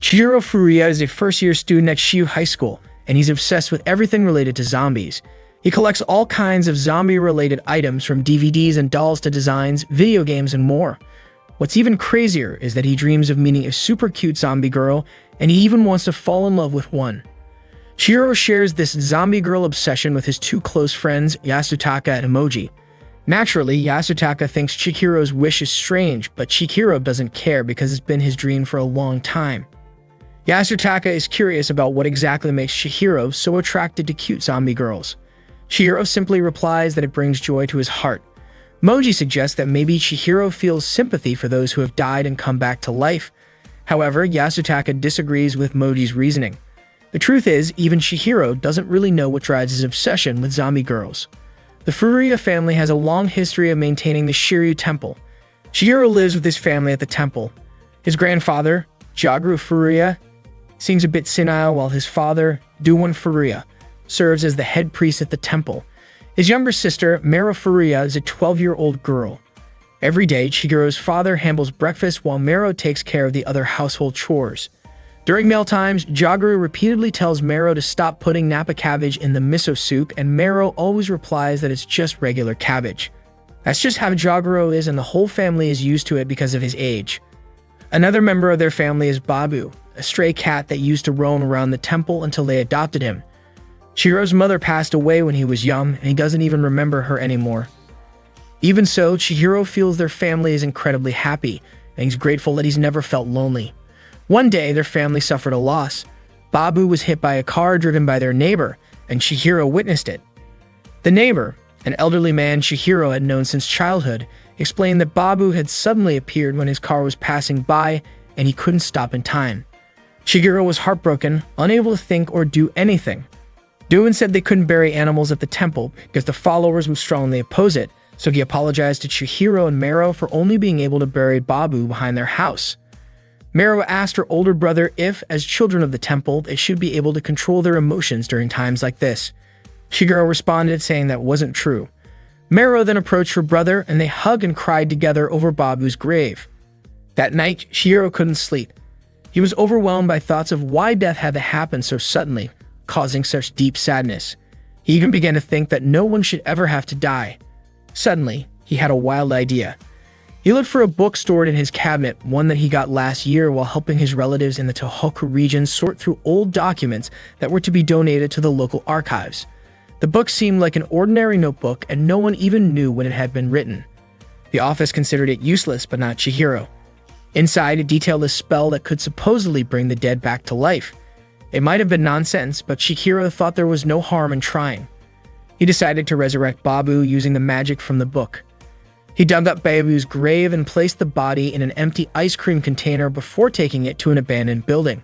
Chihiro Furuya is a first-year student at Shiyu High School, and he's obsessed with everything related to zombies. He collects all kinds of zombie-related items from DVDs and dolls to designs, video games, and more. What's even crazier is that he dreams of meeting a super cute zombie girl, and he even wants to fall in love with one. Chihiro shares this zombie girl obsession with his two close friends, Yasutaka and Emoji. Naturally, Yasutaka thinks Chihiro's wish is strange, but Chihiro doesn't care because it's been his dream for a long time. Yasutaka is curious about what exactly makes Chihiro so attracted to cute zombie girls. Chihiro simply replies that it brings joy to his heart. Moji suggests that maybe Chihiro feels sympathy for those who have died and come back to life. However, Yasutaka disagrees with Moji's reasoning. The truth is, even Chihiro doesn't really know what drives his obsession with zombie girls. The Furuya family has a long history of maintaining the Shiryu Temple. Chihiro lives with his family at the temple. His grandfather, Jaguru Furuya, seems a bit senile, while his father, Duwan Furuya, serves as the head priest at the temple. His younger sister, Mero Furuya, is a 12-year-old girl. Every day, Chihiro's father handles breakfast while Mero takes care of the other household chores. During mealtimes, Jaguru repeatedly tells Mero to stop putting Napa cabbage in the miso soup, and Mero always replies that it's just regular cabbage. That's just how Jaguru is, and the whole family is used to it because of his age. Another member of their family is Babu, a stray cat that used to roam around the temple until they adopted him. Chihiro's mother passed away when he was young, and he doesn't even remember her anymore. Even so, Chihiro feels their family is incredibly happy, and he's grateful that he's never felt lonely. One day, their family suffered a loss. Babu was hit by a car driven by their neighbor, and Chihiro witnessed it. The neighbor, an elderly man Chihiro had known since childhood, explained that Babu had suddenly appeared when his car was passing by, and he couldn't stop in time. Chihiro was heartbroken, unable to think or do anything. Duan said they couldn't bury animals at the temple because the followers would strongly oppose it, so he apologized to Chihiro and Mero for only being able to bury Babu behind their house. Mero asked her older brother if, as children of the temple, they should be able to control their emotions during times like this. Chihiro responded, saying that wasn't true. Mero then approached her brother, and they hugged and cried together over Babu's grave. That night, Chihiro couldn't sleep. He was overwhelmed by thoughts of why death had to happen so suddenly, causing such deep sadness. He even began to think that no one should ever have to die. Suddenly, he had a wild idea. He looked for a book stored in his cabinet, one that he got last year while helping his relatives in the Tohoku region sort through old documents that were to be donated to the local archives. The book seemed like an ordinary notebook, and no one even knew when it had been written. The office considered it useless, but not Chihiro. Inside, it detailed a spell that could supposedly bring the dead back to life. It might have been nonsense, but Chihiro thought there was no harm in trying. He decided to resurrect Babu using the magic from the book. He dug up Babu's grave and placed the body in an empty ice cream container before taking it to an abandoned building.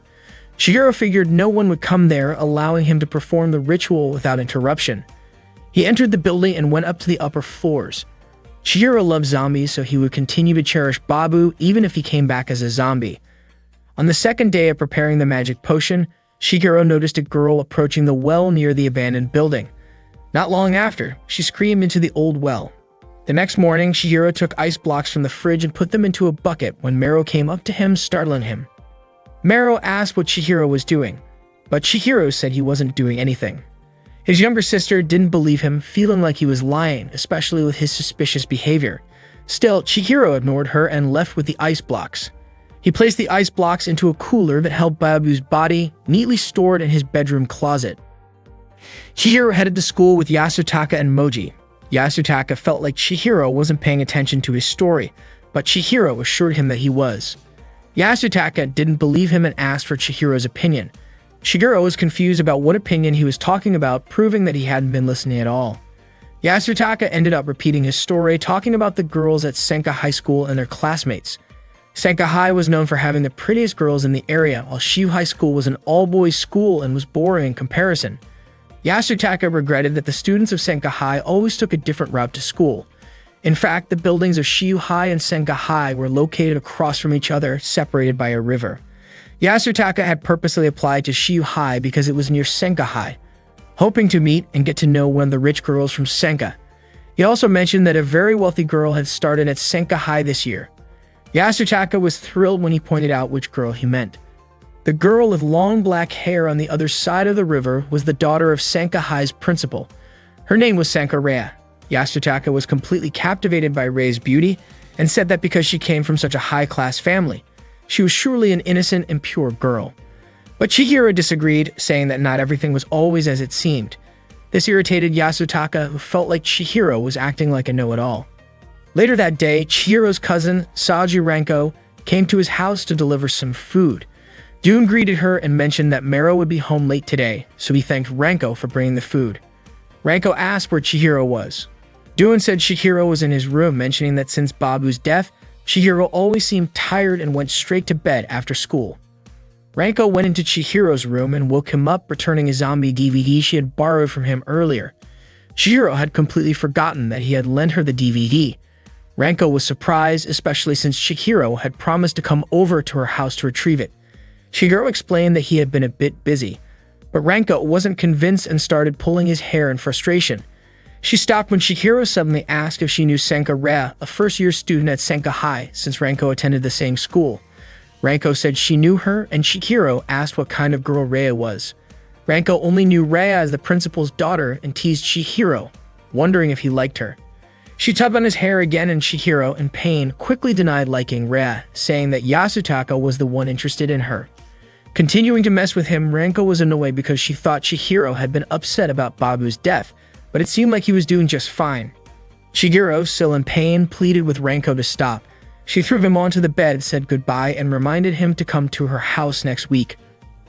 Chihiro figured no one would come there, allowing him to perform the ritual without interruption. He entered the building and went up to the upper floors. Chihiro loved zombies, so he would continue to cherish Babu even if he came back as a zombie. On the second day of preparing the magic potion, Chihiro noticed a girl approaching the well near the abandoned building. Not long after, she screamed into the old well. The next morning, Chihiro took ice blocks from the fridge and put them into a bucket when Mero came up to him, startling him. Mero asked what Chihiro was doing, but Chihiro said he wasn't doing anything. His younger sister didn't believe him, feeling like he was lying, especially with his suspicious behavior. Still, Chihiro ignored her and left with the ice blocks. He placed the ice blocks into a cooler that held Babu's body, neatly stored in his bedroom closet. Chihiro headed to school with Yasutaka and Moji. Yasutaka felt like Chihiro wasn't paying attention to his story, but Chihiro assured him that he was. Yasutaka didn't believe him and asked for Chihiro's opinion. Chihiro was confused about what opinion he was talking about, proving that he hadn't been listening at all. Yasutaka ended up repeating his story, talking about the girls at Senka High School and their classmates. Senka High was known for having the prettiest girls in the area, while Shiyu High School was an all-boys school and was boring in comparison. Yasutaka regretted that the students of Senka High always took a different route to school. In fact, the buildings of Shiyu High and Senka High were located across from each other, separated by a river. Yasutaka had purposely applied to Shiyu High because it was near Senka High, hoping to meet and get to know one of the rich girls from Senka. He also mentioned that a very wealthy girl had started at Senka High this year. Yasutaka was thrilled when he pointed out which girl he meant. The girl with long black hair on the other side of the river was the daughter of Sanka High's principal. Her name was Sanka Rhea. Yasutaka was completely captivated by Rei's beauty and said that because she came from such a high-class family, she was surely an innocent and pure girl. But Chihiro disagreed, saying that not everything was always as it seemed. This irritated Yasutaka, who felt like Chihiro was acting like a know-it-all. Later that day, Chihiro's cousin, Saju Ranko, came to his house to deliver some food. Dune greeted her and mentioned that Mero would be home late today, so he thanked Ranko for bringing the food. Ranko asked where Chihiro was. Dune said Chihiro was in his room, mentioning that since Babu's death, Chihiro always seemed tired and went straight to bed after school. Ranko went into Chihiro's room and woke him up, returning a zombie DVD she had borrowed from him earlier. Chihiro had completely forgotten that he had lent her the DVD. Ranko was surprised, especially since Chihiro had promised to come over to her house to retrieve it. Chihiro explained that he had been a bit busy, but Ranko wasn't convinced and started pulling his hair in frustration. She stopped when Chihiro suddenly asked if she knew Sanka Rhea, a first-year student at Sanka High, since Ranko attended the same school. Ranko said she knew her, and Chihiro asked what kind of girl Rhea was. Ranko only knew Rhea as the principal's daughter and teased Chihiro, wondering if he liked her. She tugged on his hair again, and Chihiro, in pain, quickly denied liking Rhea, saying that Yasutaka was the one interested in her. Continuing to mess with him, Ranko was annoyed because she thought Chihiro had been upset about Babu's death, but it seemed like he was doing just fine. Chihiro, still in pain, pleaded with Ranko to stop. She threw him onto the bed, said goodbye, and reminded him to come to her house next week.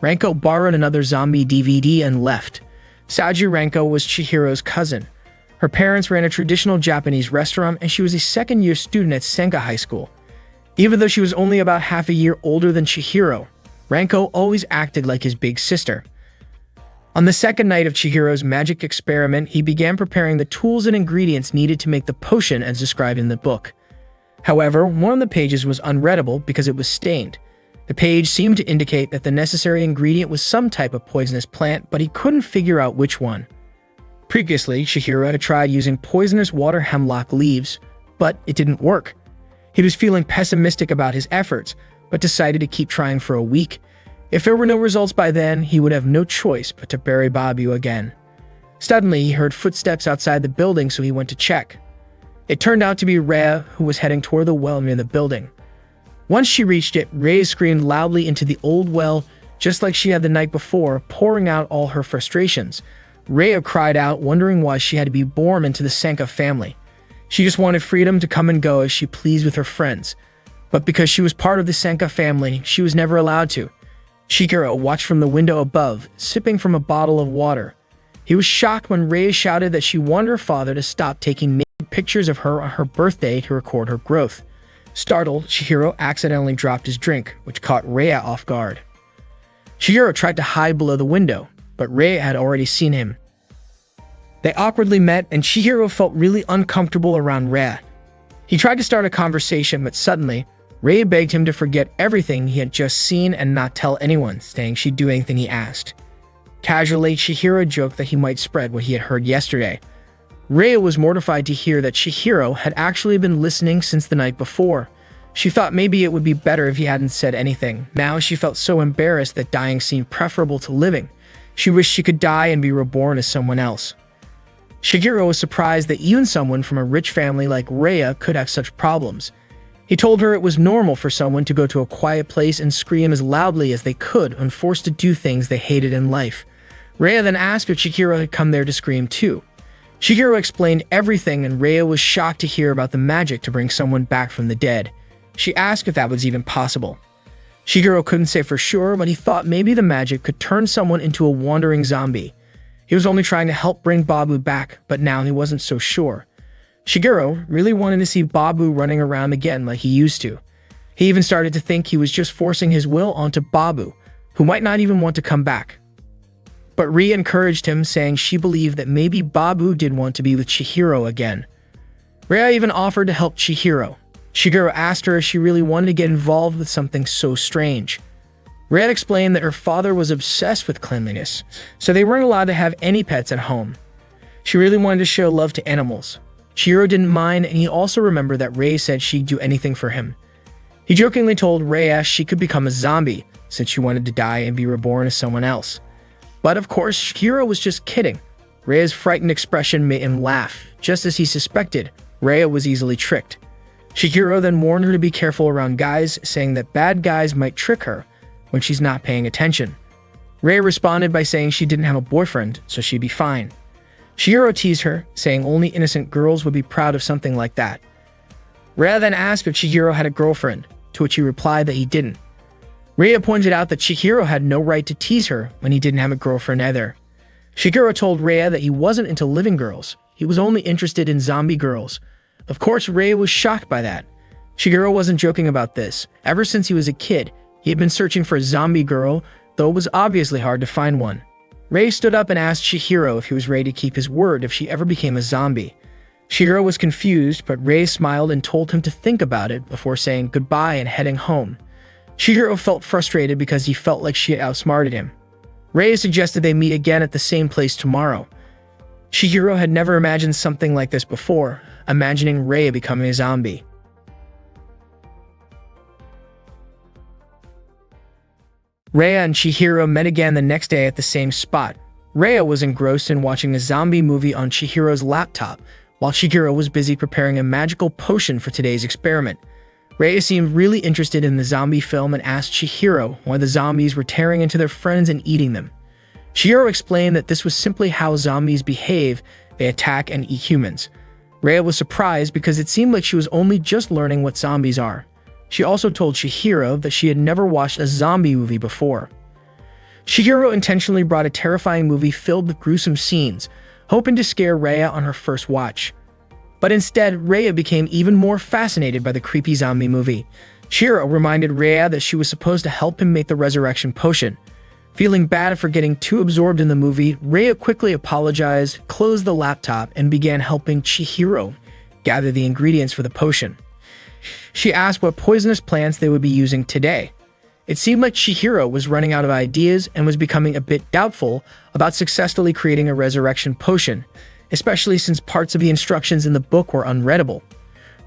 Ranko borrowed another zombie DVD and left. Saju Ranko was Chihiro's cousin. Her parents ran a traditional Japanese restaurant, and she was a second-year student at Sanka High School. Even though she was only about half a year older than Chihiro, Ranko always acted like his big sister. On the second night of Chihiro's magic experiment, he began preparing the tools and ingredients needed to make the potion as described in the book. However, one of the pages was unreadable because it was stained. The page seemed to indicate that the necessary ingredient was some type of poisonous plant, but he couldn't figure out which one. Previously, Chihiro had tried using poisonous water hemlock leaves, but it didn't work. He was feeling pessimistic about his efforts, but decided to keep trying for a week. If there were no results by then, he would have no choice but to bury Babu again. Suddenly, he heard footsteps outside the building, so he went to check. It turned out to be Rhea, who was heading toward the well near the building. Once she reached it, Rhea screamed loudly into the old well, just like she had the night before, pouring out all her frustrations. Rhea cried out, wondering why she had to be born into the Sanka family. She just wanted freedom to come and go as she pleased with her friends. But because she was part of the Sanka family, she was never allowed to. Chihiro watched from the window above, sipping from a bottle of water. He was shocked when Rhea shouted that she wanted her father to stop taking naked pictures of her on her birthday to record her growth. Startled, Chihiro accidentally dropped his drink, which caught Rhea off guard. Chihiro tried to hide below the window, but Rhea had already seen him. They awkwardly met, and Chihiro felt really uncomfortable around Rhea. He tried to start a conversation, but suddenly, Rhea begged him to forget everything he had just seen and not tell anyone, saying she'd do anything he asked. Casually, Chihiro joked that he might spread what he had heard yesterday. Rhea was mortified to hear that Chihiro had actually been listening since the night before. She thought maybe it would be better if he hadn't said anything. Now she felt so embarrassed that dying seemed preferable to living. She wished she could die and be reborn as someone else. Chihiro was surprised that even someone from a rich family like Rhea could have such problems. He told her it was normal for someone to go to a quiet place and scream as loudly as they could when forced to do things they hated in life. Rhea then asked if Chihiro had come there to scream too. Chihiro explained everything, and Rhea was shocked to hear about the magic to bring someone back from the dead. She asked if that was even possible. Chihiro couldn't say for sure, but he thought maybe the magic could turn someone into a wandering zombie. He was only trying to help bring Babu back, but now he wasn't so sure. Chihiro really wanted to see Babu running around again like he used to. He even started to think he was just forcing his will onto Babu, who might not even want to come back. But Rhea encouraged him, saying she believed that maybe Babu did want to be with Chihiro again. Rhea even offered to help Chihiro. Chihiro asked her if she really wanted to get involved with something so strange. Rhea explained that her father was obsessed with cleanliness, so they weren't allowed to have any pets at home. She really wanted to show love to animals. Chihiro didn't mind, and he also remembered that Rhea said she'd do anything for him. He jokingly told Rhea she could become a zombie, since she wanted to die and be reborn as someone else. But of course, Chihiro was just kidding. Reia's frightened expression made him laugh. Just as he suspected, Reia was easily tricked. Chihiro then warned her to be careful around guys, saying that bad guys might trick her when she's not paying attention. Reia responded by saying she didn't have a boyfriend, so she'd be fine. Chihiro teased her, saying only innocent girls would be proud of something like that. Reia then asked if Chihiro had a girlfriend, to which he replied that he didn't. Reia pointed out that Chihiro had no right to tease her when he didn't have a girlfriend either. Chihiro told Reia that he wasn't into living girls, he was only interested in zombie girls. Of course, Reia was shocked by that. Chihiro wasn't joking about this. Ever since he was a kid, he had been searching for a zombie girl, though it was obviously hard to find one. Reia stood up and asked Chihiro if he was ready to keep his word if she ever became a zombie. Chihiro was confused, but Reia smiled and told him to think about it before saying goodbye and heading home. Chihiro felt frustrated because he felt like she had outsmarted him. Reia suggested they meet again at the same place tomorrow. Chihiro had never imagined something like this before, imagining Reia becoming a zombie. Reia and Chihiro met again the next day at the same spot. Reia was engrossed in watching a zombie movie on Chihiro's laptop, while Chihiro was busy preparing a magical potion for today's experiment. Reia seemed really interested in the zombie film and asked Chihiro why the zombies were tearing into their friends and eating them. Chihiro explained that this was simply how zombies behave, they attack and eat humans. Reia was surprised because it seemed like she was only just learning what zombies are. She also told Chihiro that she had never watched a zombie movie before. Chihiro intentionally brought a terrifying movie filled with gruesome scenes, hoping to scare Reia on her first watch. But instead, Reia became even more fascinated by the creepy zombie movie. Chihiro reminded Reia that she was supposed to help him make the resurrection potion. Feeling bad for getting too absorbed in the movie, Reia quickly apologized, closed the laptop, and began helping Chihiro gather the ingredients for the potion. She asked what poisonous plants they would be using today. It seemed like Chihiro was running out of ideas and was becoming a bit doubtful about successfully creating a resurrection potion, especially since parts of the instructions in the book were unreadable.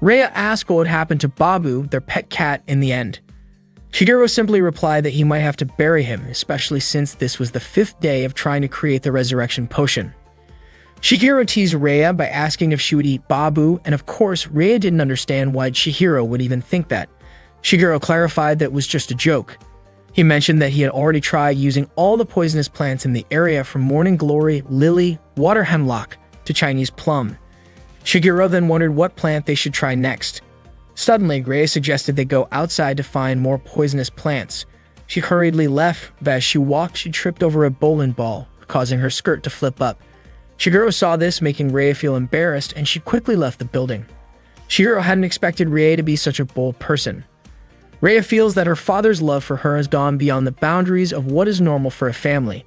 Reia asked what would happen to Babu, their pet cat, in the end. Chihiro simply replied that he might have to bury him, especially since this was the 5th day of trying to create the resurrection potion. Chihiro teased Reia by asking if she would eat Babu, and of course, Reia didn't understand why Chihiro would even think that. Chihiro clarified that it was just a joke. He mentioned that he had already tried using all the poisonous plants in the area from morning glory, lily, water hemlock, to Chinese plum. Chihiro then wondered what plant they should try next. Suddenly, Reia suggested they go outside to find more poisonous plants. She hurriedly left, but as she walked, she tripped over a bowling ball, causing her skirt to flip up. Chihiro saw this, making Reia feel embarrassed, and she quickly left the building. Chihiro hadn't expected Reia to be such a bold person. Reia feels that her father's love for her has gone beyond the boundaries of what is normal for a family.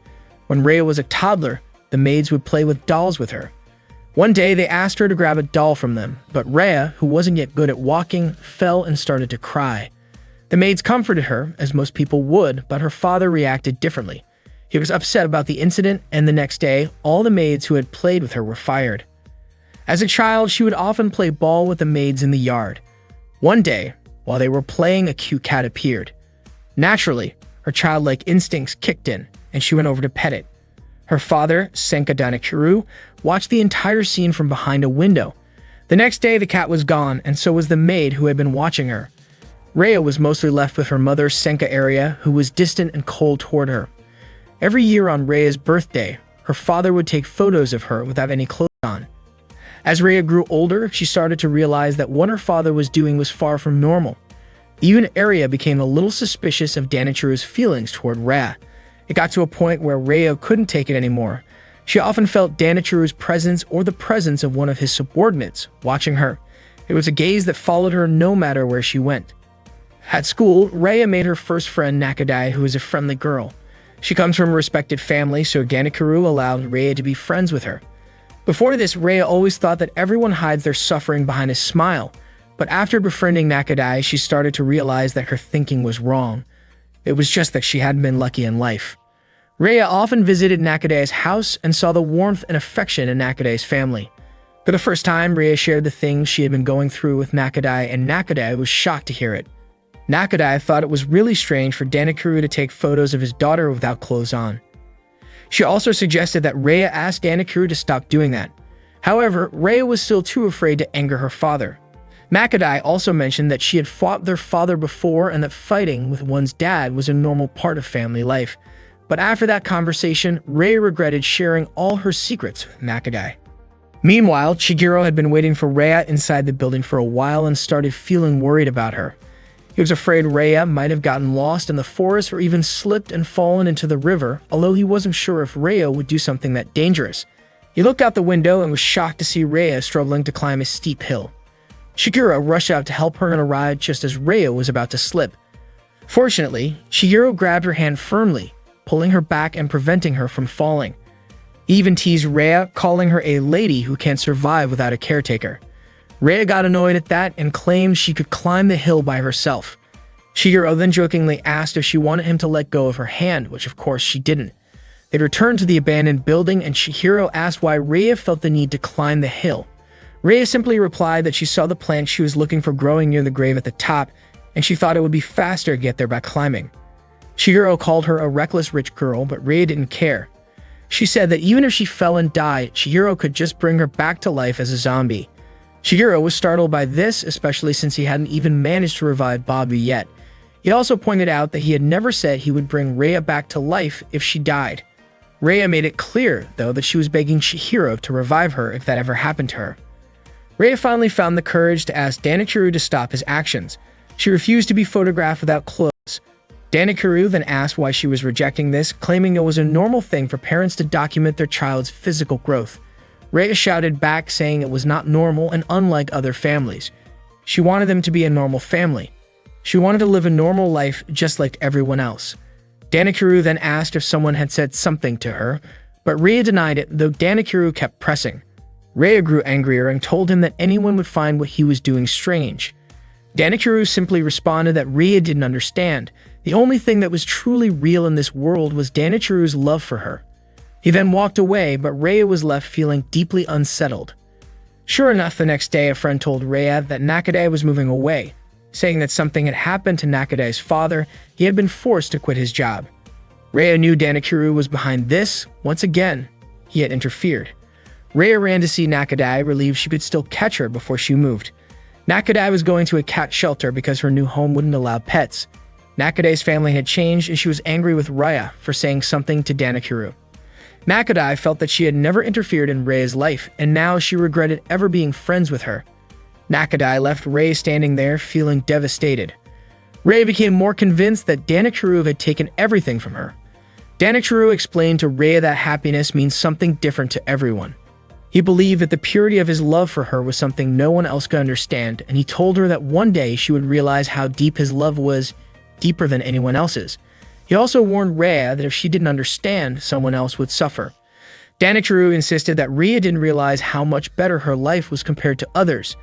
When Reia was a toddler, the maids would play with dolls with her. One day, they asked her to grab a doll from them, but Reia, who wasn't yet good at walking, fell and started to cry. The maids comforted her, as most people would, but her father reacted differently. He was upset about the incident, and the next day, all the maids who had played with her were fired. As a child, she would often play ball with the maids in the yard. One day, while they were playing, a cute cat appeared. Naturally, her childlike instincts kicked in, and she went over to pet it. Her father, Senka Danakuru, watched the entire scene from behind a window. The next day, the cat was gone, and so was the maid who had been watching her. Reia was mostly left with her mother, Senka Area, who was distant and cold toward her. Every year on Reia's birthday, her father would take photos of her without any clothes on. As Reia grew older, she started to realize that what her father was doing was far from normal. Even Area became a little suspicious of Danichiru's feelings toward Reia. It got to a point where Reia couldn't take it anymore. She often felt Danichiru's presence or the presence of one of his subordinates watching her. It was a gaze that followed her no matter where she went. At school, Reia made her first friend Nakadai, who is a friendly girl. She comes from a respected family, so Danichiru allowed Reia to be friends with her. Before this, Reia always thought that everyone hides their suffering behind a smile, but after befriending Nakadai, she started to realize that her thinking was wrong. It was just that she hadn't been lucky in life. Reia often visited Nakadai's house and saw the warmth and affection in Nakadai's family. For the first time, Reia shared the things she had been going through with Nakadai, and Nakadai was shocked to hear it. Nakadai thought it was really strange for Danakuru to take photos of his daughter without clothes on. She also suggested that Rhea ask Danakuru to stop doing that. However, Rhea was still too afraid to anger her father. Nakadai also mentioned that she had fought their father before and that fighting with one's dad was a normal part of family life. But after that conversation, Rhea regretted sharing all her secrets with Nakadai. Meanwhile, Chihiro had been waiting for Rhea inside the building for a while and started feeling worried about her. He was afraid Rhea might have gotten lost in the forest or even slipped and fallen into the river, although he wasn't sure if Rhea would do something that dangerous. He looked out the window and was shocked to see Rhea struggling to climb a steep hill. Chihiro rushed out to help her on a ride just as Rhea was about to slip. Fortunately, Chihiro grabbed her hand firmly, pulling her back and preventing her from falling. He even teased Rhea, calling her a lady who can't survive without a caretaker. Rhea got annoyed at that and claimed she could climb the hill by herself. Chihiro then jokingly asked if she wanted him to let go of her hand, which of course she didn't. They returned to the abandoned building and Chihiro asked why Rhea felt the need to climb the hill. Rhea simply replied that she saw the plant she was looking for growing near the grave at the top, and she thought it would be faster to get there by climbing. Chihiro called her a reckless rich girl, but Rhea didn't care. She said that even if she fell and died, Chihiro could just bring her back to life as a zombie. Chihiro was startled by this, especially since he hadn't even managed to revive Babu yet. He also pointed out that he had never said he would bring Rhea back to life if she died. Rhea made it clear, though, that she was begging Chihiro to revive her if that ever happened to her. Rhea finally found the courage to ask Danakuru to stop his actions. She refused to be photographed without clothes. Danakuru then asked why she was rejecting this, claiming it was a normal thing for parents to document their child's physical growth. Rhea shouted back, saying it was not normal and unlike other families. She wanted them to be a normal family. She wanted to live a normal life just like everyone else. Danakuru then asked if someone had said something to her, but Rhea denied it, though Danakuru kept pressing. Rhea grew angrier and told him that anyone would find what he was doing strange. Danakuru simply responded that Rhea didn't understand. The only thing that was truly real in this world was Danakuru's love for her. He then walked away, but Rhea was left feeling deeply unsettled. Sure enough, the next day a friend told Rhea that Nakadai was moving away, saying that something had happened to Nakadai's father. He had been forced to quit his job. Rhea knew Danakuru was behind this. Once again, he had interfered. Rhea ran to see Nakadai, relieved she could still catch her before she moved. Nakadai was going to a cat shelter because her new home wouldn't allow pets. Nakadai's family had changed and she was angry with Rhea for saying something to Danakuru. Nakadai felt that she had never interfered in Rhea's life, and now she regretted ever being friends with her. Nakadai left Rhea standing there, feeling devastated. Rhea became more convinced that Danakuru had taken everything from her. Danakuru explained to Rhea that happiness means something different to everyone. He believed that the purity of his love for her was something no one else could understand, and he told her that one day she would realize how deep his love was, deeper than anyone else's. He also warned Rhea that if she didn't understand, someone else would suffer. Danakuru insisted that Rhea didn't realize how much better her life was compared to others.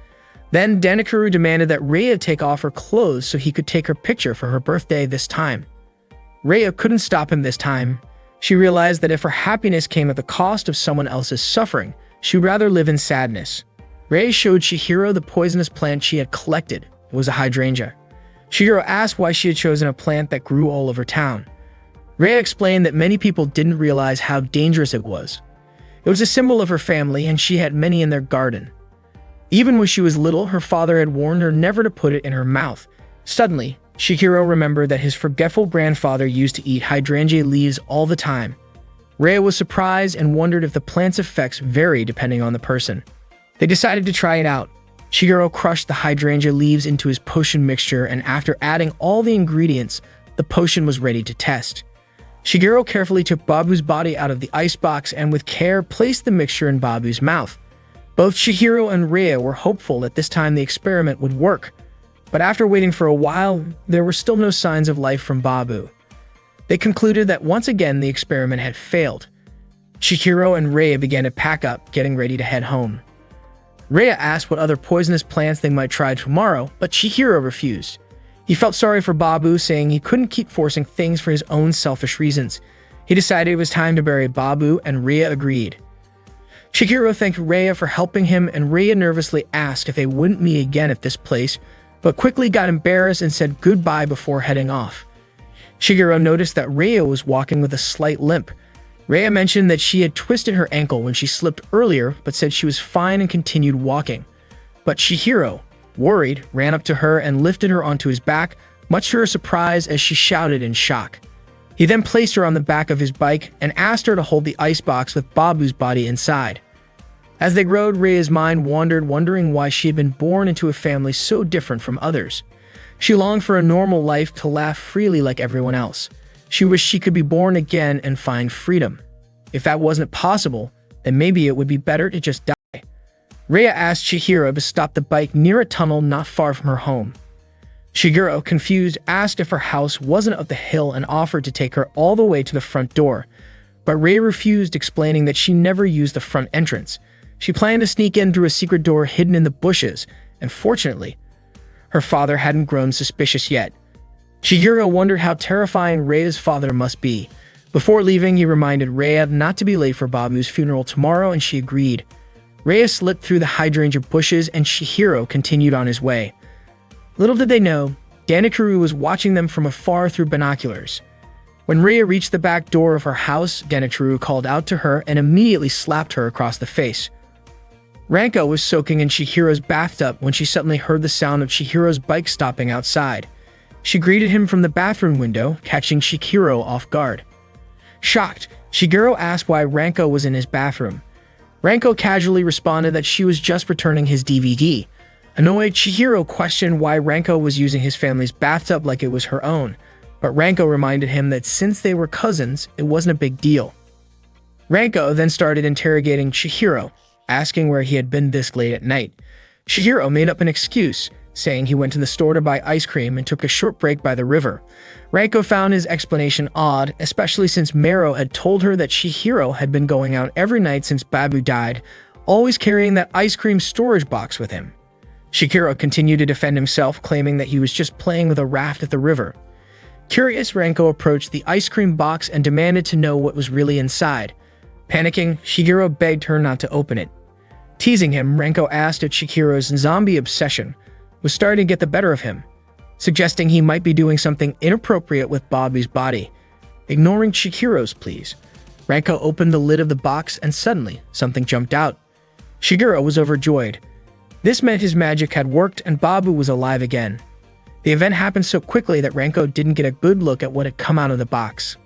Then Danakuru demanded that Rhea take off her clothes so he could take her picture for her birthday this time. Rhea couldn't stop him this time. She realized that if her happiness came at the cost of someone else's suffering, she would rather live in sadness. Rhea showed Chihiro the poisonous plant she had collected. It was a hydrangea. Chihiro asked why she had chosen a plant that grew all over town. Rhea explained that many people didn't realize how dangerous it was. It was a symbol of her family, and she had many in their garden. Even when she was little, her father had warned her never to put it in her mouth. Suddenly, Chihiro remembered that his forgetful grandfather used to eat hydrangea leaves all the time. Rhea was surprised and wondered if the plant's effects vary depending on the person. They decided to try it out. Chihiro crushed the hydrangea leaves into his potion mixture, and after adding all the ingredients, the potion was ready to test. Chihiro carefully took Babu's body out of the icebox and with care placed the mixture in Babu's mouth. Both Chihiro and Rhea were hopeful that this time the experiment would work, but after waiting for a while, there were still no signs of life from Babu. They concluded that once again the experiment had failed. Chihiro and Rhea began to pack up, getting ready to head home. Rhea asked what other poisonous plants they might try tomorrow, but Chihiro refused. He felt sorry for Babu, saying he couldn't keep forcing things for his own selfish reasons. He decided it was time to bury Babu, and Rhea agreed. Chihiro thanked Rhea for helping him, and Rhea nervously asked if they wouldn't meet again at this place, but quickly got embarrassed and said goodbye before heading off. Shigeru noticed that Rhea was walking with a slight limp. Rhea mentioned that she had twisted her ankle when she slipped earlier, but said she was fine and continued walking. But Chihiro, worried, ran up to her and lifted her onto his back, much to her surprise as she shouted in shock. He then placed her on the back of his bike and asked her to hold the icebox with Babu's body inside. As they rode, Rhea's mind wandered, wondering why she had been born into a family so different from others. She longed for a normal life, to laugh freely like everyone else. She wished she could be born again and find freedom. If that wasn't possible, then maybe it would be better to just die. Rhea asked Chihiro to stop the bike near a tunnel not far from her home. Shigeru, confused, asked if her house wasn't up the hill and offered to take her all the way to the front door. But Rhea refused, explaining that she never used the front entrance. She planned to sneak in through a secret door hidden in the bushes, and fortunately, her father hadn't grown suspicious yet. Shigeru wondered how terrifying Rhea's father must be. Before leaving, he reminded Rhea not to be late for Babu's funeral tomorrow, and she agreed. Rhea slipped through the hydrangea bushes, and Chihiro continued on his way. Little did they know, Ganekuru was watching them from afar through binoculars. When Rhea reached the back door of her house, Ganekuru called out to her and immediately slapped her across the face. Ranko was soaking in Chihiro's bathtub when she suddenly heard the sound of Chihiro's bike stopping outside. She greeted him from the bathroom window, catching Chihiro off guard. Shocked, Shigeru asked why Ranko was in his bathroom. Ranko casually responded that she was just returning his DVD. Annoyed, Chihiro questioned why Ranko was using his family's bathtub like it was her own, but Ranko reminded him that since they were cousins, it wasn't a big deal. Ranko then started interrogating Chihiro, asking where he had been this late at night. Chihiro made up an excuse, saying he went to the store to buy ice cream and took a short break by the river. Ranko found his explanation odd, especially since Mero had told her that Chihiro had been going out every night since Babu died, always carrying that ice cream storage box with him. Chihiro continued to defend himself, claiming that he was just playing with a raft at the river. Curious, Ranko approached the ice cream box and demanded to know what was really inside. Panicking, Shigeru begged her not to open it. Teasing him, Ranko asked if Chihiro's zombie obsession was starting to get the better of him, suggesting he might be doing something inappropriate with Babu's body. Ignoring Chihiro's pleas, Ranko opened the lid of the box and suddenly something jumped out. Shigeru was overjoyed. This meant his magic had worked and Babu was alive again. The event happened so quickly that Ranko didn't get a good look at what had come out of the box.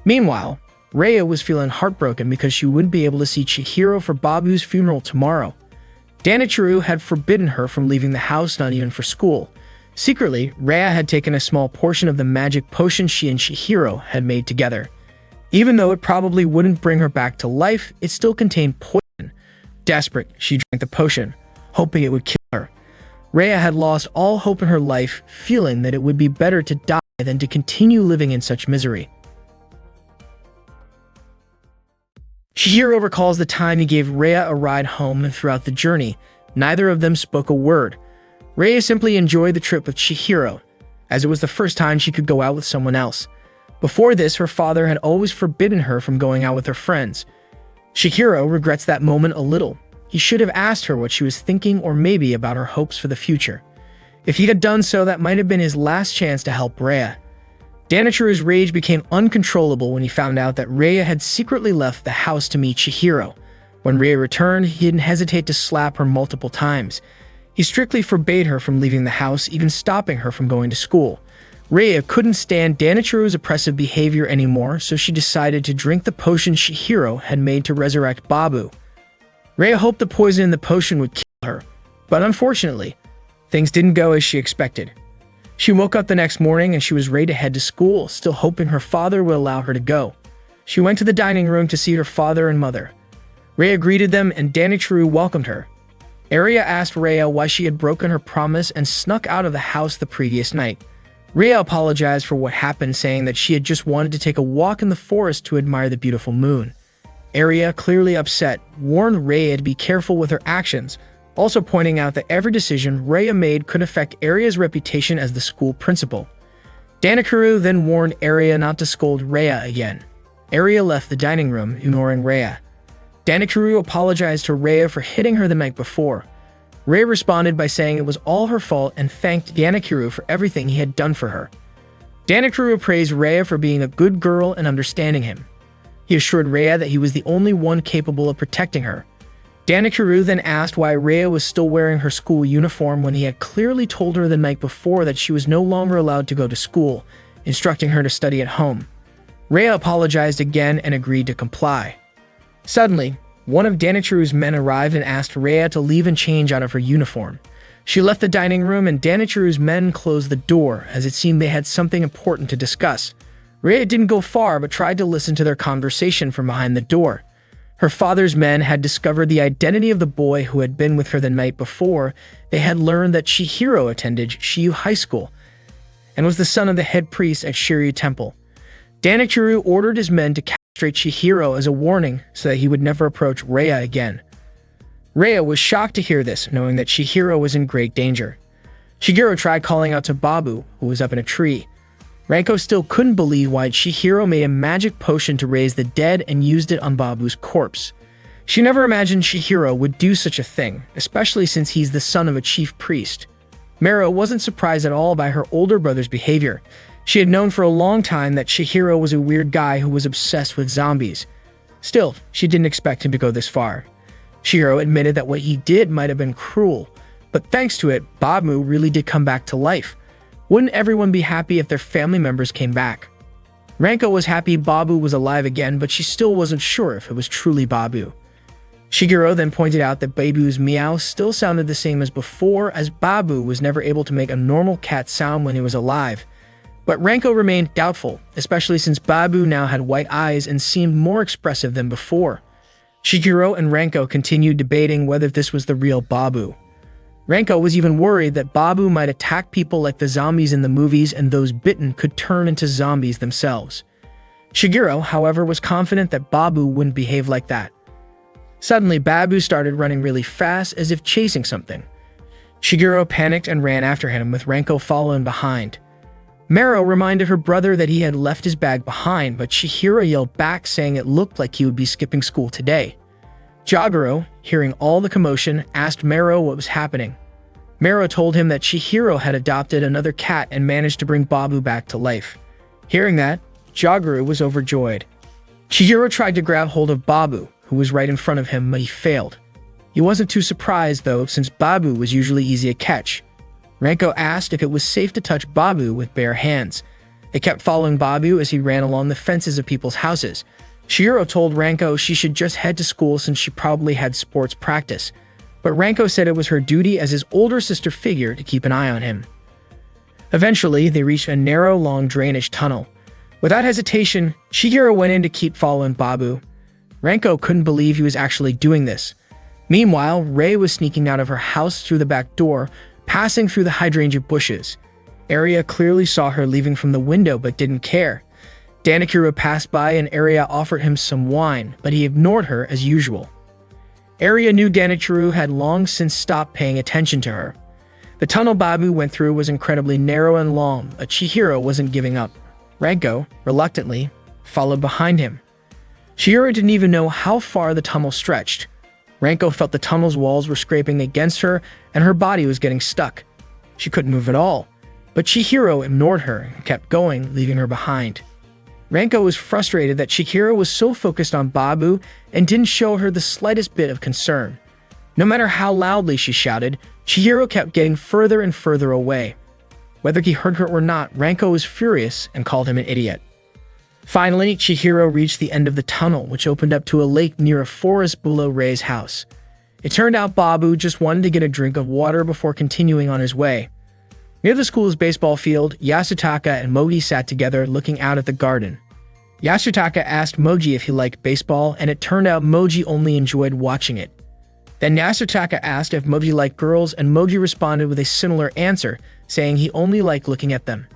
Meanwhile, Rhea was feeling heartbroken because she wouldn't be able to see Chihiro for Babu's funeral tomorrow. Danichiro had forbidden her from leaving the house, not even for school. Secretly, Rhea had taken a small portion of the magic potion she and Chihiro had made together. Even though it probably wouldn't bring her back to life, it still contained poison. Desperate, she drank the potion, hoping it would kill her. Rhea had lost all hope in her life, feeling that it would be better to die than to continue living in such misery. Chihiro recalls the time he gave Rhea a ride home, and throughout the journey, neither of them spoke a word. Rhea simply enjoyed the trip with Chihiro, as it was the first time she could go out with someone else. Before this, her father had always forbidden her from going out with her friends. Chihiro regrets that moment a little. He should have asked her what she was thinking, or maybe about her hopes for the future. If he had done so, that might have been his last chance to help Rhea. Danichiro's rage became uncontrollable when he found out that Rhea had secretly left the house to meet Chihiro. When Rhea returned, he didn't hesitate to slap her multiple times. He strictly forbade her from leaving the house, even stopping her from going to school. Rhea couldn't stand Danichiro's oppressive behavior anymore, so she decided to drink the potion Chihiro had made to resurrect Babu. Rhea hoped the poison in the potion would kill her, but unfortunately, things didn't go as she expected. She woke up the next morning and she was ready to head to school, still hoping her father would allow her to go. She went to the dining room to see her father and mother. Rhea greeted them and Danichiro welcomed her. Aria asked Rhea why she had broken her promise and snuck out of the house the previous night. Rhea apologized for what happened, saying that she had just wanted to take a walk in the forest to admire the beautiful moon. Aria, clearly upset, warned Rhea to be careful with her actions, also pointing out that every decision Rhea made could affect Aria's reputation as the school principal. Danichiro then warned Aria not to scold Rhea again. Aria left the dining room, ignoring Rhea. Danichiro apologized to Rhea for hitting her the night before. Rei responded by saying it was all her fault and thanked Danakuru for everything he had done for her. Danakuru praised Rhea for being a good girl and understanding him. He assured Rhea that he was the only one capable of protecting her. Danakuru then asked why Rhea was still wearing her school uniform when he had clearly told her the night before that she was no longer allowed to go to school, instructing her to study at home. Rhea apologized again and agreed to comply. Suddenly, one of Danakuru's men arrived and asked Rhea to leave and change out of her uniform. She left the dining room and Danakuru's men closed the door, as it seemed they had something important to discuss. Rhea didn't go far but tried to listen to their conversation from behind the door. Her father's men had discovered the identity of the boy who had been with her the night before. They had learned that Chihiro attended Shiryu High School and was the son of the head priest at Shiryu Temple. Danakuru ordered his men to castrate Chihiro as a warning so that he would never approach Rhea again. Rhea was shocked to hear this, knowing that Chihiro was in great danger. Shigeru tried calling out to Babu, who was up in a tree. Ranko still couldn't believe why Chihiro made a magic potion to raise the dead and used it on Babu's corpse. She never imagined Chihiro would do such a thing, especially since he's the son of a chief priest. Mero wasn't surprised at all by her older brother's behavior. She had known for a long time that Chihiro was a weird guy who was obsessed with zombies. Still, she didn't expect him to go this far. Chihiro admitted that what he did might have been cruel, but thanks to it, Babu really did come back to life. Wouldn't everyone be happy if their family members came back? Ranko was happy Babu was alive again, but she still wasn't sure if it was truly Babu. Shigeru then pointed out that Babu's meow still sounded the same as before, as Babu was never able to make a normal cat sound when he was alive. But Ranko remained doubtful, especially since Babu now had white eyes and seemed more expressive than before. Shigeru and Ranko continued debating whether this was the real Babu. Ranko was even worried that Babu might attack people like the zombies in the movies and those bitten could turn into zombies themselves. Shigeru, however, was confident that Babu wouldn't behave like that. Suddenly, Babu started running really fast as if chasing something. Shigeru panicked and ran after him, with Ranko following behind. Mero reminded her brother that he had left his bag behind, but Chihiro yelled back saying it looked like he would be skipping school today. Jagoro, hearing all the commotion, asked Mero what was happening. Mero told him that Chihiro had adopted another cat and managed to bring Babu back to life. Hearing that, Jagoro was overjoyed. Chihiro tried to grab hold of Babu, who was right in front of him, but he failed. He wasn't too surprised, though, since Babu was usually easy to catch. Ranko asked if it was safe to touch Babu with bare hands. They kept following Babu as he ran along the fences of people's houses. Chihiro told Ranko she should just head to school since she probably had sports practice, but Ranko said it was her duty as his older sister figure to keep an eye on him. Eventually, they reached a narrow, long drainage tunnel. Without hesitation, Chihiro went in to keep following Babu. Ranko couldn't believe he was actually doing this. Meanwhile, Rei was sneaking out of her house through the back door, passing through the hydrangea bushes. Arya clearly saw her leaving from the window but didn't care. Danakuru passed by and Arya offered him some wine, but he ignored her as usual. Arya knew Danakuru had long since stopped paying attention to her. The tunnel Babu went through was incredibly narrow and long, but Chihiro wasn't giving up. Ranko, reluctantly, followed behind him. Chihiro didn't even know how far the tunnel stretched. Ranko felt the tunnel's walls were scraping against her and her body was getting stuck. She couldn't move at all, but Chihiro ignored her and kept going, leaving her behind. Ranko was frustrated that Chihiro was so focused on Babu and didn't show her the slightest bit of concern. No matter how loudly she shouted, Chihiro kept getting further and further away. Whether he heard her or not, Ranko was furious and called him an idiot. Finally, Chihiro reached the end of the tunnel, which opened up to a lake near a forest below Rei's house. It turned out Babu just wanted to get a drink of water before continuing on his way. Near the school's baseball field, Yasutaka and Moji sat together looking out at the garden. Yasutaka asked Moji if he liked baseball, and it turned out Moji only enjoyed watching it. Then Yasutaka asked if Moji liked girls, and Moji responded with a similar answer, saying he only liked looking at them.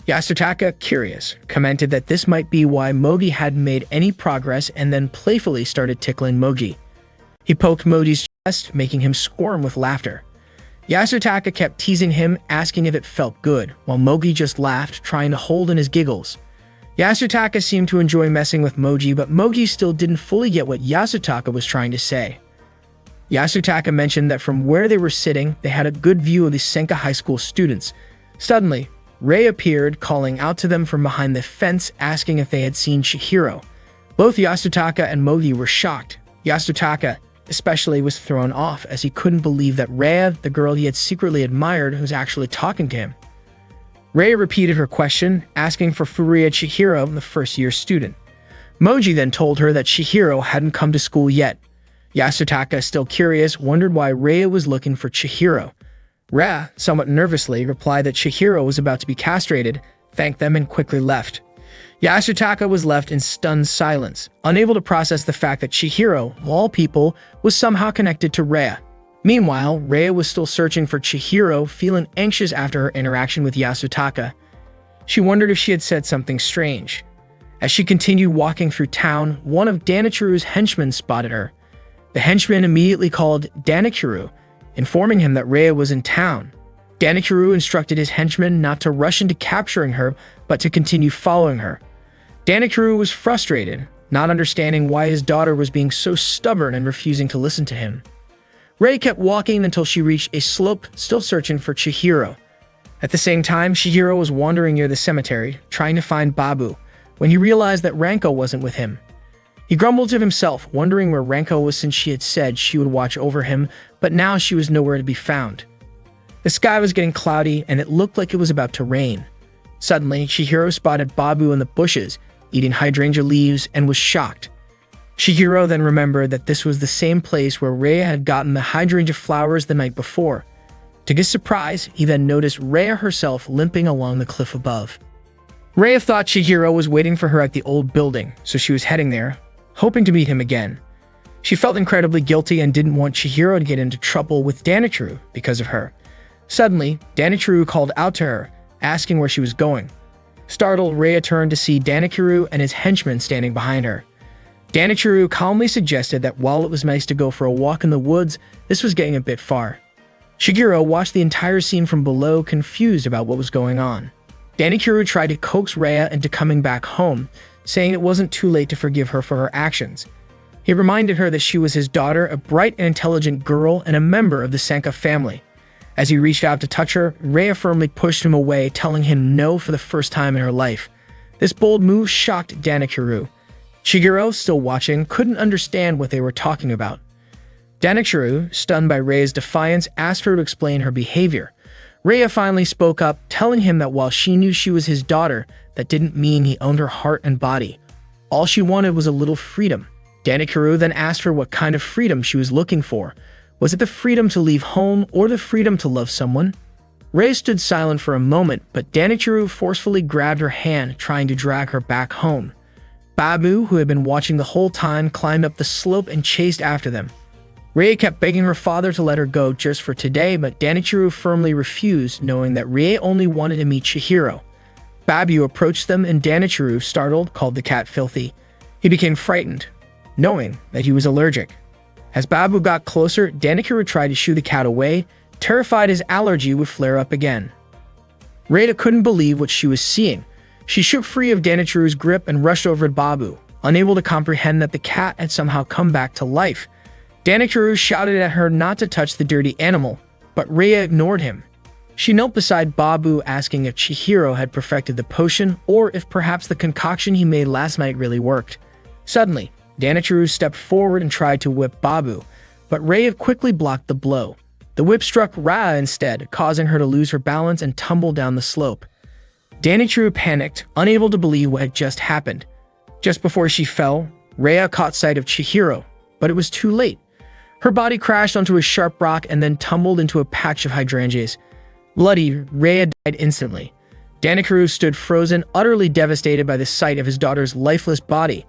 Yasutaka, curious, commented that this might be why Moji hadn't made any progress and then playfully started tickling Moji. He poked Moji's chest, making him squirm with laughter. Yasutaka kept teasing him, asking if it felt good, while Moji just laughed, trying to hold in his giggles. Yasutaka seemed to enjoy messing with Moji, but Moji still didn't fully get what Yasutaka was trying to say. Yasutaka mentioned that from where they were sitting, they had a good view of the Senka High School students. Suddenly, Rei appeared, calling out to them from behind the fence, asking if they had seen Chihiro. Both Yasutaka and Mogi were shocked. Yasutaka, especially, was thrown off as he couldn't believe that Rei, the girl he had secretly admired, was actually talking to him. Rei repeated her question, asking for Furuya Chihiro, the first-year student. Moji then told her that Chihiro hadn't come to school yet. Yasutaka, still curious, wondered why Rei was looking for Chihiro. Rei, somewhat nervously, replied that Chihiro was about to be castrated, thanked them, and quickly left. Yasutaka was left in stunned silence, unable to process the fact that Chihiro, of all people, was somehow connected to Rei. Meanwhile, Rei was still searching for Chihiro, feeling anxious after her interaction with Yasutaka. She wondered if she had said something strange. As she continued walking through town, one of Danichiru's henchmen spotted her. The henchman immediately called Danichiru, informing him that Rei was in town. Danichiru instructed his henchmen not to rush into capturing her, but to continue following her. Danichiru was frustrated, not understanding why his daughter was being so stubborn and refusing to listen to him. Rei kept walking until she reached a slope, still searching for Chihiro. At the same time, Chihiro was wandering near the cemetery, trying to find Babu, when he realized that Ranko wasn't with him. He grumbled to himself, wondering where Ranko was since she had said she would watch over him, but now she was nowhere to be found. The sky was getting cloudy, and it looked like it was about to rain. Suddenly, Chihiro spotted Babu in the bushes, eating hydrangea leaves, and was shocked. Chihiro then remembered that this was the same place where Rei had gotten the hydrangea flowers the night before. To his surprise, he then noticed Rei herself limping along the cliff above. Rei thought Chihiro was waiting for her at the old building, so she was heading there, hoping to meet him again. She felt incredibly guilty and didn't want Chihiro to get into trouble with Danichiru because of her. Suddenly, Danichiru called out to her, asking where she was going. Startled, Rei turned to see Danichiru and his henchmen standing behind her. Danichiru calmly suggested that while it was nice to go for a walk in the woods, this was getting a bit far. Chihiro watched the entire scene from below, confused about what was going on. Danichiru tried to coax Rei into coming back home, saying it wasn't too late to forgive her for her actions. He reminded her that she was his daughter, a bright and intelligent girl, and a member of the Senka family. As he reached out to touch her, Rei firmly pushed him away, telling him no for the first time in her life. This bold move shocked Danichiru. Chihiro, still watching, couldn't understand what they were talking about. Danichiru, stunned by Rei's defiance, asked her to explain her behavior. Rei finally spoke up, telling him that while she knew she was his daughter, that didn't mean he owned her heart and body. All she wanted was a little freedom. Danichiru then asked her what kind of freedom she was looking for. Was it the freedom to leave home or the freedom to love someone? Rei stood silent for a moment, but Danichiru forcefully grabbed her hand, trying to drag her back home. Babu, who had been watching the whole time, climbed up the slope and chased after them. Rei kept begging her father to let her go just for today, but Danichiru firmly refused, knowing that Rei only wanted to meet Chihiro. Babu approached them, and Danichiru, startled, called the cat filthy. He became frightened, knowing that he was allergic. As Babu got closer, Danichiru tried to shoo the cat away, terrified his allergy would flare up again. Rei couldn't believe what she was seeing. She shook free of Danichiru's grip and rushed over to Babu, unable to comprehend that the cat had somehow come back to life. Danichiru shouted at her not to touch the dirty animal, but Rei ignored him. She knelt beside Babu, asking if Chihiro had perfected the potion or if perhaps the concoction he made last night really worked. Suddenly, Danichiru stepped forward and tried to whip Babu, but Rei quickly blocked the blow. The whip struck Rei instead, causing her to lose her balance and tumble down the slope. Danichiru panicked, unable to believe what had just happened. Just before she fell, Rei caught sight of Chihiro, but it was too late. Her body crashed onto a sharp rock and then tumbled into a patch of hydrangeas. Bloody, Rei died instantly. Danichiru stood frozen, utterly devastated by the sight of his daughter's lifeless body.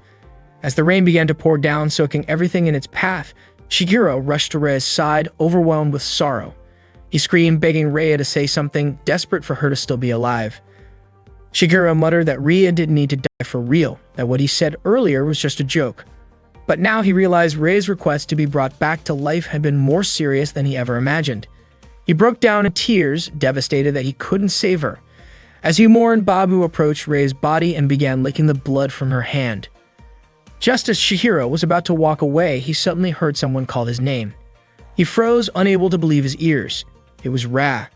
As the rain began to pour down, soaking everything in its path, Chihiro rushed to Rei's side, overwhelmed with sorrow. He screamed, begging Rei to say something, desperate for her to still be alive. Chihiro muttered that Rei didn't need to die for real, that what he said earlier was just a joke. But now he realized Rei's request to be brought back to life had been more serious than he ever imagined. He broke down in tears, devastated that he couldn't save her. As he mourned, Babu approached Rei's body and began licking the blood from her hand. Just as Chihiro was about to walk away, he suddenly heard someone call his name. He froze, unable to believe his ears. It was Ra.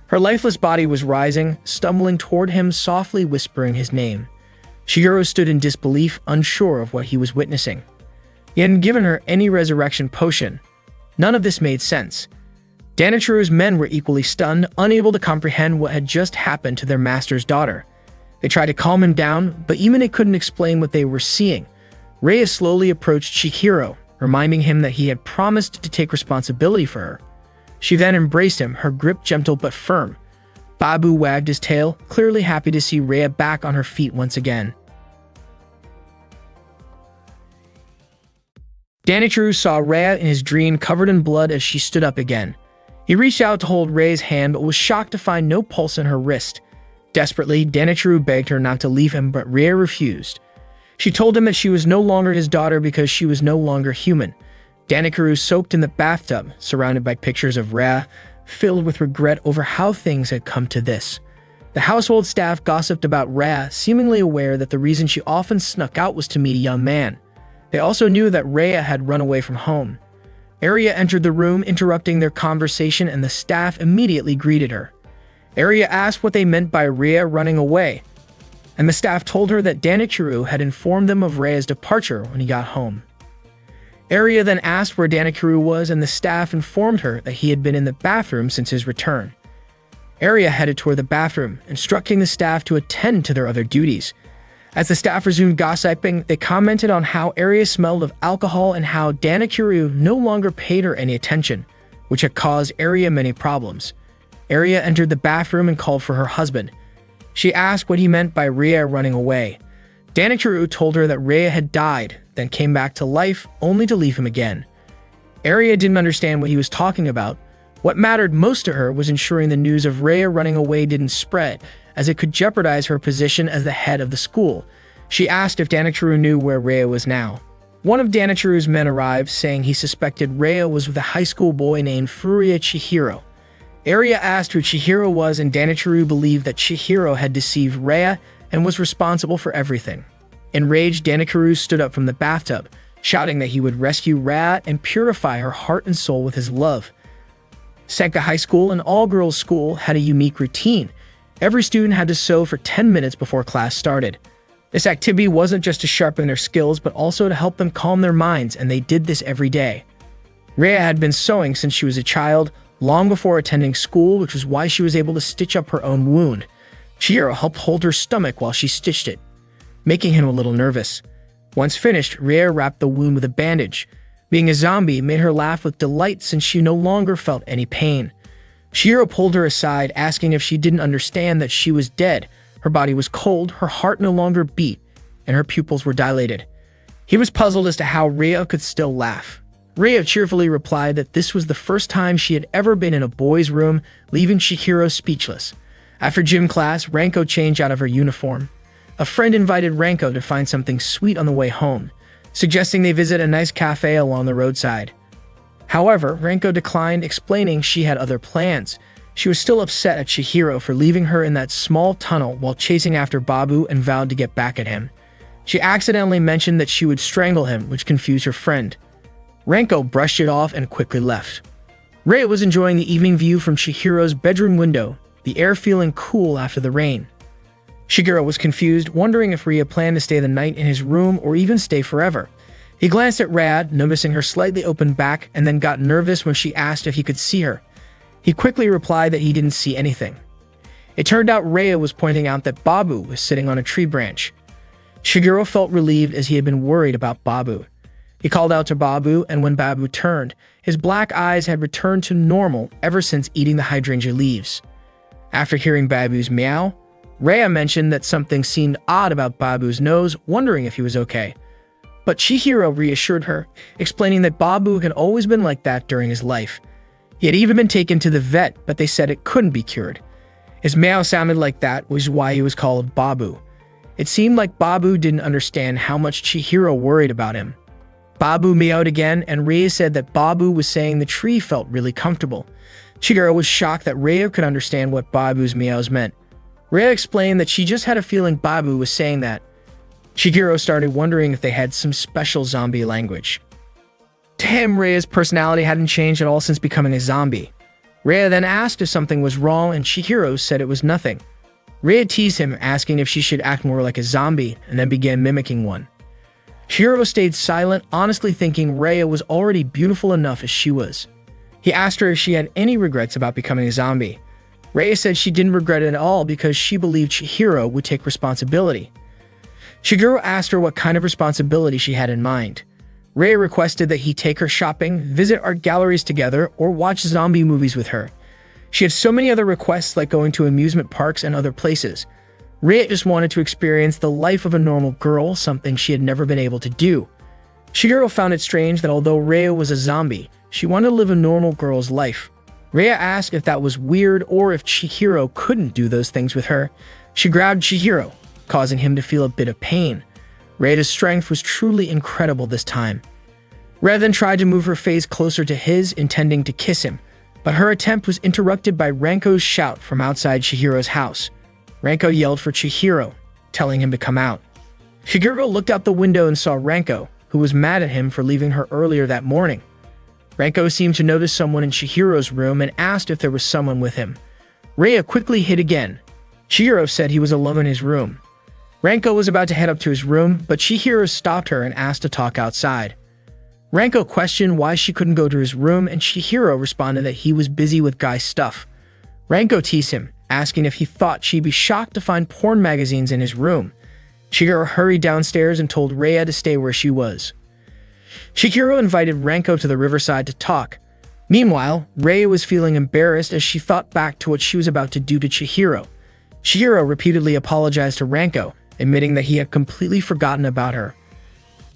Her lifeless body was rising, stumbling toward him, softly whispering his name. Shigeru stood in disbelief, unsure of what he was witnessing. He hadn't given her any resurrection potion. None of this made sense. Danichiro's men were equally stunned, unable to comprehend what had just happened to their master's daughter. They tried to calm him down, but even they couldn't explain what they were seeing. Rhea slowly approached Chihiro, reminding him that he had promised to take responsibility for her. She then embraced him, her grip gentle but firm. Babu wagged his tail, clearly happy to see Rhea back on her feet once again. Danichiro saw Rhea in his dream covered in blood as she stood up again. He reached out to hold Rhea's hand but was shocked to find no pulse in her wrist. Desperately, Danichiro begged her not to leave him, but Rhea refused. She told him that she was no longer his daughter because she was no longer human. Danichiro soaked in the bathtub, surrounded by pictures of Rhea, filled with regret over how things had come to this. The household staff gossiped about Rhea, seemingly aware that the reason she often snuck out was to meet a young man. They also knew that Rhea had run away from home. Arya entered the room, interrupting their conversation, and the staff immediately greeted her. Arya asked what they meant by Rhea running away, and the staff told her that Danichiro had informed them of Rhea's departure when he got home. Arya then asked where Danichiro was, and the staff informed her that he had been in the bathroom since his return. Arya headed toward the bathroom, instructing the staff to attend to their other duties. As the staff resumed gossiping, they commented on how Arya smelled of alcohol and how Danichiro no longer paid her any attention, which had caused Arya many problems. Arya entered the bathroom and called for her husband. She asked what he meant by Rhea running away. Danichiro told her that Rhea had died, then came back to life, only to leave him again. Arya didn't understand what he was talking about. What mattered most to her was ensuring the news of Rhea running away didn't spread, as it could jeopardize her position as the head of the school. She asked if Danichiro knew where Rhea was now. One of Danichiro's men arrived, saying he suspected Rhea was with a high school boy named Furuya Chihiro. Arya asked who Chihiro was, and Danichiro believed that Chihiro had deceived Rhea and was responsible for everything. Enraged, Danichiro stood up from the bathtub, shouting that he would rescue Rhea and purify her heart and soul with his love. Senka High School, an all-girls school, had a unique routine. Every student had to sew for 10 minutes before class started. This activity wasn't just to sharpen their skills, but also to help them calm their minds, and they did this every day. Rhea had been sewing since she was a child, long before attending school, which was why she was able to stitch up her own wound. Chihiro helped hold her stomach while she stitched it, making him a little nervous. Once finished, Rhea wrapped the wound with a bandage. Being a zombie made her laugh with delight since she no longer felt any pain. Chihiro pulled her aside, asking if she didn't understand that she was dead. Her body was cold, her heart no longer beat, and her pupils were dilated. He was puzzled as to how Rhea could still laugh. Rhea cheerfully replied that this was the first time she had ever been in a boy's room, leaving Chihiro speechless. After gym class, Ranko changed out of her uniform. A friend invited Ranko to find something sweet on the way home, suggesting they visit a nice cafe along the roadside. However, Ranko declined, explaining she had other plans. She was still upset at Chihiro for leaving her in that small tunnel while chasing after Babu and vowed to get back at him. She accidentally mentioned that she would strangle him, which confused her friend. Ranko brushed it off and quickly left. Rhea was enjoying the evening view from Chihiro's bedroom window, the air feeling cool after the rain. Shigeru was confused, wondering if Rhea planned to stay the night in his room or even stay forever. He glanced at Rad, noticing her slightly open back, and then got nervous when she asked if he could see her. He quickly replied that he didn't see anything. It turned out Rhea was pointing out that Babu was sitting on a tree branch. Shigeru felt relieved as he had been worried about Babu. He called out to Babu, and when Babu turned, his black eyes had returned to normal ever since eating the hydrangea leaves. After hearing Babu's meow, Rhea mentioned that something seemed odd about Babu's nose, wondering if he was okay. But Chihiro reassured her, explaining that Babu had always been like that during his life. He had even been taken to the vet, but they said it couldn't be cured. His meow sounded like that, which is why he was called Babu. It seemed like Babu didn't understand how much Chihiro worried about him. Babu meowed again, and Rhea said that Babu was saying the tree felt really comfortable. Chihiro was shocked that Rhea could understand what Babu's meows meant. Rhea explained that she just had a feeling Babu was saying that. Chihiro started wondering if they had some special zombie language. To him, Reia's personality hadn't changed at all since becoming a zombie. Reia then asked if something was wrong, and Chihiro said it was nothing. Reia teased him, asking if she should act more like a zombie, and then began mimicking one. Chihiro stayed silent, honestly thinking Reia was already beautiful enough as she was. He asked her if she had any regrets about becoming a zombie. Reia said she didn't regret it at all because she believed Chihiro would take responsibility. Chihiro asked her what kind of responsibility she had in mind. Reia requested that he take her shopping, visit art galleries together, or watch zombie movies with her. She had so many other requests like going to amusement parks and other places. Reia just wanted to experience the life of a normal girl, something she had never been able to do. Chihiro found it strange that although Reia was a zombie, she wanted to live a normal girl's life. Reia asked if that was weird or if Chihiro couldn't do those things with her. She grabbed Chihiro, causing him to feel a bit of pain. Reia's strength was truly incredible this time. Reia then tried to move her face closer to his, intending to kiss him, but her attempt was interrupted by Ranko's shout from outside Chihiro's house. Ranko yelled for Chihiro, telling him to come out. Chihiro looked out the window and saw Ranko, who was mad at him for leaving her earlier that morning. Ranko seemed to notice someone in Chihiro's room and asked if there was someone with him. Reia quickly hid again. Chihiro said he was alone in his room. Ranko was about to head up to his room, but Chihiro stopped her and asked to talk outside. Ranko questioned why she couldn't go to his room, and Chihiro responded that he was busy with guy stuff. Ranko teased him, asking if he thought she'd be shocked to find porn magazines in his room. Chihiro hurried downstairs and told Reia to stay where she was. Chihiro invited Ranko to the riverside to talk. Meanwhile, Reia was feeling embarrassed as she thought back to what she was about to do to Chihiro. Chihiro repeatedly apologized to Ranko, admitting that he had completely forgotten about her.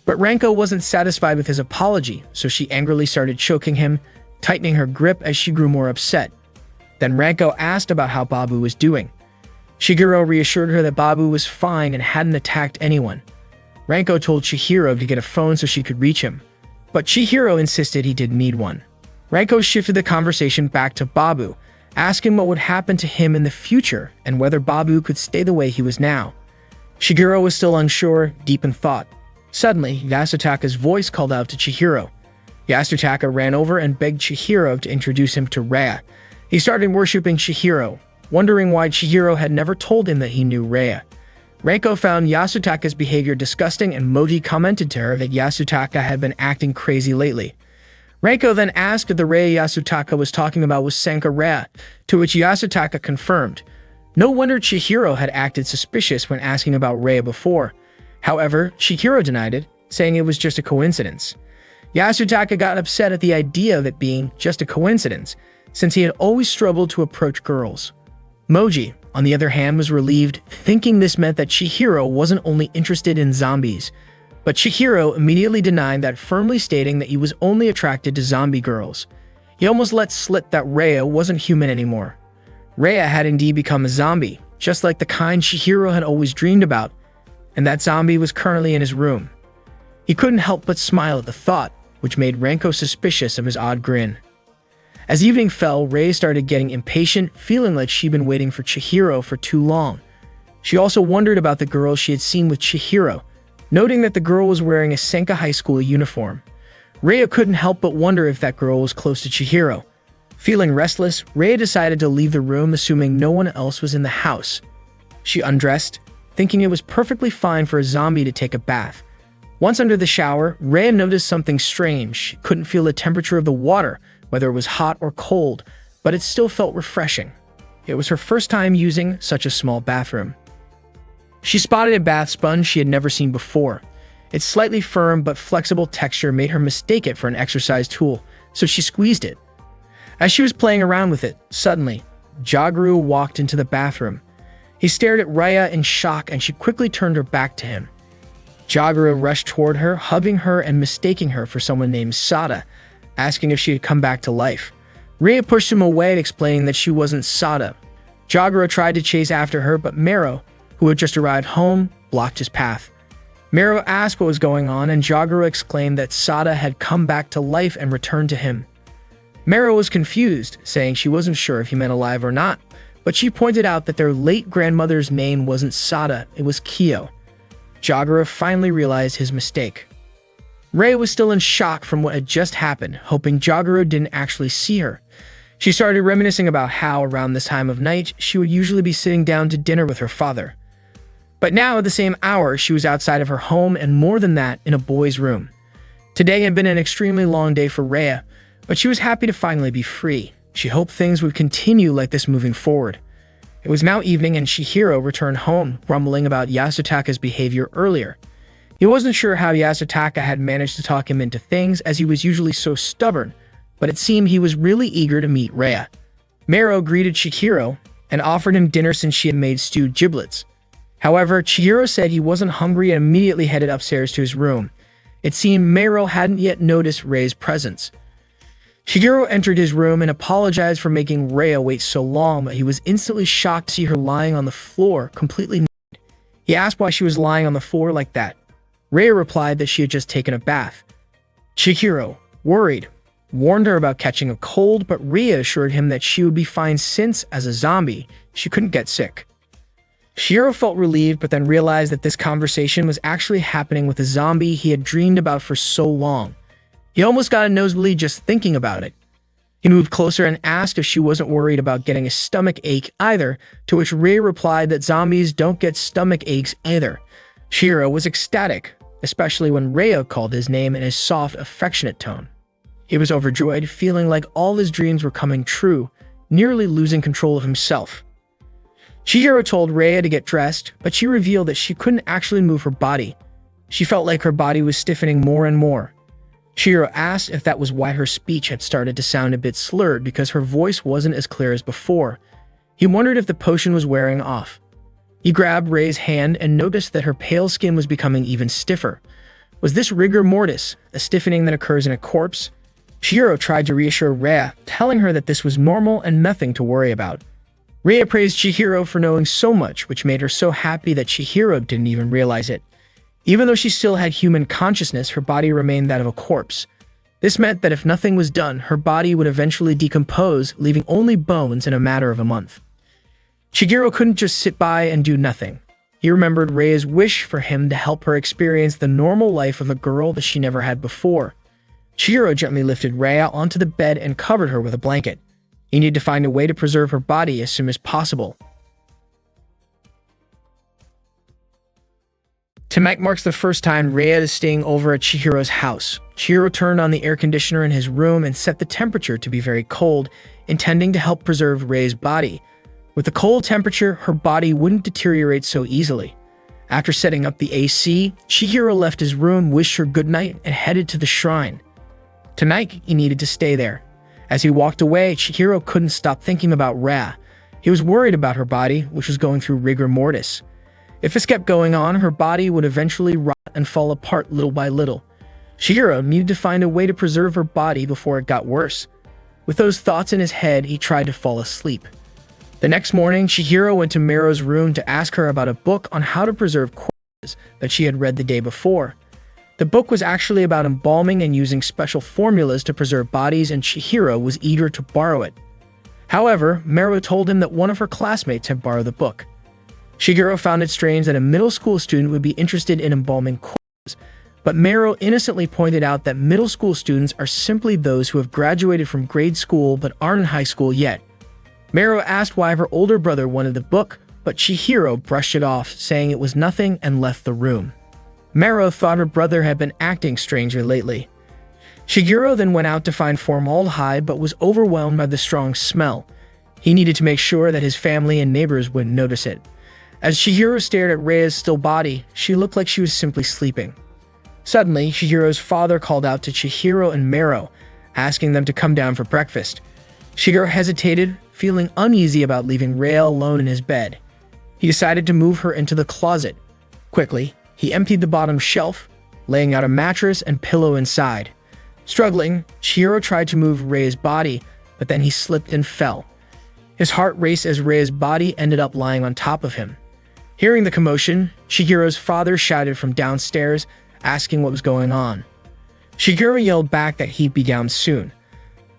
But Ranko wasn't satisfied with his apology, so she angrily started choking him, tightening her grip as she grew more upset. Then Ranko asked about how Babu was doing. Chihiro reassured her that Babu was fine and hadn't attacked anyone. Ranko told Chihiro to get a phone so she could reach him, but Chihiro insisted he didn't need one. Ranko shifted the conversation back to Babu, asking what would happen to him in the future and whether Babu could stay the way he was now. Chihiro was still unsure, deep in thought. Suddenly, Yasutaka's voice called out to Chihiro. Yasutaka ran over and begged Chihiro to introduce him to Reia. He started worshipping Chihiro, wondering why Chihiro had never told him that he knew Reia. Ranko found Yasutaka's behavior disgusting, and Moji commented to her that Yasutaka had been acting crazy lately. Ranko then asked if the Reia Yasutaka was talking about was Sanka Reia, to which Yasutaka confirmed. No wonder Chihiro had acted suspicious when asking about Reia before. However, Chihiro denied it, saying it was just a coincidence. Yasutaka got upset at the idea of it being just a coincidence, since he had always struggled to approach girls. Moji, on the other hand, was relieved, thinking this meant that Chihiro wasn't only interested in zombies. But Chihiro immediately denied that, firmly stating that he was only attracted to zombie girls. He almost let slip that Reia wasn't human anymore. Reia had indeed become a zombie, just like the kind Chihiro had always dreamed about, and that zombie was currently in his room. He couldn't help but smile at the thought, which made Ranko suspicious of his odd grin. As evening fell, Reia started getting impatient, feeling like she'd been waiting for Chihiro for too long. She also wondered about the girl she had seen with Chihiro, noting that the girl was wearing a Senka High School uniform. Reia couldn't help but wonder if that girl was close to Chihiro. Feeling restless, Reia decided to leave the room, assuming no one else was in the house. She undressed, thinking it was perfectly fine for a zombie to take a bath. Once under the shower, Reia noticed something strange. She couldn't feel the temperature of the water, whether it was hot or cold, but it still felt refreshing. It was her first time using such a small bathroom. She spotted a bath sponge she had never seen before. Its slightly firm but flexible texture made her mistake it for an exercise tool, so she squeezed it. As she was playing around with it, suddenly, Jaguru walked into the bathroom. He stared at Reia in shock, and she quickly turned her back to him. Jaguru rushed toward her, hugging her and mistaking her for someone named Sada, asking if she had come back to life. Reia pushed him away, explaining that she wasn't Sada. Jaguru tried to chase after her, but Mero, who had just arrived home, blocked his path. Mero asked what was going on, and Jaguru exclaimed that Sada had come back to life and returned to him. Mero was confused, saying she wasn't sure if he meant alive or not, but she pointed out that their late grandmother's name wasn't Sada, it was Kyo. Jaguru finally realized his mistake. Rhea was still in shock from what had just happened, hoping Jagero didn't actually see her. She started reminiscing about how, around this time of night, she would usually be sitting down to dinner with her father. But now, at the same hour, she was outside of her home and, more than that, in a boy's room. Today had been an extremely long day for Rhea, but she was happy to finally be free. She hoped things would continue like this moving forward. It was now evening and Chihiro returned home, grumbling about Yasutaka's behavior earlier. He wasn't sure how Yasutaka had managed to talk him into things, as he was usually so stubborn, but it seemed he was really eager to meet Rhea. Mero greeted Chihiro and offered him dinner since she had made stewed giblets. However, Chihiro said he wasn't hungry and immediately headed upstairs to his room. It seemed Mero hadn't yet noticed Rhea's presence. Chihiro entered his room and apologized for making Rhea wait so long, but he was instantly shocked to see her lying on the floor, completely naked. He asked why she was lying on the floor like that. Rhea replied that she had just taken a bath. Chihiro, worried, warned her about catching a cold, but Rhea assured him that she would be fine since, as a zombie, she couldn't get sick. Chihiro felt relieved, but then realized that this conversation was actually happening with a zombie he had dreamed about for so long. He almost got a nosebleed just thinking about it. He moved closer and asked if she wasn't worried about getting a stomach ache either, to which Rhea replied that zombies don't get stomach aches either. Chihiro was ecstatic, especially when Rhea called his name in a soft, affectionate tone. He was overjoyed, feeling like all his dreams were coming true, nearly losing control of himself. Chihiro told Rhea to get dressed, but she revealed that she couldn't actually move her body. She felt like her body was stiffening more and more. Chihiro asked if that was why her speech had started to sound a bit slurred, because her voice wasn't as clear as before. He wondered if the potion was wearing off. He grabbed Rhea's hand and noticed that her pale skin was becoming even stiffer. Was this rigor mortis, a stiffening that occurs in a corpse? Chihiro tried to reassure Rhea, telling her that this was normal and nothing to worry about. Rhea praised Chihiro for knowing so much, which made her so happy that Chihiro didn't even realize it. Even though she still had human consciousness, her body remained that of a corpse. This meant that if nothing was done, her body would eventually decompose, leaving only bones in a matter of a month. Chihiro couldn't just sit by and do nothing. He remembered Rhea's wish for him to help her experience the normal life of a girl that she never had before. Chihiro gently lifted Rhea onto the bed and covered her with a blanket. He needed to find a way to preserve her body as soon as possible. Tonight marks the first time Rhea is staying over at Chihiro's house. Chihiro turned on the air conditioner in his room and set the temperature to be very cold, intending to help preserve Rhea's body. With the cold temperature, her body wouldn't deteriorate so easily. After setting up the AC, Chihiro left his room, wished her goodnight, and headed to the shrine. Tonight, he needed to stay there. As he walked away, Chihiro couldn't stop thinking about Rhea. He was worried about her body, which was going through rigor mortis. If this kept going on, her body would eventually rot and fall apart little by little. Chihiro needed to find a way to preserve her body before it got worse. With those thoughts in his head, he tried to fall asleep. The next morning, Chihiro went to Mero's room to ask her about a book on how to preserve corpses that she had read the day before. The book was actually about embalming and using special formulas to preserve bodies, and Chihiro was eager to borrow it. However, Mero told him that one of her classmates had borrowed the book. Chihiro found it strange that a middle school student would be interested in embalming corpses, but Mero innocently pointed out that middle school students are simply those who have graduated from grade school but aren't in high school yet. Mero asked why her older brother wanted the book, but Chihiro brushed it off, saying it was nothing, and left the room. Mero thought her brother had been acting strangely lately. Chihiro then went out to find formaldehyde but was overwhelmed by the strong smell. He needed to make sure that his family and neighbors wouldn't notice it. As Chihiro stared at Rhea's still body, she looked like she was simply sleeping. Suddenly, Chihiro's father called out to Chihiro and Mero, asking them to come down for breakfast. Chihiro hesitated, feeling uneasy about leaving Rhea alone in his bed. He decided to move her into the closet. Quickly, he emptied the bottom shelf, laying out a mattress and pillow inside. Struggling, Chihiro tried to move Rhea's body, but then he slipped and fell. His heart raced as Rhea's body ended up lying on top of him. Hearing the commotion, Chihiro's father shouted from downstairs, asking what was going on. Chihiro yelled back that he'd be down soon.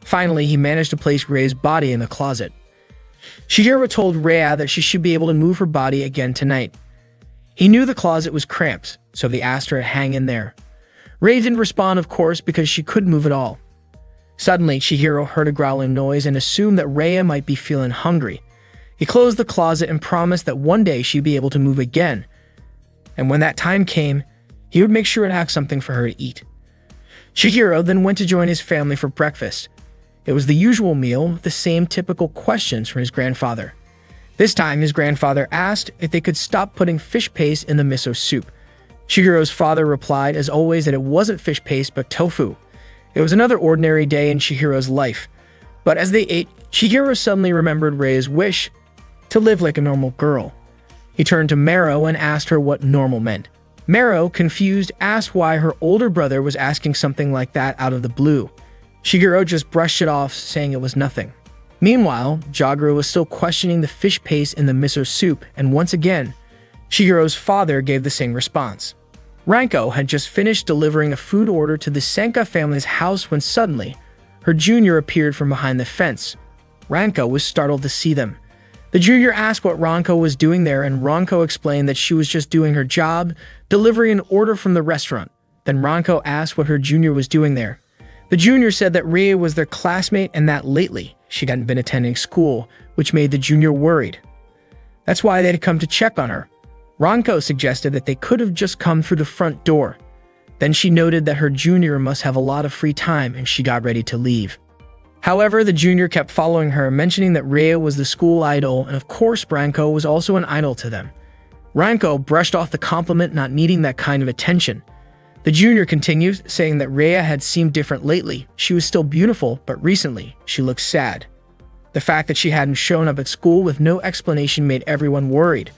Finally, he managed to place Rhea's body in the closet. Chihiro told Rhea that she should be able to move her body again tonight. He knew the closet was cramped, so they asked her to hang in there. Rei didn't respond, of course, because she couldn't move at all. Suddenly, Chihiro heard a growling noise and assumed that Rei might be feeling hungry. He closed the closet and promised that one day she'd be able to move again. And when that time came, he would make sure to have something for her to eat. Chihiro then went to join his family for breakfast. It was the usual meal with the same typical questions from his grandfather. This time, his grandfather asked if they could stop putting fish paste in the miso soup. Chihiro's father replied, as always, that it wasn't fish paste but tofu. It was another ordinary day in Chihiro's life. But as they ate, Chihiro suddenly remembered Rei's wish to live like a normal girl. He turned to Mero and asked her what normal meant. Mero, confused, asked why her older brother was asking something like that out of the blue. Chihiro just brushed it off, saying it was nothing. Meanwhile, Jaguru was still questioning the fish paste in the miso soup, and once again, Chihiro's father gave the same response. Ranko had just finished delivering a food order to the Senka family's house when suddenly, her junior appeared from behind the fence. Ranko was startled to see them. The junior asked what Ranko was doing there, and Ranko explained that she was just doing her job, delivering an order from the restaurant. Then Ranko asked what her junior was doing there. The junior said that Ria was their classmate and that lately she hadn't been attending school, which made the junior worried. That's why they had come to check on her. Ranko suggested that they could have just come through the front door. Then she noted that her junior must have a lot of free time and she got ready to leave. However, the junior kept following her, mentioning that Rhea was the school idol and of course Ranko was also an idol to them. Ranko brushed off the compliment, not needing that kind of attention. The junior continues, saying that Rhea had seemed different lately. She was still beautiful, but recently she looked sad. The fact that she hadn't shown up at school with no explanation made everyone worried.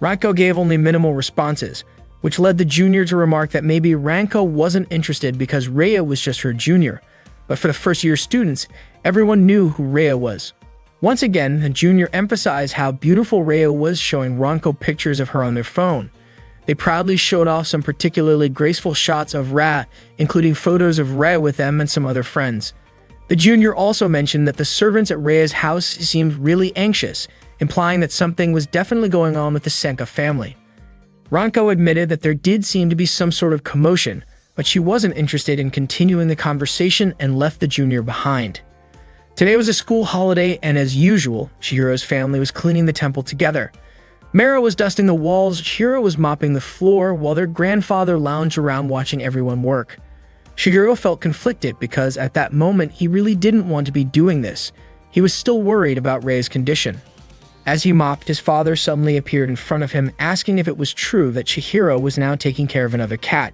Ranko gave only minimal responses, which led the junior to remark that maybe Ranko wasn't interested because Rhea was just her junior. But for the first-year students, everyone knew who Rhea was. Once again, the junior emphasized how beautiful Rhea was, showing Ranko pictures of her on their phone. They proudly showed off some particularly graceful shots of Ra, including photos of Rhea with them and some other friends. The junior also mentioned that the servants at Rhea's house seemed really anxious, implying that something was definitely going on with the Senka family. Ranko admitted that there did seem to be some sort of commotion, but she wasn't interested in continuing the conversation and left the junior behind. Today was a school holiday, and as usual, Chihiro's family was cleaning the temple together. Mero was dusting the walls, Chihiro was mopping the floor, while their grandfather lounged around watching everyone work. Chihiro felt conflicted because at that moment he really didn't want to be doing this. He was still worried about Rei's condition. As he mopped, his father suddenly appeared in front of him, asking if it was true that Chihiro was now taking care of another cat.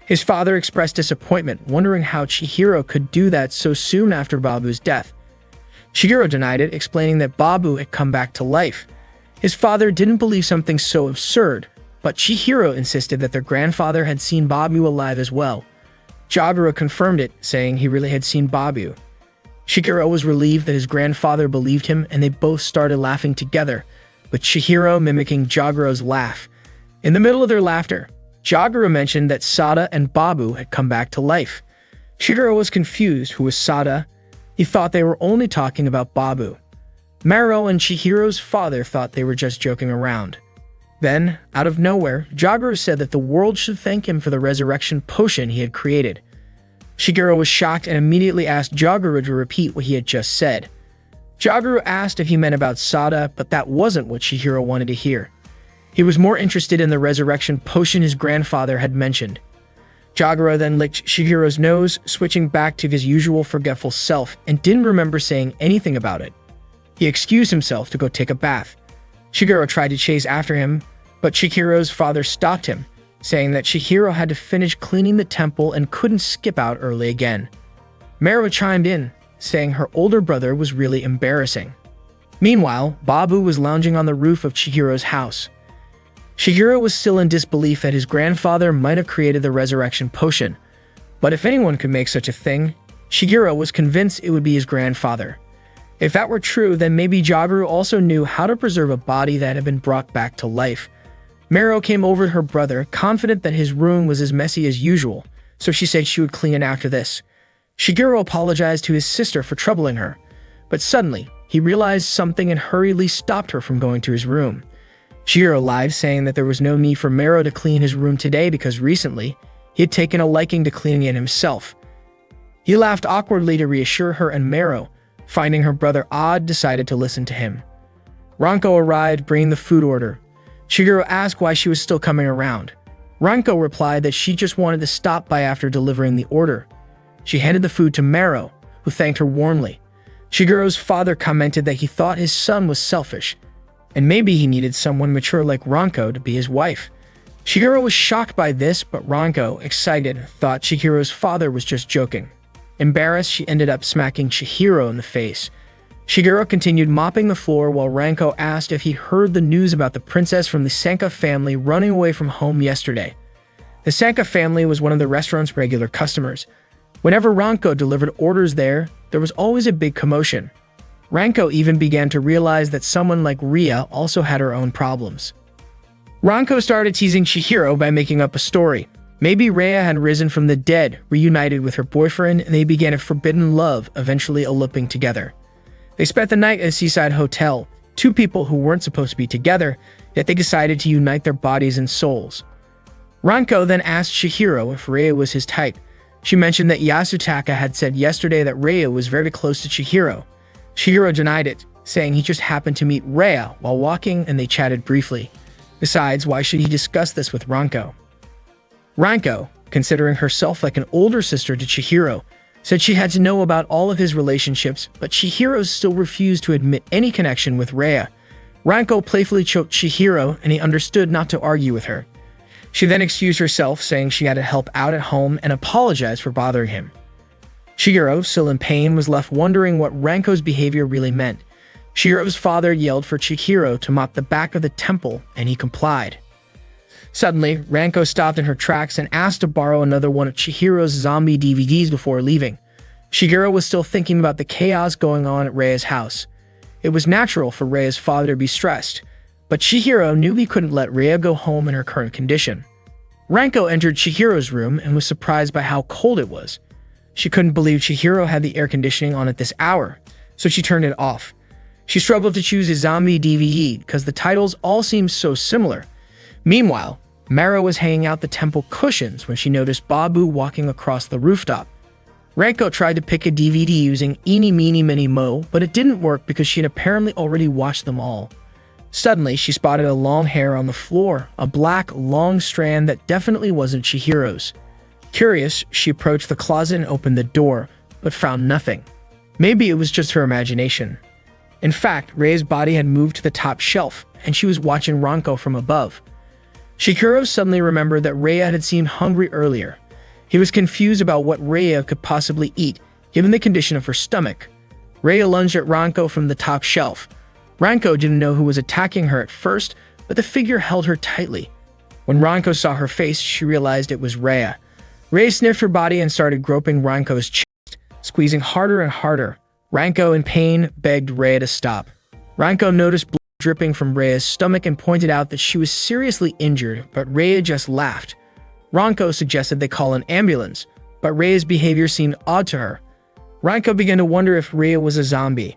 His father expressed disappointment, wondering how Chihiro could do that so soon after Babu's death. Chihiro denied it, explaining that Babu had come back to life. His father didn't believe something so absurd, but Chihiro insisted that their grandfather had seen Babu alive as well. Jagura confirmed it, saying he really had seen Babu. Chihiro was relieved that his grandfather believed him, and they both started laughing together, with Chihiro mimicking Jagura's laugh. In the middle of their laughter, Jagura mentioned that Sada and Babu had come back to life. Chihiro was confused who was Sada. He thought they were only talking about Babu. Mero and Chihiro's father thought they were just joking around. Then, out of nowhere, Jagura said that the world should thank him for the resurrection potion he had created. Chihiro was shocked and immediately asked Jagura to repeat what he had just said. Jagura asked if he meant about Sada, but that wasn't what Chihiro wanted to hear. He was more interested in the resurrection potion his grandfather had mentioned. Jagura then licked Chihiro's nose, switching back to his usual forgetful self, and didn't remember saying anything about it. He excused himself to go take a bath. Chihiro tried to chase after him, but Chihiro's father stopped him, saying that Chihiro had to finish cleaning the temple and couldn't skip out early again. Mero chimed in, saying her older brother was really embarrassing. Meanwhile, Babu was lounging on the roof of Chihiro's house. Chihiro was still in disbelief that his grandfather might have created the resurrection potion, but if anyone could make such a thing, Chihiro was convinced it would be his grandfather. If that were true, then maybe Jaguru also knew how to preserve a body that had been brought back to life. Mero came over to her brother, confident that his room was as messy as usual, so she said she would clean it after this. Chihiro apologized to his sister for troubling her, but suddenly, he realized something and hurriedly stopped her from going to his room. Chihiro lied, saying that there was no need for Mero to clean his room today because recently, He had taken a liking to cleaning it himself. He laughed awkwardly to reassure her, and Mero, finding her brother odd, decided to listen to him. Ranko arrived, bringing the food order. Shigeru asked why she was still coming around. Ranko replied that she just wanted to stop by after delivering the order. She handed the food to Mero, who thanked her warmly. Shigeru's father commented that he thought his son was selfish, and maybe he needed someone mature like Ranko to be his wife. Shigeru was shocked by this, but Ranko, excited, thought Shigeru's father was just joking. Embarrassed, she ended up smacking Chihiro in the face. Shigeru continued mopping the floor while Ranko asked if he'd heard the news about the princess from the Sanka family running away from home yesterday. The Sanka family was one of the restaurant's regular customers. Whenever Ranko delivered orders there was always a big commotion. Ranko even began to realize that someone like Ria also had her own problems. Ranko started teasing Chihiro by making up a story. Maybe Rhea had risen from the dead, reunited with her boyfriend, and they began a forbidden love, eventually eloping together. They spent the night at a seaside hotel, two people who weren't supposed to be together, yet they decided to unite their bodies and souls. Ranko then asked Chihiro if Rhea was his type. She mentioned that Yasutaka had said yesterday that Rhea was very close to Chihiro. Chihiro denied it, saying he just happened to meet Rhea while walking and they chatted briefly. Besides, why should he discuss this with Ranko? Ranko, considering herself like an older sister to Chihiro, said she had to know about all of his relationships, but Chihiro still refused to admit any connection with Rhea. Ranko playfully choked Chihiro, and he understood not to argue with her. She then excused herself, saying she had to help out at home and apologized for bothering him. Chihiro, still in pain, was left wondering what Ranko's behavior really meant. Chihiro's father yelled for Chihiro to mop the back of the temple, and he complied. Suddenly, Ranko stopped in her tracks and asked to borrow another one of Chihiro's zombie DVDs before leaving. Chihiro was still thinking about the chaos going on at Rhea's house. It was natural for Rhea's father to be stressed, but Chihiro knew he couldn't let Rhea go home in her current condition. Ranko entered Chihiro's room and was surprised by how cold it was. She couldn't believe Chihiro had the air conditioning on at this hour, so she turned it off. She struggled to choose a zombie DVD because the titles all seemed so similar. Meanwhile, Mara was hanging out the temple cushions when she noticed Babu walking across the rooftop. Ranko tried to pick a DVD using Eeny Meeny Miny Mo, but it didn't work because she had apparently already watched them all. Suddenly, she spotted a long hair on the floor, a black, long strand that definitely wasn't Chihiro's. Curious, she approached the closet and opened the door, but found nothing. Maybe it was just her imagination. In fact, Rhea's body had moved to the top shelf, and she was watching Ranko from above. Chihiro suddenly remembered that Rhea had seemed hungry earlier. He was confused about what Rhea could possibly eat, given the condition of her stomach. Rhea lunged at Ranko from the top shelf. Ranko didn't know who was attacking her at first, but the figure held her tightly. When Ranko saw her face, she realized it was Rhea. Rhea sniffed her body and started groping Ranko's chest, squeezing harder and harder. Ranko, in pain, begged Rhea to stop. Ranko noticed blood dripping from Rhea's stomach and pointed out that she was seriously injured, but Rhea just laughed. Ranko suggested they call an ambulance, but Rhea's behavior seemed odd to her. Ranko began to wonder if Rhea was a zombie.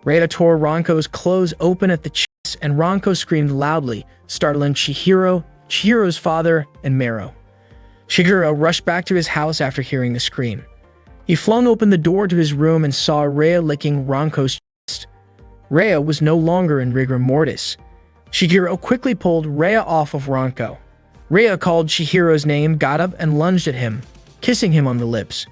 Rhea tore Ranko's clothes open at the chest, and Ranko screamed loudly, startling Chihiro, Chihiro's father, and Mero. Chihiro rushed back to his house after hearing the scream. He flung open the door to his room and saw Rhea licking Ranko's chest. Rhea was no longer in rigor mortis. Chihiro quickly pulled Rhea off of Ranko. Rhea called Chihiro's name, got up, and lunged at him, kissing him on the lips.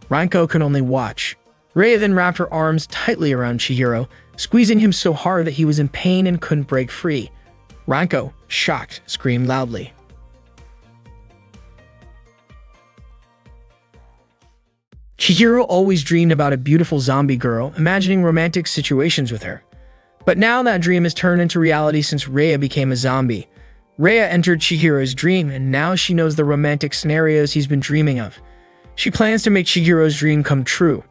Ranko could only watch. Rhea then wrapped her arms tightly around Chihiro, squeezing him so hard that he was in pain and couldn't break free. Ranko, shocked, screamed loudly. Chihiro always dreamed about a beautiful zombie girl, imagining romantic situations with her. But now that dream has turned into reality since Rhea became a zombie. Rhea entered Chihiro's dream, and now she knows the romantic scenarios he's been dreaming of. She plans to make Chihiro's dream come true.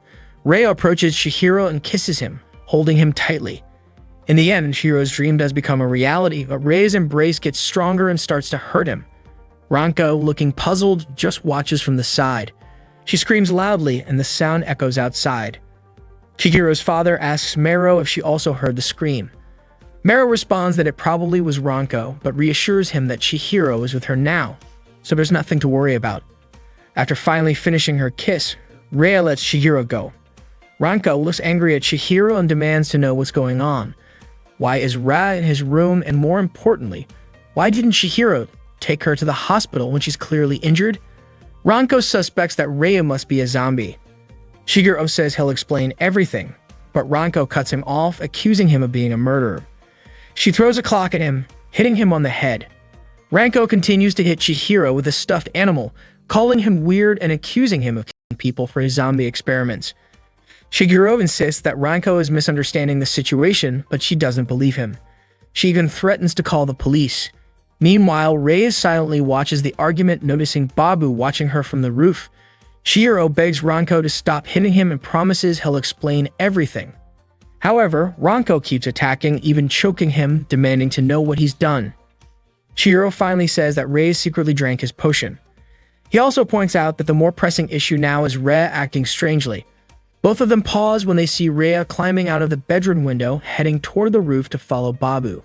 Rhea approaches Chihiro and kisses him, holding him tightly. In the end, Chihiro's dream does become a reality, but Rhea's embrace gets stronger and starts to hurt him. Ranko, looking puzzled, just watches from the side. She screams loudly, and the sound echoes outside. Chihiro's father asks Mero if she also heard the scream. Mero responds that it probably was Ranko, but reassures him that Chihiro is with her now, so there's nothing to worry about. After finally finishing her kiss, Rhea lets Chihiro go. Ranko looks angry at Chihiro and demands to know what's going on. Why is Ra in his room, and more importantly, why didn't Chihiro take her to the hospital when she's clearly injured? Ranko suspects that Rhea must be a zombie. Chihiro says he'll explain everything, but Ranko cuts him off, accusing him of being a murderer. She throws a clock at him, hitting him on the head. Ranko continues to hit Chihiro with a stuffed animal, calling him weird and accusing him of killing people for his zombie experiments. Chihiro insists that Ranko is misunderstanding the situation, but she doesn't believe him. She even threatens to call the police. Meanwhile, Rhea silently watches the argument, noticing Babu watching her from the roof. Chihiro begs Ranko to stop hitting him and promises he'll explain everything. However, Ranko keeps attacking, even choking him, demanding to know what he's done. Chihiro finally says that Rhea secretly drank his potion. He also points out that the more pressing issue now is Rhea acting strangely. Both of them pause when they see Rhea climbing out of the bedroom window, heading toward the roof to follow Babu.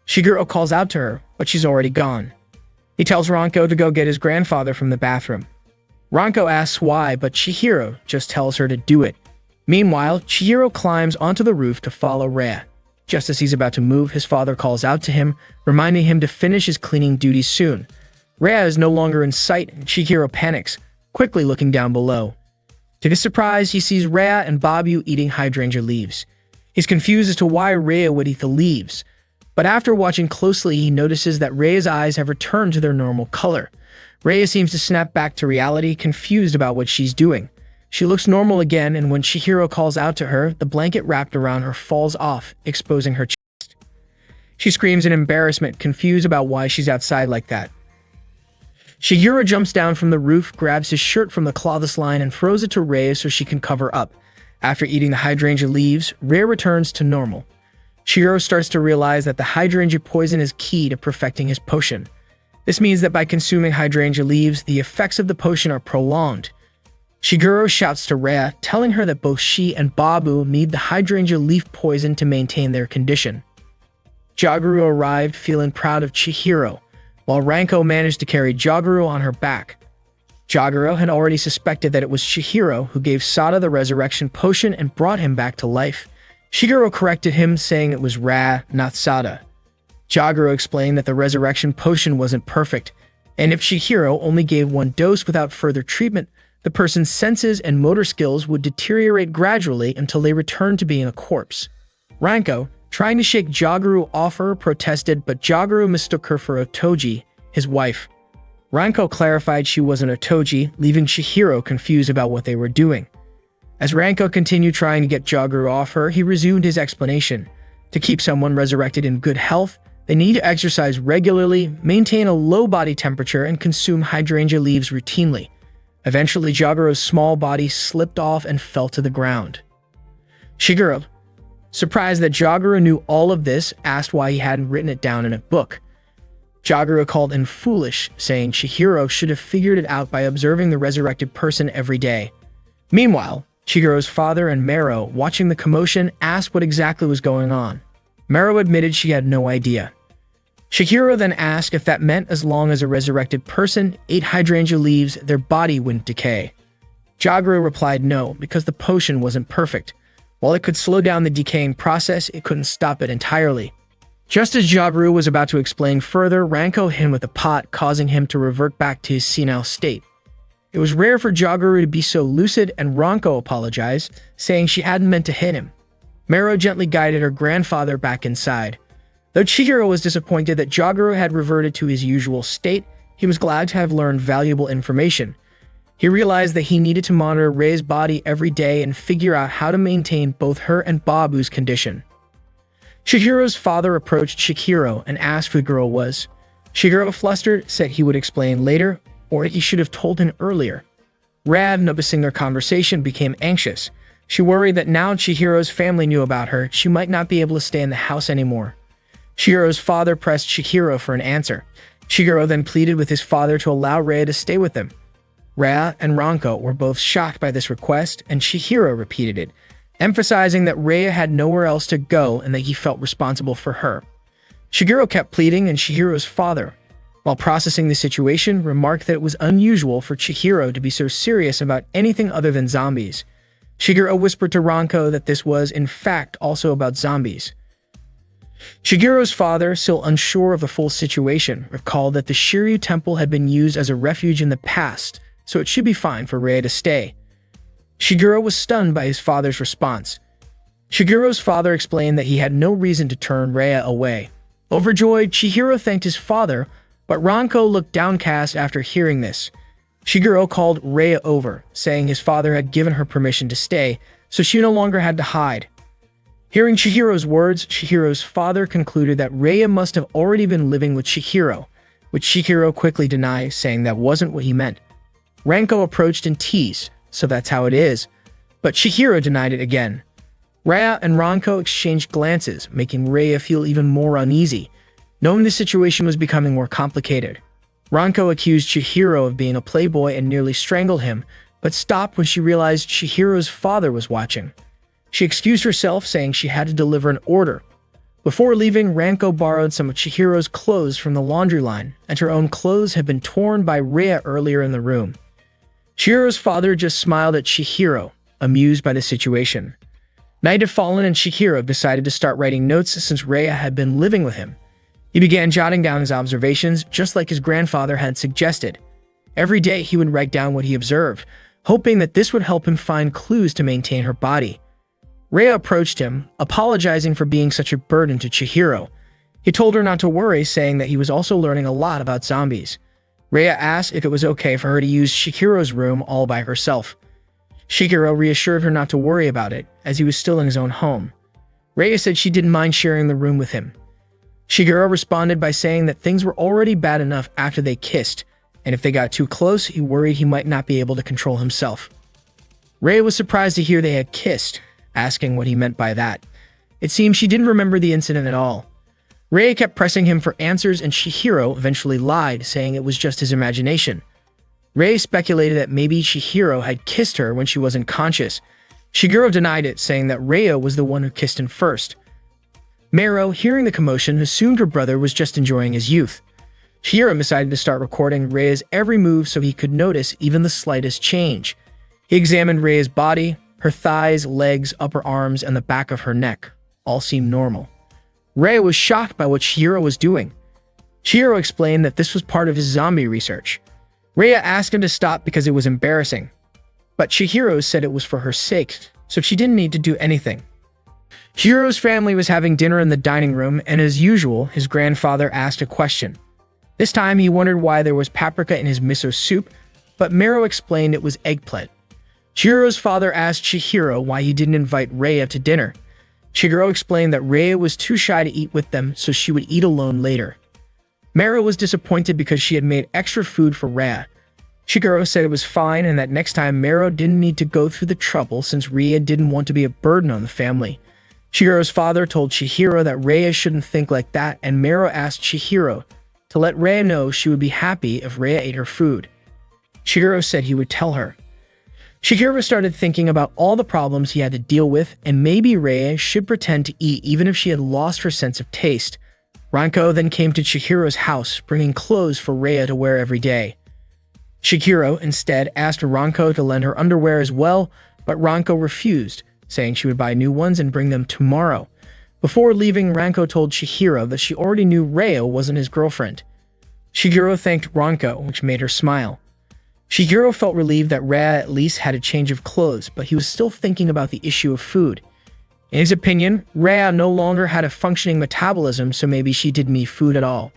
Chihiro calls out to her, but she's already gone. He tells Ranko to go get his grandfather from the bathroom. Ranko asks why, but Chihiro just tells her to do it. Meanwhile, Chihiro climbs onto the roof to follow Rhea. Just as he's about to move, his father calls out to him, reminding him to finish his cleaning duties soon. Rhea is no longer in sight, and Chihiro panics, quickly looking down below. To his surprise, he sees Rhea and Babu eating hydrangea leaves. He's confused as to why Rhea would eat the leaves, but after watching closely, he notices that Rhea's eyes have returned to their normal color. Rhea seems to snap back to reality, confused about what she's doing. She looks normal again, and when Chihiro calls out to her, the blanket wrapped around her falls off, exposing her chest. She screams in embarrassment, confused about why she's outside like that. Chihiro jumps down from the roof, grabs his shirt from the clothes line, and throws it to Rhea so she can cover up. After eating the hydrangea leaves, Rhea returns to normal. Chihiro starts to realize that the hydrangea poison is key to perfecting his potion. This means that by consuming hydrangea leaves, the effects of the potion are prolonged. Chihiro shouts to Rhea, telling her that both she and Babu need the hydrangea leaf poison to maintain their condition. Jaguru arrived, feeling proud of Chihiro, while Ranko managed to carry Jaguru on her back. Jaguru had already suspected that it was Chihiro who gave Sada the resurrection potion and brought him back to life. Chihiro corrected him, saying it was Ra, not Sada. Jaguru explained that the resurrection potion wasn't perfect, and if Chihiro only gave one dose without further treatment, the person's senses and motor skills would deteriorate gradually until they returned to being a corpse. Ranko, trying to shake Jaguru off her, protested, but Jaguru mistook her for Otoji, his wife. Ranko clarified she wasn't Otoji, leaving Chihiro confused about what they were doing. As Ranko continued trying to get Jaguru off her, he resumed his explanation. To keep someone resurrected in good health, they need to exercise regularly, maintain a low body temperature, and consume hydrangea leaves routinely. Eventually, Jaguru's small body slipped off and fell to the ground. Chihiro, surprised that Jaguru knew all of this, asked why he hadn't written it down in a book. Jaguru called him foolish, saying Chihiro should have figured it out by observing the resurrected person every day. Meanwhile, Chihiro's father and Mero, watching the commotion, asked what exactly was going on. Mero admitted she had no idea. Chihiro then asked if that meant as long as a resurrected person ate hydrangea leaves, their body wouldn't decay. Jaguru replied no, because the potion wasn't perfect. While it could slow down the decaying process, it couldn't stop it entirely. Just as Jaguru was about to explain further, Ranko hit him with a pot, causing him to revert back to his senile state. It was rare for Jaguru to be so lucid, and Ranko apologized, saying she hadn't meant to hit him. Mero gently guided her grandfather back inside. Though Chihiro was disappointed that Jaguru had reverted to his usual state, he was glad to have learned valuable information. He realized that he needed to monitor Rei's body every day and figure out how to maintain both her and Babu's condition. Chihiro's father approached Chihiro and asked who the girl was. Chihiro, flustered, said he would explain later, or he should have told him earlier. Rav, noticing their conversation, became anxious. She worried that now Chihiro's family knew about her, she might not be able to stay in the house anymore. Chihiro's father pressed Chihiro for an answer. Chihiro then pleaded with his father to allow Rhea to stay with them. Rhea and Ranko were both shocked by this request, and Chihiro repeated it, emphasizing that Rhea had nowhere else to go and that he felt responsible for her. Chihiro kept pleading, and Chihiro's father, While processing the situation, remarked that it was unusual for Chihiro to be so serious about anything other than zombies. Shigeru whispered to Ranko that this was, in fact, also about zombies. Shigeru's father, still unsure of the full situation, recalled that the Shiryu Temple had been used as a refuge in the past, so it should be fine for Rei to stay. Shigeru was stunned by his father's response. Shigeru's father explained that he had no reason to turn Rei away. Overjoyed, Chihiro thanked his father, but Ranko looked downcast after hearing this. Shigeru called Rei over, saying his father had given her permission to stay, so she no longer had to hide. Hearing Chihiro's words, Chihiro's father concluded that Rei must have already been living with Chihiro, which Chihiro quickly denied, saying that wasn't what he meant. Ranko approached and teased, so that's how it is, but Chihiro denied it again. Rei and Ranko exchanged glances, making Rei feel even more uneasy, knowing the situation was becoming more complicated. Ranko accused Chihiro of being a playboy and nearly strangled him, but stopped when she realized Chihiro's father was watching. She excused herself, saying she had to deliver an order. Before leaving, Ranko borrowed some of Chihiro's clothes from the laundry line, and her own clothes had been torn by Rei earlier in the room. Chihiro's father just smiled at Chihiro, amused by the situation. Night had fallen and Chihiro decided to start writing notes since Rei had been living with him. He began jotting down his observations, just like his grandfather had suggested. Every day he would write down what he observed, hoping that this would help him find clues to maintain her body. Rei approached him, apologizing for being such a burden to Chihiro. He told her not to worry, saying that he was also learning a lot about zombies. Rei asked if it was okay for her to use Chihiro's room all by herself. Chihiro reassured her not to worry about it, as he was still in his own home. Rei said she didn't mind sharing the room with him. Chihiro responded by saying that things were already bad enough after they kissed, and if they got too close, he worried he might not be able to control himself. Rei was surprised to hear they had kissed, asking what he meant by that. It seemed she didn't remember the incident at all. Rei kept pressing him for answers, and Chihiro eventually lied, saying it was just his imagination. Rei speculated that maybe Chihiro had kissed her when she wasn't conscious. Shigeru denied it, saying that Rei was the one who kissed him first. Mero, hearing the commotion, assumed her brother was just enjoying his youth. Chihiro decided to start recording Rei's every move so he could notice even the slightest change. He examined Rei's body, her thighs, legs, upper arms, and the back of her neck. All seemed normal. Rei was shocked by what Chihiro was doing. Chihiro explained that this was part of his zombie research. Rei asked him to stop because it was embarrassing, but Chihiro said it was for her sake, so she didn't need to do anything. Chihiro's family was having dinner in the dining room, and as usual, his grandfather asked a question. This time, he wondered why there was paprika in his miso soup, but Mero explained it was eggplant. Chihiro's father asked Chihiro why he didn't invite Rei to dinner. Chihiro explained that Rei was too shy to eat with them, so she would eat alone later. Mero was disappointed because she had made extra food for Rei. Chihiro said it was fine and that next time Mero didn't need to go through the trouble since Rei didn't want to be a burden on the family. Chihiro's father told Chihiro that Rei shouldn't think like that, and Mero asked Chihiro to let Rei know she would be happy if Rei ate her food. Chihiro said he would tell her. Chihiro started thinking about all the problems he had to deal with, and maybe Rei should pretend to eat even if she had lost her sense of taste. Ranko then came to Chihiro's house, bringing clothes for Rei to wear every day. Chihiro instead asked Ranko to lend her underwear as well, but Ranko refused, saying she would buy new ones and bring them tomorrow. Before leaving, Ranko told Chihiro that she already knew Rei wasn't his girlfriend. Chihiro thanked Ranko, which made her smile. Chihiro felt relieved that Rei at least had a change of clothes, but he was still thinking about the issue of food. In his opinion, Rei no longer had a functioning metabolism, so maybe she didn't need food at all.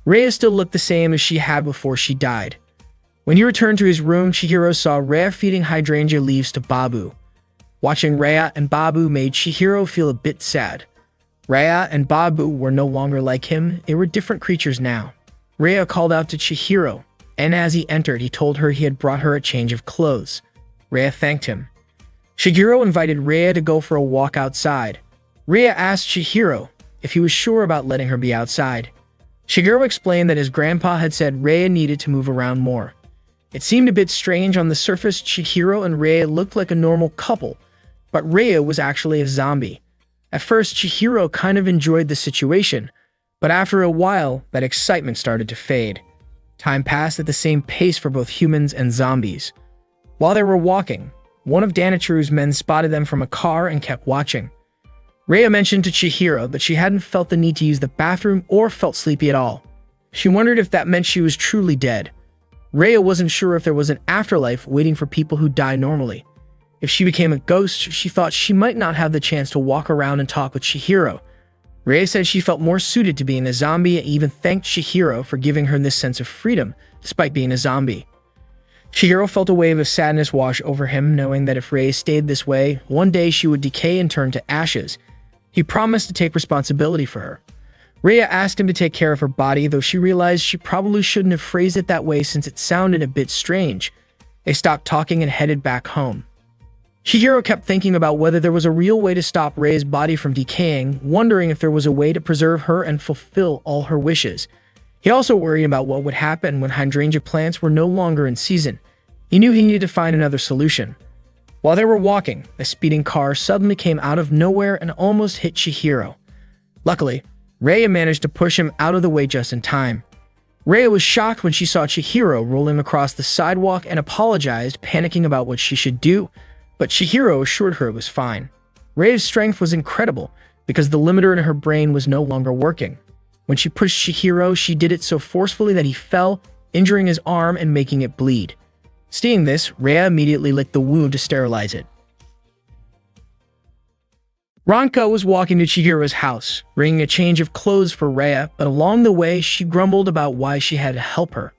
Rei still looked the same as she had before she died. When he returned to his room, Chihiro saw Rei feeding hydrangea leaves to Babu. Watching Rei and Babu made Chihiro feel a bit sad. Rei and Babu were no longer like him, they were different creatures now. Rei called out to Chihiro, and as he entered, he told her he had brought her a change of clothes. Rei thanked him. Chihiro invited Rei to go for a walk outside. Rei asked Chihiro if he was sure about letting her be outside. Chihiro explained that his grandpa had said Rei needed to move around more. It seemed a bit strange on the surface. Chihiro and Rei looked like a normal couple, but Rei was actually a zombie. At first, Chihiro kind of enjoyed the situation, but after a while, that excitement started to fade. Time passed at the same pace for both humans and zombies. While they were walking, one of Danichiru's men spotted them from a car and kept watching. Rhea mentioned to Chihiro that she hadn't felt the need to use the bathroom or felt sleepy at all. She wondered if that meant she was truly dead. Rhea wasn't sure if there was an afterlife waiting for people who die normally. If she became a ghost, she thought she might not have the chance to walk around and talk with Chihiro. Rhea said she felt more suited to being a zombie and even thanked Chihiro for giving her this sense of freedom, despite being a zombie. Chihiro felt a wave of sadness wash over him, knowing that if Rhea stayed this way, one day she would decay and turn to ashes. He promised to take responsibility for her. Rhea asked him to take care of her body, though she realized she probably shouldn't have phrased it that way since it sounded a bit strange. They stopped talking and headed back home. Chihiro kept thinking about whether there was a real way to stop Rhea's body from decaying, wondering if there was a way to preserve her and fulfill all her wishes. He also worried about what would happen when hydrangea plants were no longer in season. He knew he needed to find another solution. While they were walking, a speeding car suddenly came out of nowhere and almost hit Chihiro. Luckily, Rhea managed to push him out of the way just in time. Rhea was shocked when she saw Chihiro rolling across the sidewalk and apologized, panicking about what she should do, but Chihiro assured her it was fine. Rhea's strength was incredible because the limiter in her brain was no longer working. When she pushed Chihiro, she did it so forcefully that he fell, injuring his arm and making it bleed. Seeing this, Rhea immediately licked the wound to sterilize it. Ranko was walking to Chihiro's house, bringing a change of clothes for Rhea, but along the way, she grumbled about why she had to help her.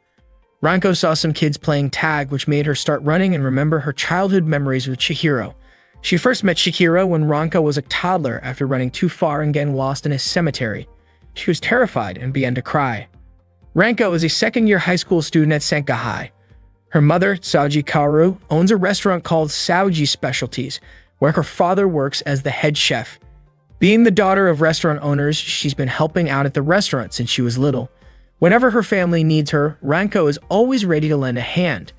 Ranko saw some kids playing tag, which made her start running and remember her childhood memories with Chihiro. She first met Chihiro when Ranko was a toddler after running too far and getting lost in a cemetery. She was terrified and began to cry. Ranko is a second-year high school student at Senka High. Her mother, Saoji Kaoru, owns a restaurant called Saoji Specialties, where her father works as the head chef. Being the daughter of restaurant owners, she's been helping out at the restaurant since she was little. Whenever her family needs her, Ranko is always ready to lend a hand.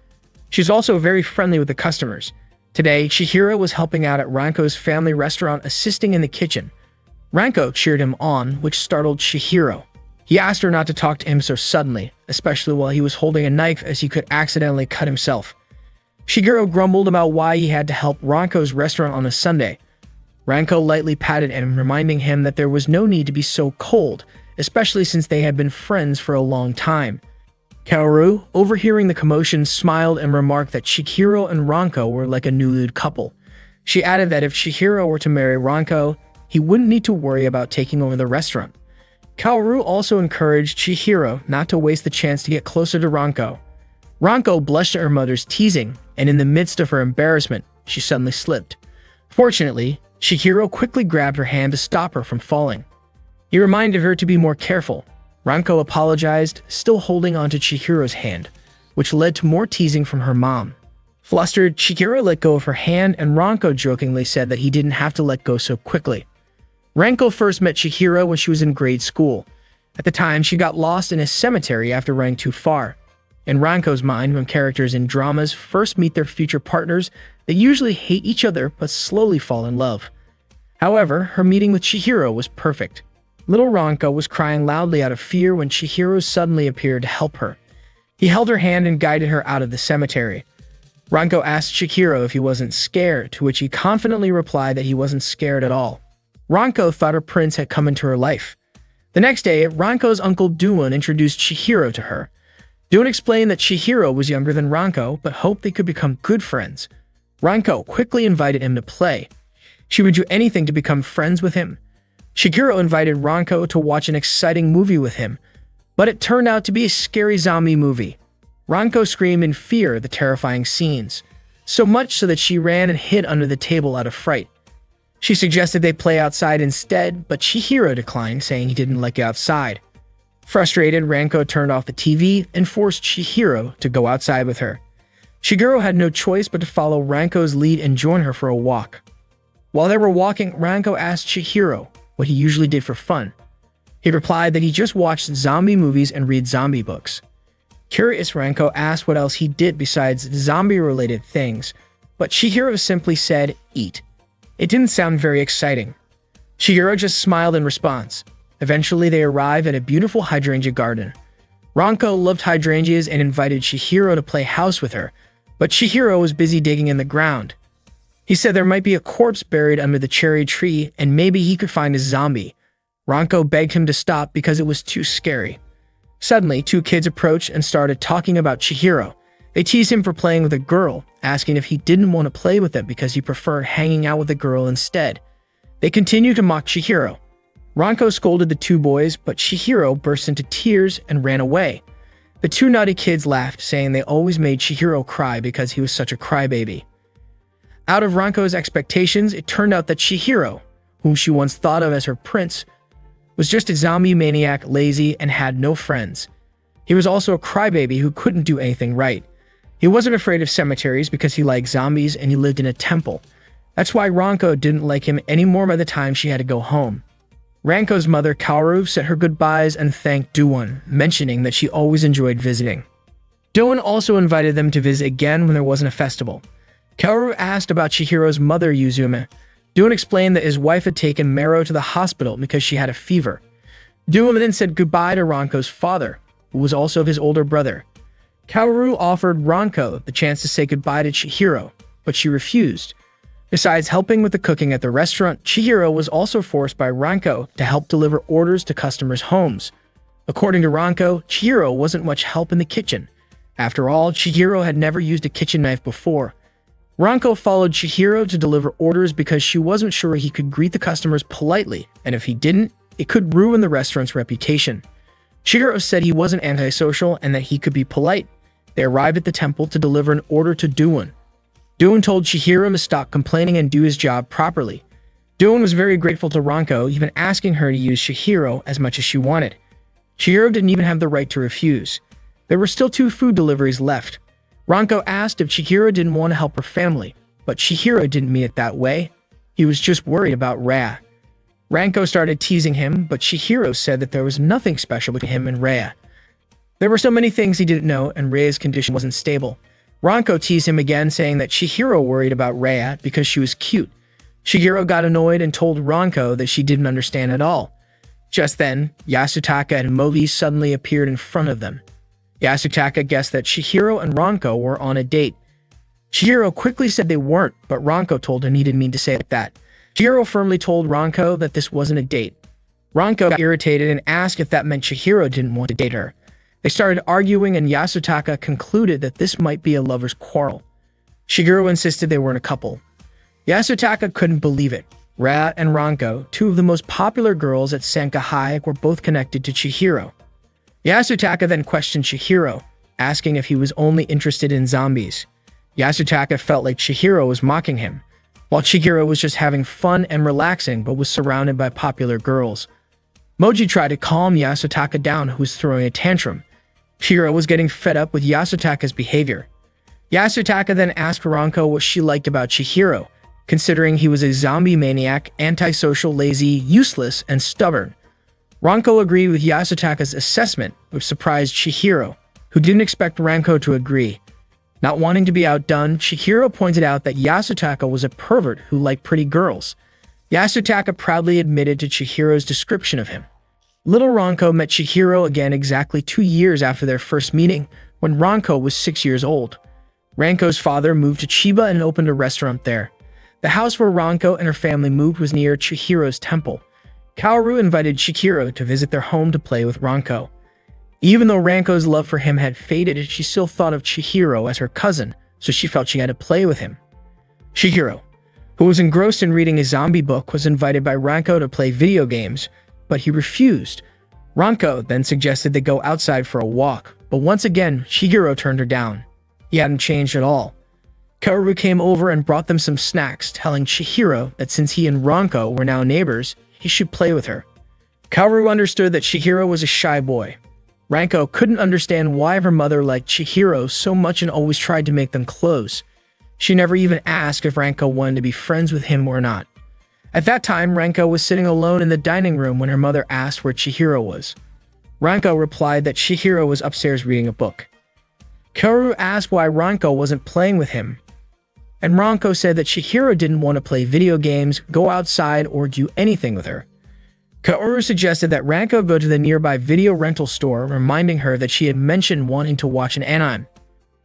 She's also very friendly with the customers. Today, Chihiro was helping out at Ranko's family restaurant, assisting in the kitchen. Ranko cheered him on, which startled Chihiro. He asked her not to talk to him so suddenly, especially while he was holding a knife as he could accidentally cut himself. Chihiro grumbled about why he had to help Ranko's restaurant on a Sunday. Ranko lightly patted him, reminding him that there was no need to be so cold, especially since they had been friends for a long time. Kaoru, overhearing the commotion, smiled and remarked that Chihiro and Ranko were like a newlywed couple. She added that if Chihiro were to marry Ranko, he wouldn't need to worry about taking over the restaurant. Kaoru also encouraged Chihiro not to waste the chance to get closer to Ranko. Ranko blushed at her mother's teasing, and in the midst of her embarrassment, she suddenly slipped. Fortunately, Chihiro quickly grabbed her hand to stop her from falling. He reminded her to be more careful. Ranko apologized, still holding onto Chihiro's hand, which led to more teasing from her mom. Flustered, Chihiro let go of her hand, and Ranko jokingly said that he didn't have to let go so quickly. Ranko first met Chihiro when she was in grade school. At the time, she got lost in a cemetery after running too far. In Ranko's mind, when characters in dramas first meet their future partners, they usually hate each other but slowly fall in love. However, her meeting with Chihiro was perfect. Little Ranko was crying loudly out of fear when Chihiro suddenly appeared to help her. He held her hand and guided her out of the cemetery. Ranko asked Chihiro if he wasn't scared, to which he confidently replied that he wasn't scared at all. Ranko thought her prince had come into her life. The next day, Ranko's uncle Doon introduced Chihiro to her. Doon explained that Chihiro was younger than Ranko, but hoped they could become good friends. Ranko quickly invited him to play. She would do anything to become friends with him. Chihiro invited Ranko to watch an exciting movie with him, but it turned out to be a scary zombie movie. Ranko screamed in fear at the terrifying scenes, so much so that she ran and hid under the table out of fright. She suggested they play outside instead, but Chihiro declined, saying he didn't like it outside. Frustrated, Ranko turned off the TV and forced Chihiro to go outside with her. Chihiro had no choice but to follow Ranko's lead and join her for a walk. While they were walking, Ranko asked Chihiro what he usually did for fun. He replied that he just watched zombie movies and read zombie books. Curious, Ranko asked what else he did besides zombie-related things, but Chihiro simply said, "Eat." It didn't sound very exciting. Chihiro just smiled in response. Eventually, they arrive at a beautiful hydrangea garden. Ranko loved hydrangeas and invited Chihiro to play house with her, but Chihiro was busy digging in the ground. He said there might be a corpse buried under the cherry tree and maybe he could find a zombie. Ranko begged him to stop because it was too scary. Suddenly, two kids approached and started talking about Chihiro. They teased him for playing with a girl, asking if he didn't want to play with them because he preferred hanging out with a girl instead. They continued to mock Chihiro. Ranko scolded the two boys, but Chihiro burst into tears and ran away. The two naughty kids laughed, saying they always made Chihiro cry because he was such a crybaby. Out of Ranko's expectations, it turned out that Chihiro, whom she once thought of as her prince, was just a zombie maniac, lazy, and had no friends. He was also a crybaby who couldn't do anything right. He wasn't afraid of cemeteries because he liked zombies and he lived in a temple. That's why Ranko didn't like him anymore by the time she had to go home. Ranko's mother, Kaoru, said her goodbyes and thanked Doowon, mentioning that she always enjoyed visiting. Doowon also invited them to visit again when there wasn't a festival. Kaoru asked about Chihiro's mother, Yuzume. Doowon explained that his wife had taken Mero to the hospital because she had a fever. Doowon then said goodbye to Ranko's father, who was also his older brother. Kaoru offered Ranko the chance to say goodbye to Chihiro, but she refused. Besides helping with the cooking at the restaurant, Chihiro was also forced by Ranko to help deliver orders to customers' homes. According to Ranko, Chihiro wasn't much help in the kitchen. After all, Chihiro had never used a kitchen knife before. Ranko followed Chihiro to deliver orders because she wasn't sure he could greet the customers politely, and if he didn't, it could ruin the restaurant's reputation. Chihiro said he wasn't antisocial and that he could be polite. They arrived at the temple to deliver an order to Doowon. Doowon told Chihiro to stop complaining and do his job properly. Doowon was very grateful to Ranko, even asking her to use Chihiro as much as she wanted. Chihiro didn't even have the right to refuse. There were still 2 food deliveries left. Ranko asked if Chihiro didn't want to help her family, but Chihiro didn't mean it that way. He was just worried about Rhea. Ranko started teasing him, but Chihiro said that there was nothing special between him and Rhea. There were so many things he didn't know, and Rhea's condition wasn't stable. Ranko teased him again, saying that Chihiro worried about Rhea because she was cute. Chihiro got annoyed and told Ranko that she didn't understand at all. Just then, Yasutaka and Mogi suddenly appeared in front of them. Yasutaka guessed that Chihiro and Ranko were on a date. Chihiro quickly said they weren't, but Ranko told him he didn't mean to say it like that. Chihiro firmly told Ranko that this wasn't a date. Ranko got irritated and asked if that meant Chihiro didn't want to date her. They started arguing and Yasutaka concluded that this might be a lover's quarrel. Chihiro insisted they weren't a couple. Yasutaka couldn't believe it. Rhea and Ranko, 2 of the most popular girls at Sanka High, were both connected to Chihiro. Yasutaka then questioned Chihiro, asking if he was only interested in zombies. Yasutaka felt like Chihiro was mocking him, while Chihiro was just having fun and relaxing but was surrounded by popular girls. Moji tried to calm Yasutaka down, who was throwing a tantrum. Chihiro was getting fed up with Yasutaka's behavior. Yasutaka then asked Ranko what she liked about Chihiro, considering he was a zombie maniac, antisocial, lazy, useless, and stubborn. Ranko agreed with Yasutaka's assessment, which surprised Chihiro, who didn't expect Ranko to agree. Not wanting to be outdone, Chihiro pointed out that Yasutaka was a pervert who liked pretty girls. Yasutaka proudly admitted to Chihiro's description of him. Little Ranko met Chihiro again exactly 2 years after their first meeting, when Ranko was 6 years old. Ranko's father moved to Chiba and opened a restaurant there. The house where Ranko and her family moved was near Chihiro's temple. Kaoru invited Chihiro to visit their home to play with Ranko. Even though Ranko's love for him had faded, she still thought of Chihiro as her cousin, so she felt she had to play with him. Chihiro, who was engrossed in reading a zombie book, was invited by Ranko to play video games, but he refused. Ranko then suggested they go outside for a walk, but once again, Chihiro turned her down. He hadn't changed at all. Kaoru came over and brought them some snacks, telling Chihiro that since he and Ranko were now neighbors, he should play with her. Kaoru understood that Chihiro was a shy boy. Ranko couldn't understand why her mother liked Chihiro so much and always tried to make them close. She never even asked if Ranko wanted to be friends with him or not. At that time, Ranko was sitting alone in the dining room when her mother asked where Chihiro was. Ranko replied that Chihiro was upstairs reading a book. Kaoru asked why Ranko wasn't playing with him, and Ranko said that Chihiro didn't want to play video games, go outside, or do anything with her. Kaoru suggested that Ranko go to the nearby video rental store, reminding her that she had mentioned wanting to watch an anime.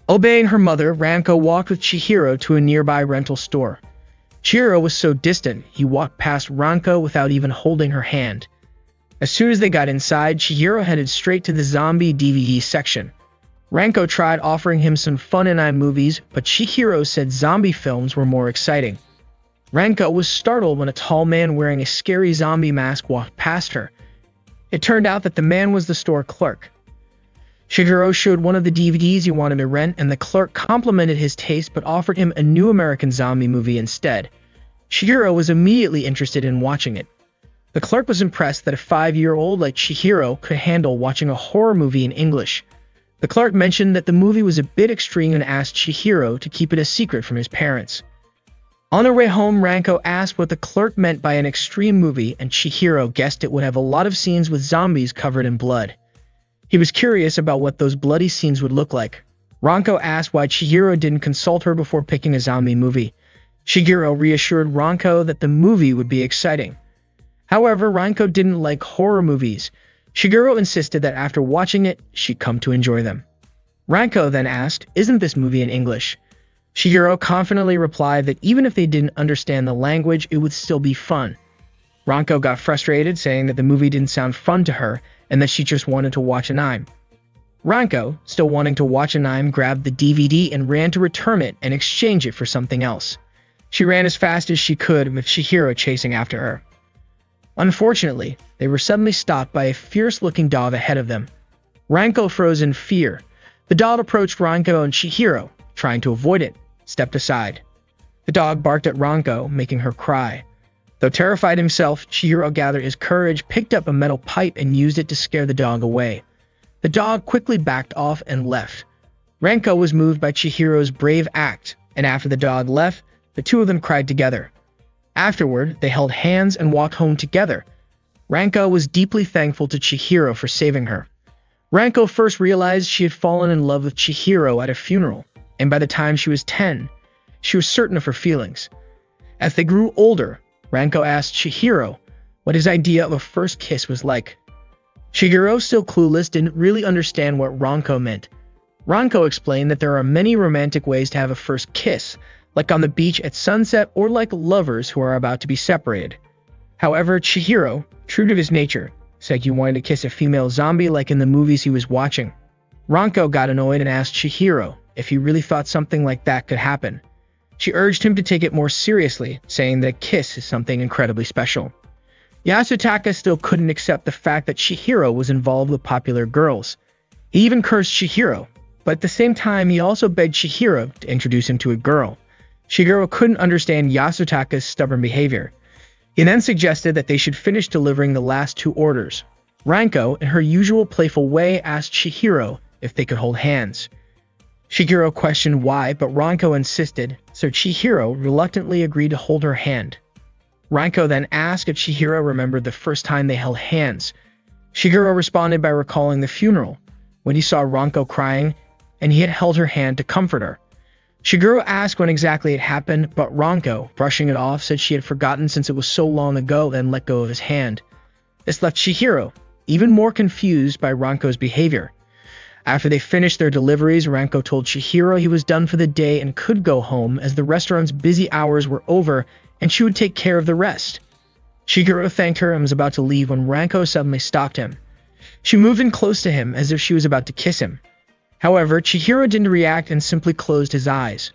Obeying her mother, Ranko walked with Chihiro to a nearby rental store. Chihiro was so distant, he walked past Ranko without even holding her hand. As soon as they got inside, Chihiro headed straight to the zombie DVD section. Ranko tried offering him some fun anime movies, but Chihiro said zombie films were more exciting. Ranko was startled when a tall man wearing a scary zombie mask walked past her. It turned out that the man was the store clerk. Chihiro showed one of the DVDs he wanted to rent, and the clerk complimented his taste but offered him a new American zombie movie instead. Chihiro was immediately interested in watching it. The clerk was impressed that a 5-year-old like Chihiro could handle watching a horror movie in English. The clerk mentioned that the movie was a bit extreme and asked Chihiro to keep it a secret from his parents. On their way home, Ranko asked what the clerk meant by an extreme movie, and Chihiro guessed it would have a lot of scenes with zombies covered in blood. He was curious about what those bloody scenes would look like. Ranko asked why Chihiro didn't consult her before picking a zombie movie. Chihiro reassured Ranko that the movie would be exciting. However, Ranko didn't like horror movies. Chihiro insisted that after watching it, she'd come to enjoy them. Ranko then asked, "Isn't this movie in English?" Chihiro confidently replied that even if they didn't understand the language, it would still be fun. Ranko got frustrated, saying that the movie didn't sound fun to her and that she just wanted to watch anime. Ranko, still wanting to watch anime, grabbed the DVD and ran to return it and exchange it for something else. She ran as fast as she could, with Chihiro chasing after her. Unfortunately, they were suddenly stopped by a fierce-looking dog ahead of them. Ranko froze in fear. The dog approached Ranko, and Chihiro, trying to avoid it, stepped aside. The dog barked at Ranko, making her cry. Though terrified himself, Chihiro gathered his courage, picked up a metal pipe, and used it to scare the dog away. The dog quickly backed off and left. Ranko was moved by Chihiro's brave act, and after the dog left, the two of them cried together. Afterward, they held hands and walked home together. Ranko was deeply thankful to Chihiro for saving her. Ranko first realized she had fallen in love with Chihiro at a funeral, and by the time she was 10, she was certain of her feelings. As they grew older, Ranko asked Chihiro what his idea of a first kiss was like. Chihiro, still clueless, didn't really understand what Ranko meant. Ranko explained that there are many romantic ways to have a first kiss, like on the beach at sunset or like lovers who are about to be separated. However, Chihiro, true to his nature, said he wanted to kiss a female zombie like in the movies he was watching. Ranko got annoyed and asked Chihiro if he really thought something like that could happen. She urged him to take it more seriously, saying that a kiss is something incredibly special. Yasutaka still couldn't accept the fact that Chihiro was involved with popular girls. He even cursed Chihiro, but at the same time he also begged Chihiro to introduce him to a girl. Chihiro couldn't understand Yasutaka's stubborn behavior. He then suggested that they should finish delivering the last 2 orders. Ranko, in her usual playful way, asked Chihiro if they could hold hands. Chihiro questioned why, but Ranko insisted, so Chihiro reluctantly agreed to hold her hand. Ranko then asked if Chihiro remembered the first time they held hands. Chihiro responded by recalling the funeral, when he saw Ranko crying, and he had held her hand to comfort her. Chihiro asked when exactly it happened, but Ranko, brushing it off, said she had forgotten since it was so long ago and let go of his hand. This left Chihiro even more confused by Ranko's behavior. After they finished their deliveries, Ranko told Chihiro he was done for the day and could go home as the restaurant's busy hours were over and she would take care of the rest. Chihiro thanked her and was about to leave when Ranko suddenly stopped him. She moved in close to him as if she was about to kiss him. However, Chihiro didn't react and simply closed his eyes.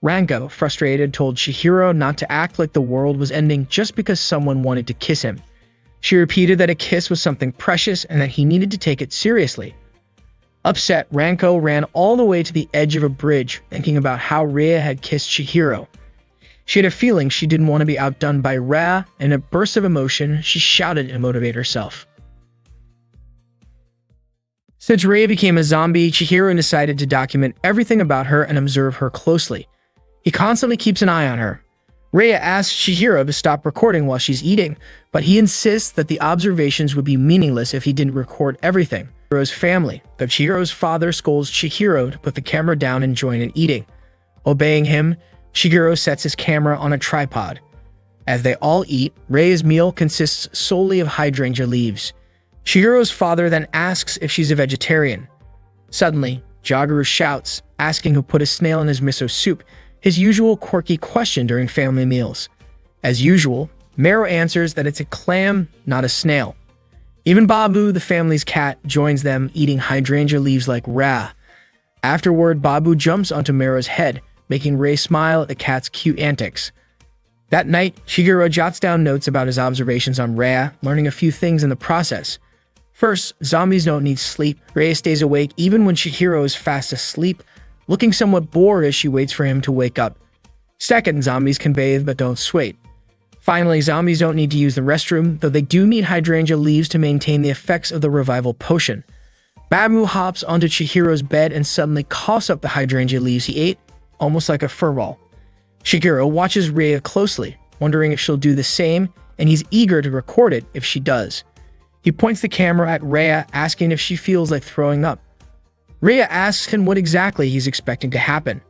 Ranko, frustrated, told Chihiro not to act like the world was ending just because someone wanted to kiss him. She repeated that a kiss was something precious and that he needed to take it seriously. Upset, Ranko ran all the way to the edge of a bridge, thinking about how Rhea had kissed Chihiro. She had a feeling she didn't want to be outdone by Rhea, and in a burst of emotion, she shouted to motivate herself. Since Rhea became a zombie, Chihiro decided to document everything about her and observe her closely. He constantly keeps an eye on her. Rhea asks Chihiro to stop recording while she's eating, but he insists that the observations would be meaningless if he didn't record everything. Chihiro's family, but Chihiro's father scolds Chihiro to put the camera down and join in eating. Obeying him, Chihiro sets his camera on a tripod. As they all eat, Reia's meal consists solely of hydrangea leaves. Chihiro's father then asks if she's a vegetarian. Suddenly, Jaguru shouts, asking who put a snail in his miso soup, his usual quirky question during family meals. As usual, Mero answers that it's a clam, not a snail. Even Babu, the family's cat, joins them, eating hydrangea leaves like Ra. Afterward, Babu jumps onto Mero's head, making Rei smile at the cat's cute antics. That night, Chihiro jots down notes about his observations on Rhea, learning a few things in the process. First, zombies don't need sleep. Rhea stays awake even when Chihiro is fast asleep, looking somewhat bored as she waits for him to wake up. Second, zombies can bathe but don't sweat. Finally, zombies don't need to use the restroom, though they do need hydrangea leaves to maintain the effects of the revival potion. Babu hops onto Chihiro's bed and suddenly coughs up the hydrangea leaves he ate, almost like a furball. Chihiro watches Rhea closely, wondering if she'll do the same, and he's eager to record it if she does. He points the camera at Rhea, asking if she feels like throwing up. Rhea asks him what exactly he's expecting to happen.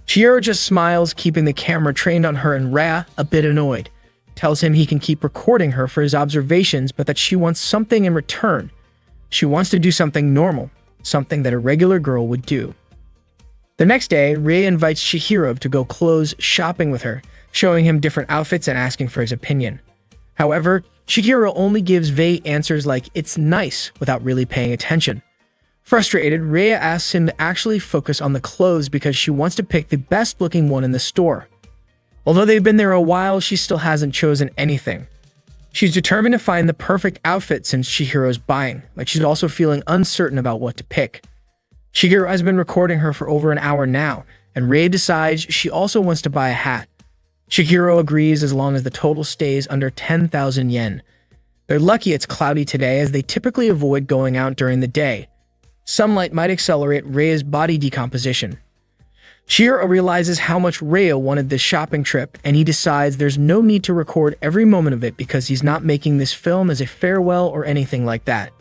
Chihiro just smiles, keeping the camera trained on her, and Rhea, a bit annoyed, tells him he can keep recording her for his observations, but that she wants something in return. She wants to do something normal, something that a regular girl would do. The next day, Rhea invites Chihiro to go clothes shopping with her, showing him different outfits and asking for his opinion. However, Chihiro only gives vague answers like, "It's nice," without really paying attention. Frustrated, Rhea asks him to actually focus on the clothes because she wants to pick the best-looking one in the store. Although they've been there a while, she still hasn't chosen anything. She's determined to find the perfect outfit since Chihiro's buying, but she's also feeling uncertain about what to pick. Chihiro has been recording her for over an hour now, and Rhea decides she also wants to buy a hat. Chihiro agrees as long as the total stays under 10,000 yen. They're lucky it's cloudy today, as they typically avoid going out during the day. Sunlight might accelerate Rhea's body decomposition. Chihiro realizes how much Rhea wanted this shopping trip, and he decides there's no need to record every moment of it because he's not making this film as a farewell or anything like that.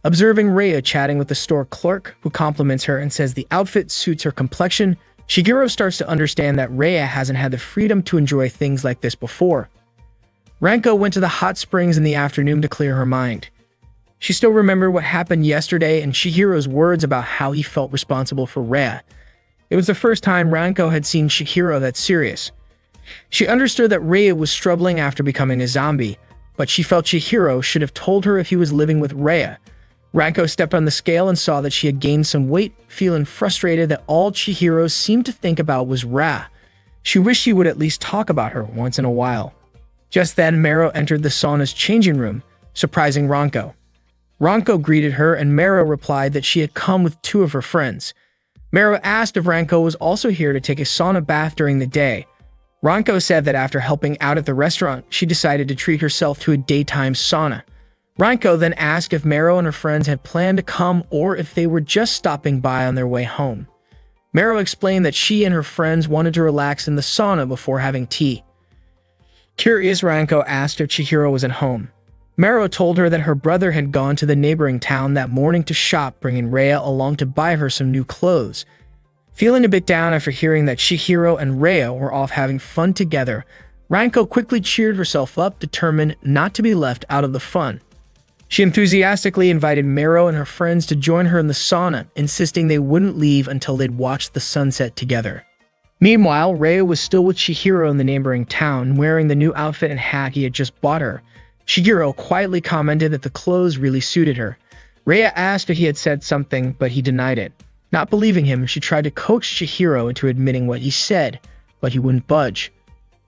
Observing Rhea chatting with the store clerk, who compliments her and says the outfit suits her complexion, Chihiro starts to understand that Rhea hasn't had the freedom to enjoy things like this before. Ranko went to the hot springs in the afternoon to clear her mind. She still remembered what happened yesterday and Chihiro's words about how he felt responsible for Rhea. It was the first time Ranko had seen Chihiro that serious. She understood that Rhea was struggling after becoming a zombie, but she felt Chihiro should have told her if he was living with Rhea. Ranko stepped on the scale and saw that she had gained some weight, feeling frustrated that all Chihiro seemed to think about was Ra. She wished she would at least talk about her once in a while. Just then, Mero entered the sauna's changing room, surprising Ranko. Ranko greeted her, and Mero replied that she had come with two of her friends. Mero asked if Ranko was also here to take a sauna bath during the day. Ranko said that after helping out at the restaurant, she decided to treat herself to a daytime sauna. Ranko then asked if Mero and her friends had planned to come or if they were just stopping by on their way home. Mero explained that she and her friends wanted to relax in the sauna before having tea. Curious, Ranko asked if Chihiro was at home. Mero told her that her brother had gone to the neighboring town that morning to shop, bringing Rhea along to buy her some new clothes. Feeling a bit down after hearing that Chihiro and Rhea were off having fun together, Ranko quickly cheered herself up, determined not to be left out of the fun. She enthusiastically invited Mero and her friends to join her in the sauna, insisting they wouldn't leave until they'd watched the sunset together. Meanwhile, Rhea was still with Chihiro in the neighboring town, wearing the new outfit and hat he had just bought her. Chihiro quietly commented that the clothes really suited her. Rhea asked if he had said something, but he denied it. Not believing him, she tried to coax Chihiro into admitting what he said, but he wouldn't budge.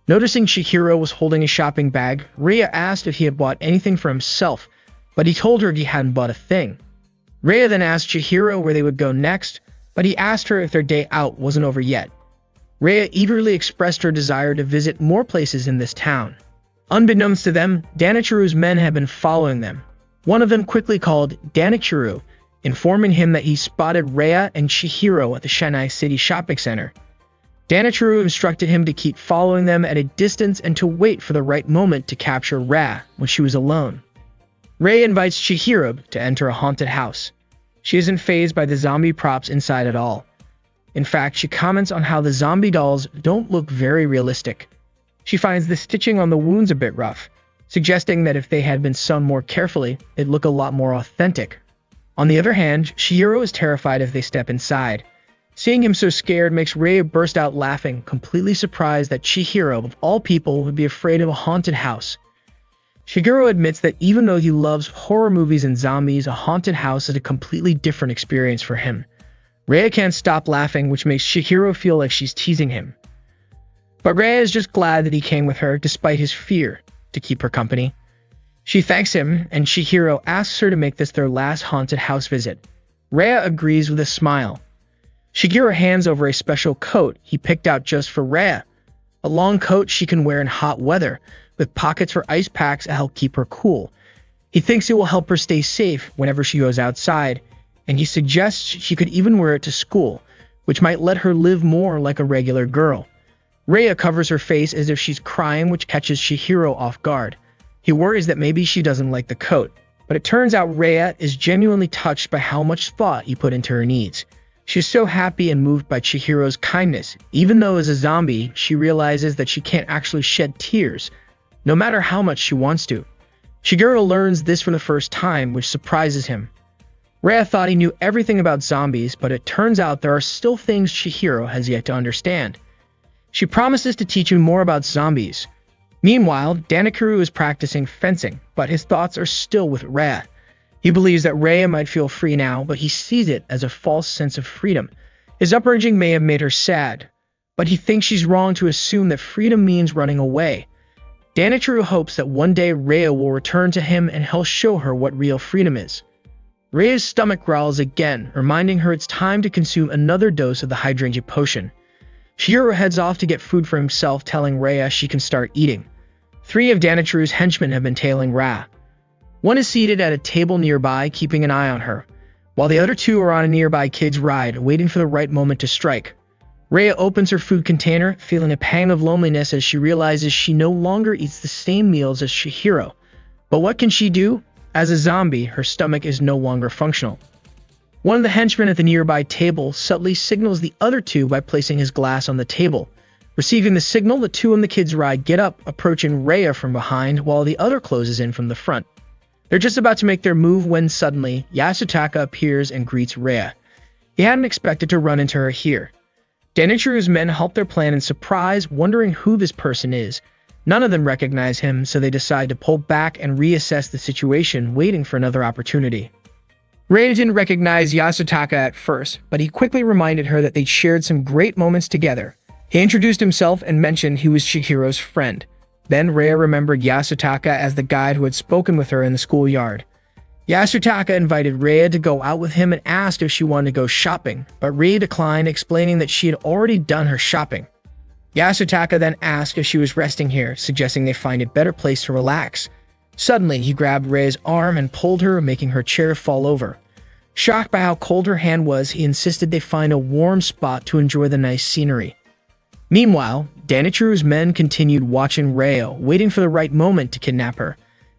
Noticing Chihiro was holding a shopping bag, Rhea asked if he had bought anything for himself, but he told her he hadn't bought a thing. Rhea then asked Chihiro where they would go next, but he asked her if their day out wasn't over yet. Rhea eagerly expressed her desire to visit more places in this town. Unbeknownst to them, Danichiru's men had been following them. One of them quickly called Danichiru, informing him that he spotted Rhea and Chihiro at the Shanai City shopping center. Danichiru instructed him to keep following them at a distance and to wait for the right moment to capture Rhea when she was alone. Rhea invites Chihiro to enter a haunted house. She isn't fazed by the zombie props inside at all. In fact, she comments on how the zombie dolls don't look very realistic. She finds the stitching on the wounds a bit rough, suggesting that if they had been sewn more carefully, it'd look a lot more authentic. On the other hand, Chihiro is terrified if they step inside. Seeing him so scared makes Rei burst out laughing, completely surprised that Chihiro, of all people, would be afraid of a haunted house. Shigeru admits that even though he loves horror movies and zombies, a haunted house is a completely different experience for him. Rei can't stop laughing, which makes Chihiro feel like she's teasing him. But Rei is just glad that he came with her, despite his fear, to keep her company. She thanks him, and Chihiro asks her to make this their last haunted house visit. Rei agrees with a smile. Shigeru hands over a special coat he picked out just for Rei, a long coat she can wear in hot weather, with pockets for ice packs to help keep her cool. He thinks it will help her stay safe whenever she goes outside, and he suggests she could even wear it to school, which might let her live more like a regular girl. Rei covers her face as if she's crying, which catches Chihiro off guard. He worries that maybe she doesn't like the coat, but it turns out Rei is genuinely touched by how much thought he put into her needs. She's so happy and moved by Chihiro's kindness, even though as a zombie, she realizes that she can't actually shed tears, no matter how much she wants to. Shigeru learns this for the first time, which surprises him. Rei thought he knew everything about zombies, but it turns out there are still things Chihiro has yet to understand. She promises to teach him more about zombies. Meanwhile, Danakuru is practicing fencing, but his thoughts are still with Rei. He believes that Rei might feel free now, but he sees it as a false sense of freedom. His upbringing may have made her sad, but he thinks she's wrong to assume that freedom means running away. Danakuru hopes that one day Rei will return to him and he'll show her what real freedom is. Rei's stomach growls again, reminding her it's time to consume another dose of the hydrangea potion. Shigeru heads off to get food for himself, telling Rei she can start eating. 3 of Danachuru's henchmen have been tailing Rei. One is seated at a table nearby, keeping an eye on her, while the other 2 are on a nearby kid's ride, waiting for the right moment to strike. Rei opens her food container, feeling a pang of loneliness as she realizes she no longer eats the same meals as Chihiro. But what can she do? As a zombie, her stomach is no longer functional. One of the henchmen at the nearby table subtly signals the other 2 by placing his glass on the table. Receiving the signal, the 2 on the kid's ride get up, approaching Rei from behind, while the other closes in from the front. They're just about to make their move when suddenly, Yasutaka appears and greets Rei. He hadn't expected to run into her here. Danachuru's men help their plan in surprise, wondering who this person is. None of them recognize him, so they decide to pull back and reassess the situation, waiting for another opportunity. Rei didn't recognize Yasutaka at first, but he quickly reminded her that they'd shared some great moments together. He introduced himself and mentioned he was Chihiro's friend. Then Rei remembered Yasutaka as the guide who had spoken with her in the schoolyard. Yasutaka invited Rei to go out with him and asked if she wanted to go shopping, but Rei declined, explaining that she had already done her shopping. Yasutaka then asked if she was resting here, suggesting they find a better place to relax. Suddenly, he grabbed Rei's arm and pulled her, making her chair fall over. Shocked by how cold her hand was, he insisted they find a warm spot to enjoy the nice scenery. Meanwhile, Danachuru's men continued watching Rei, waiting for the right moment to kidnap her.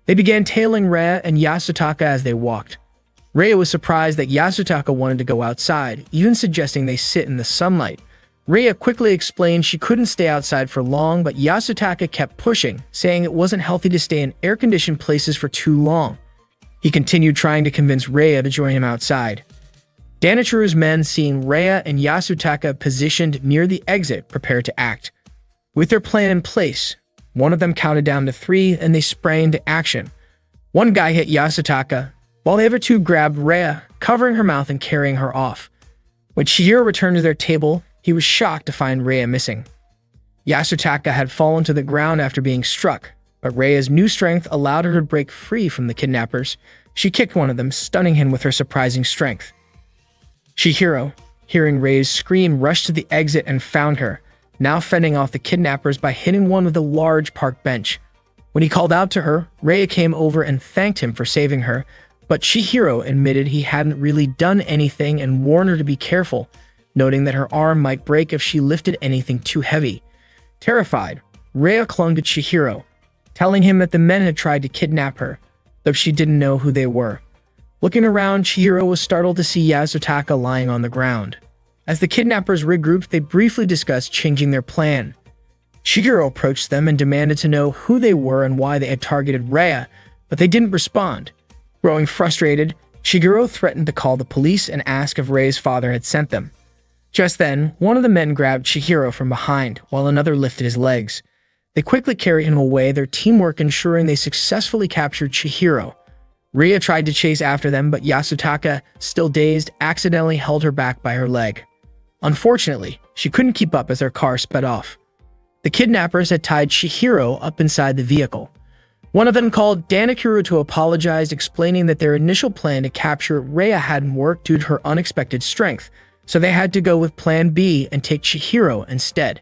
They began tailing Rei and Yasutaka as they walked. Rei was surprised that Yasutaka wanted to go outside, even suggesting they sit in the sunlight. Rei quickly explained she couldn't stay outside for long, but Yasutaka kept pushing, saying it wasn't healthy to stay in air-conditioned places for too long. He continued trying to convince Rei to join him outside. Danachuru's men, seeing Rei and Yasutaka positioned near the exit, prepared to act. With their plan in place, one of them counted down to 3 and they sprang into action. One guy hit Yasutaka, while the other 2 grabbed Rei, covering her mouth and carrying her off. When Chihiro returned to their table, he was shocked to find Rei missing. Yasutaka had fallen to the ground after being struck, but Rei's new strength allowed her to break free from the kidnappers. She kicked one of them, stunning him with her surprising strength. Chihiro, hearing Rei's scream, rushed to the exit and found her, now fending off the kidnappers by hitting one with a large park bench. When he called out to her, Rei came over and thanked him for saving her, but Chihiro admitted he hadn't really done anything and warned her to be careful, noting that her arm might break if she lifted anything too heavy. Terrified, Rei clung to Chihiro, telling him that the men had tried to kidnap her, though she didn't know who they were. Looking around, Chihiro was startled to see Yasutaka lying on the ground. As the kidnappers regrouped, they briefly discussed changing their plan. Shigeru approached them and demanded to know who they were and why they had targeted Rhea, but they didn't respond. Growing frustrated, Shigeru threatened to call the police and ask if Rhea's father had sent them. Just then, one of the men grabbed Shigeru from behind, while another lifted his legs. They quickly carried him away, their teamwork ensuring they successfully captured Shigeru. Rhea tried to chase after them, but Yasutaka, still dazed, accidentally held her back by her leg. Unfortunately, she couldn't keep up as their car sped off. The kidnappers had tied Shigeru up inside the vehicle. One of them called Danakuru to apologize, explaining that their initial plan to capture Rhea hadn't worked due to her unexpected strength, so they had to go with Plan B and take Shigeru instead.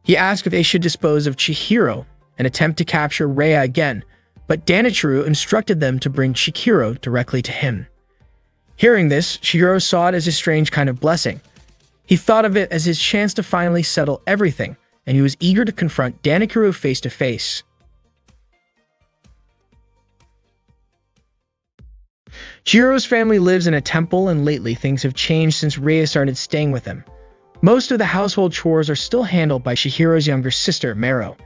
He asked if they should dispose of Shigeru and attempt to capture Rhea again, but Danachuru instructed them to bring Shigeru directly to him. Hearing this, Shigeru saw it as a strange kind of blessing. He thought of it as his chance to finally settle everything, and he was eager to confront Danakuru face to face. Shigeru's family lives in a temple, and lately things have changed since Rhea started staying with him. Most of the household chores are still handled by Shigeru's younger sister, Mero.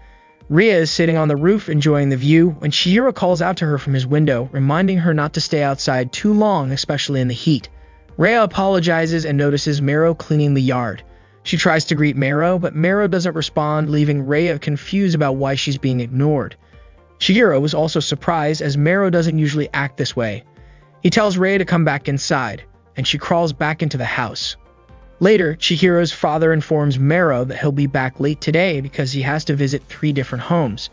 Rhea is sitting on the roof enjoying the view when Shigeru calls out to her from his window, reminding her not to stay outside too long, especially in the heat. Rhea apologizes and notices Mero cleaning the yard. She tries to greet Mero, but Mero doesn't respond, leaving Rhea confused about why she's being ignored. Shigeru was also surprised, as Mero doesn't usually act this way. He tells Rhea to come back inside, and she crawls back into the house. Later, Shigeru's father informs Mero that he'll be back late today because he has to visit 3 different homes.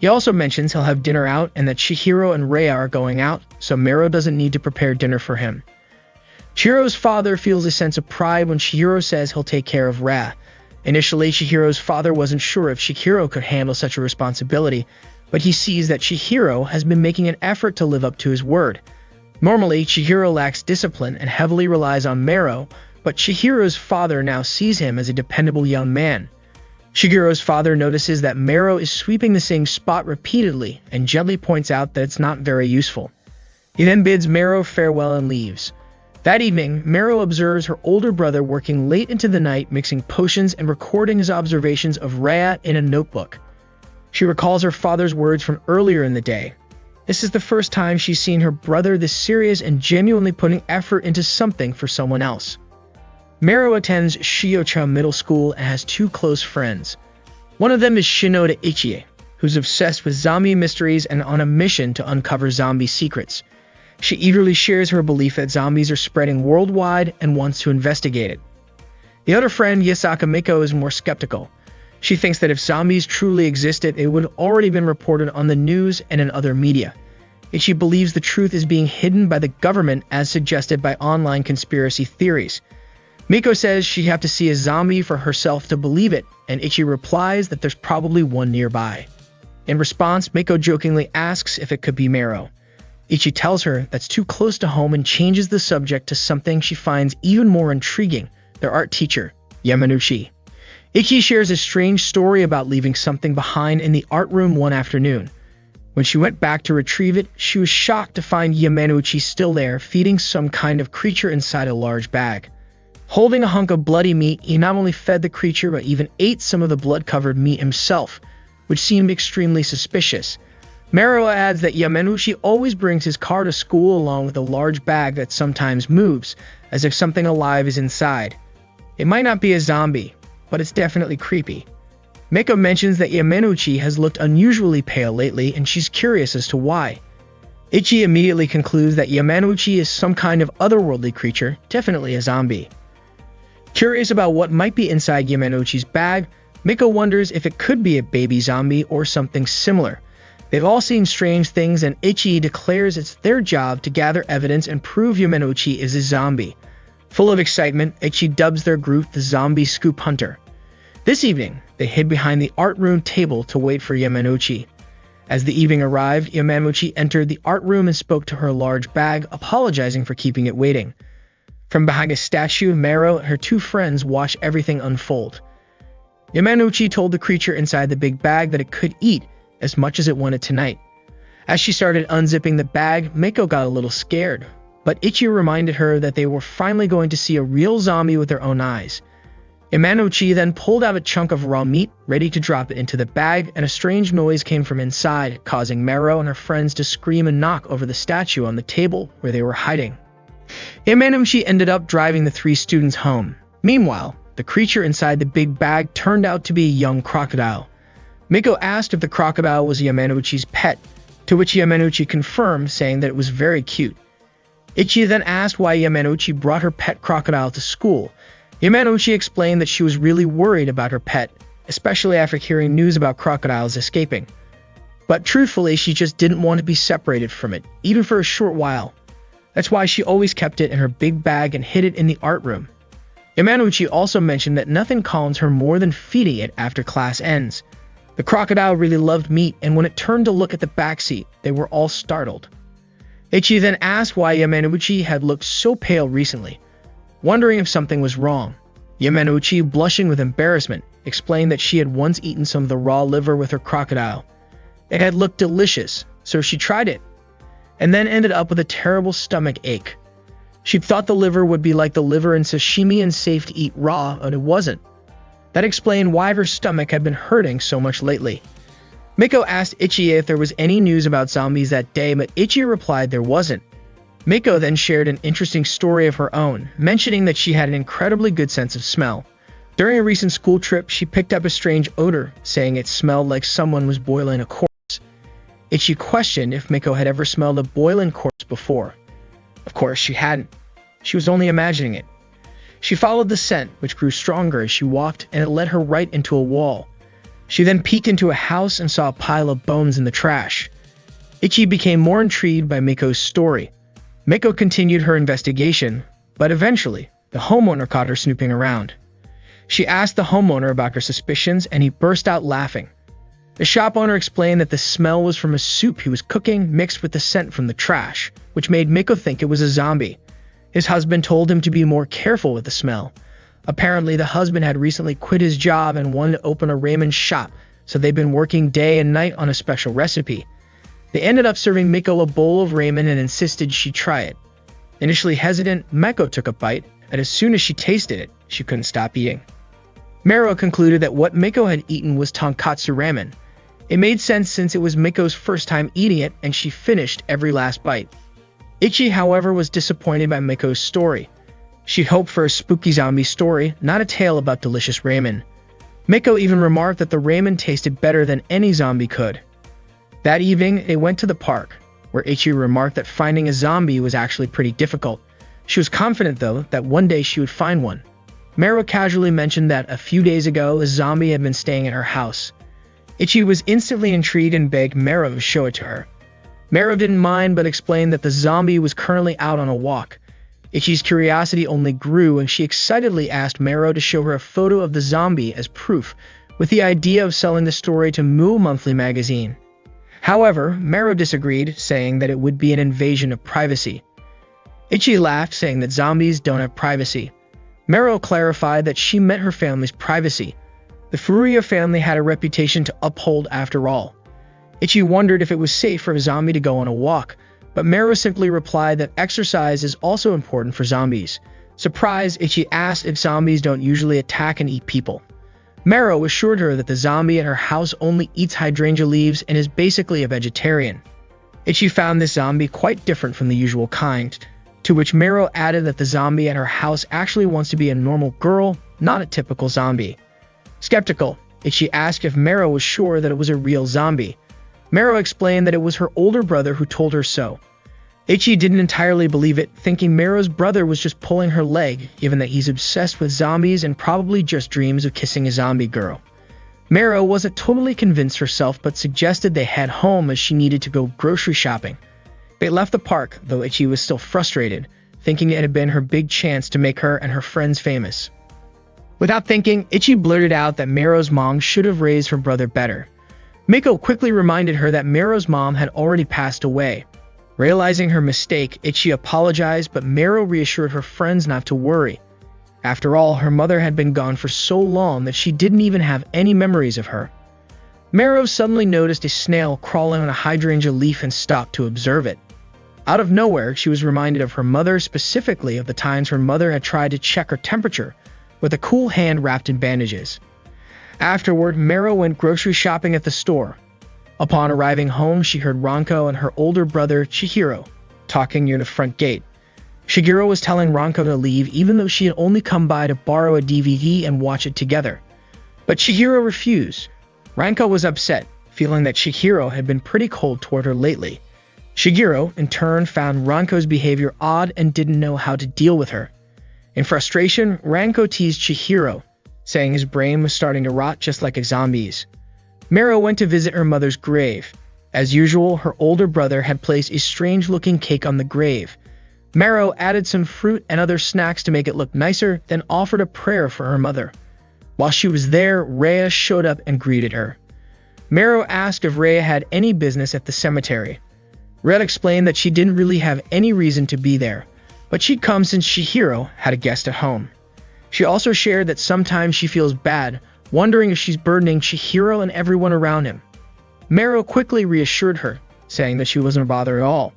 He also mentions he'll have dinner out and that Shigeru and Rhea are going out, so Mero doesn't need to prepare dinner for him. Shigeru's father feels a sense of pride when Shigeru says he'll take care of Rhea. Initially, Shigeru's father wasn't sure if Shigeru could handle such a responsibility, but he sees that Shigeru has been making an effort to live up to his word. Normally, Shigeru lacks discipline and heavily relies on Mero, but Shigeru's father now sees him as a dependable young man. Shigeru's father notices that Mero is sweeping the same spot repeatedly and gently points out that it's not very useful. He then bids Mero farewell and leaves. That evening, Mero observes her older brother working late into the night, mixing potions and recording his observations of Rhea in a notebook. She recalls her father's words from earlier in the day. This is the first time she's seen her brother this serious and genuinely putting effort into something for someone else. Mero attends Shiocha Middle School and has 2 close friends. One of them is Shinoda Ichie, who's obsessed with zombie mysteries and on a mission to uncover zombie secrets. She eagerly shares her belief that zombies are spreading worldwide and wants to investigate it. The other friend, Yasaka Miko, is more skeptical. She thinks that if zombies truly existed, it would have already been reported on the news and in other media. Ichie believes the truth is being hidden by the government as suggested by online conspiracy theories. Miko says she'd have to see a zombie for herself to believe it, and Ichie replies that there's probably one nearby. In response, Miko jokingly asks if it could be Mero. Ichie tells her that's too close to home and changes the subject to something she finds even more intriguing, their art teacher, Yamanouchi. Ichie shares a strange story about leaving something behind in the art room one afternoon. When she went back to retrieve it, she was shocked to find Yamanouchi still there, feeding some kind of creature inside a large bag. Holding a hunk of bloody meat, he not only fed the creature but even ate some of the blood-covered meat himself, which seemed extremely suspicious. Mero adds that Yamanouchi always brings his car to school along with a large bag that sometimes moves, as if something alive is inside. It might not be a zombie, but it's definitely creepy. Miko mentions that Yamanouchi has looked unusually pale lately, and she's curious as to why. Ichie immediately concludes that Yamanouchi is some kind of otherworldly creature, definitely a zombie. Curious about what might be inside Yamanouchi's bag, Miko wonders if it could be a baby zombie or something similar. They've all seen strange things, and Ichie declares it's their job to gather evidence and prove Yamanouchi is a zombie. Full of excitement, Ichie dubs their group the Zombie Scoop Hunter. This evening, they hid behind the art room table to wait for Yamanouchi. As the evening arrived, Yamanouchi entered the art room and spoke to her large bag, apologizing for keeping it waiting. From behind a statue, Mero and her 2 friends watch everything unfold. Yamanouchi told the creature inside the big bag that it could eat as much as it wanted tonight. As she started unzipping the bag, Miko got a little scared, but Ichie reminded her that they were finally going to see a real zombie with their own eyes. Yamanouchi then pulled out a chunk of raw meat, ready to drop it into the bag, and a strange noise came from inside, causing Mero and her friends to scream and knock over the statue on the table where they were hiding. Yamanouchi ended up driving the three students home. Meanwhile, the creature inside the big bag turned out to be a young crocodile. Miko asked if the crocodile was Yamanouchi's pet, to which Yamanouchi confirmed, saying that it was very cute. Ichi then asked why Yamanouchi brought her pet crocodile to school. Yamanouchi explained that she was really worried about her pet, especially after hearing news about crocodiles escaping. But truthfully, she just didn't want to be separated from it, even for a short while. That's why she always kept it in her big bag and hid it in the art room. Yamanouchi also mentioned that nothing calms her more than feeding it after class ends. The crocodile really loved meat, and when it turned to look at the backseat, they were all startled. Ichi then asked why Yamanouchi had looked so pale recently, wondering if something was wrong. Yamanouchi, blushing with embarrassment, explained that she had once eaten some of the raw liver with her crocodile. It had looked delicious, so she tried it, and then ended up with a terrible stomach ache. She thought the liver would be like the liver in sashimi and safe to eat raw, but it wasn't. That explained why her stomach had been hurting so much lately. Miko asked Ichi if there was any news about zombies that day, but Ichi replied there wasn't. Miko then shared an interesting story of her own, mentioning that she had an incredibly good sense of smell. During a recent school trip, she picked up a strange odor, saying it smelled like someone was boiling a corpse. Ichi questioned if Miko had ever smelled a boiling corpse before. Of course, she hadn't. She was only imagining it. She followed the scent, which grew stronger as she walked, and it led her right into a wall. She then peeked into a house and saw a pile of bones in the trash. Ichi became more intrigued by Miko's story. Miko continued her investigation, but eventually, the homeowner caught her snooping around. She asked the homeowner about her suspicions, and he burst out laughing. The shop owner explained that the smell was from a soup he was cooking mixed with the scent from the trash, which made Miko think it was a zombie. His husband told him to be more careful with the smell. Apparently, the husband had recently quit his job and wanted to open a ramen shop, so they've been working day and night on a special recipe. They ended up serving Miko a bowl of ramen and insisted she try it. Initially hesitant, Miko took a bite, and as soon as she tasted it, she couldn't stop eating. Mero concluded that what Miko had eaten was tonkatsu ramen. It made sense since it was Miko's first time eating it, and she finished every last bite. Ichi, however, was disappointed by Miko's story. She hoped for a spooky zombie story, not a tale about delicious ramen. Miko even remarked that the ramen tasted better than any zombie could. That evening, they went to the park, where Ichi remarked that finding a zombie was actually pretty difficult. She was confident, though, that one day she would find one. Mero casually mentioned that a few days ago, a zombie had been staying at her house. Ichi was instantly intrigued and begged Mero to show it to her. Mero didn't mind, but explained that the zombie was currently out on a walk. Ichi's curiosity only grew, and she excitedly asked Mero to show her a photo of the zombie as proof, with the idea of selling the story to Moo Monthly magazine. However, Mero disagreed, saying that it would be an invasion of privacy. Ichi laughed, saying that zombies don't have privacy. Mero clarified that she meant her family's privacy. The Furuya family had a reputation to uphold after all. Ichi wondered if it was safe for a zombie to go on a walk, but Mero simply replied that exercise is also important for zombies. Surprised, Ichi asked if zombies don't usually attack and eat people. Mero assured her that the zombie at her house only eats hydrangea leaves and is basically a vegetarian. Ichi found this zombie quite different from the usual kind, to which Mero added that the zombie at her house actually wants to be a normal girl, not a typical zombie. Skeptical, Ichi asked if Mero was sure that it was a real zombie. Mero explained that it was her older brother who told her so. Ichi didn't entirely believe it, thinking Mero's brother was just pulling her leg, given that he's obsessed with zombies and probably just dreams of kissing a zombie girl. Mero wasn't totally convinced herself, but suggested they head home as she needed to go grocery shopping. They left the park, though Ichi was still frustrated, thinking it had been her big chance to make her and her friends famous. Without thinking, Ichi blurted out that Mero's mom should have raised her brother better. Miko quickly reminded her that Mero's mom had already passed away. Realizing her mistake, Ichi apologized, but Mero reassured her friends not to worry. After all, her mother had been gone for so long that she didn't even have any memories of her. Mero suddenly noticed a snail crawling on a hydrangea leaf and stopped to observe it. Out of nowhere, she was reminded of her mother, specifically of the times her mother had tried to check her temperature, with a cool hand wrapped in bandages. Afterward, Meru went grocery shopping at the store. Upon arriving home, she heard Ranko and her older brother, Chihiro, talking near the front gate. Shigeru was telling Ranko to leave even though she had only come by to borrow a DVD and watch it together. But Chihiro refused. Ranko was upset, feeling that Chihiro had been pretty cold toward her lately. Shigeru, in turn, found Ranko's behavior odd and didn't know how to deal with her. In frustration, Ranko teased Chihiro, saying his brain was starting to rot just like a zombie's. Meru went to visit her mother's grave. As usual, her older brother had placed a strange-looking cake on the grave. Meru added some fruit and other snacks to make it look nicer, then offered a prayer for her mother. While she was there, Rhea showed up and greeted her. Meru asked if Rhea had any business at the cemetery. Rhea explained that she didn't really have any reason to be there, but she'd come since Chihiro had a guest at home. She also shared that sometimes she feels bad, wondering if she's burdening Chihiro and everyone around him. Meru quickly reassured her, saying that she wasn't bothered at all.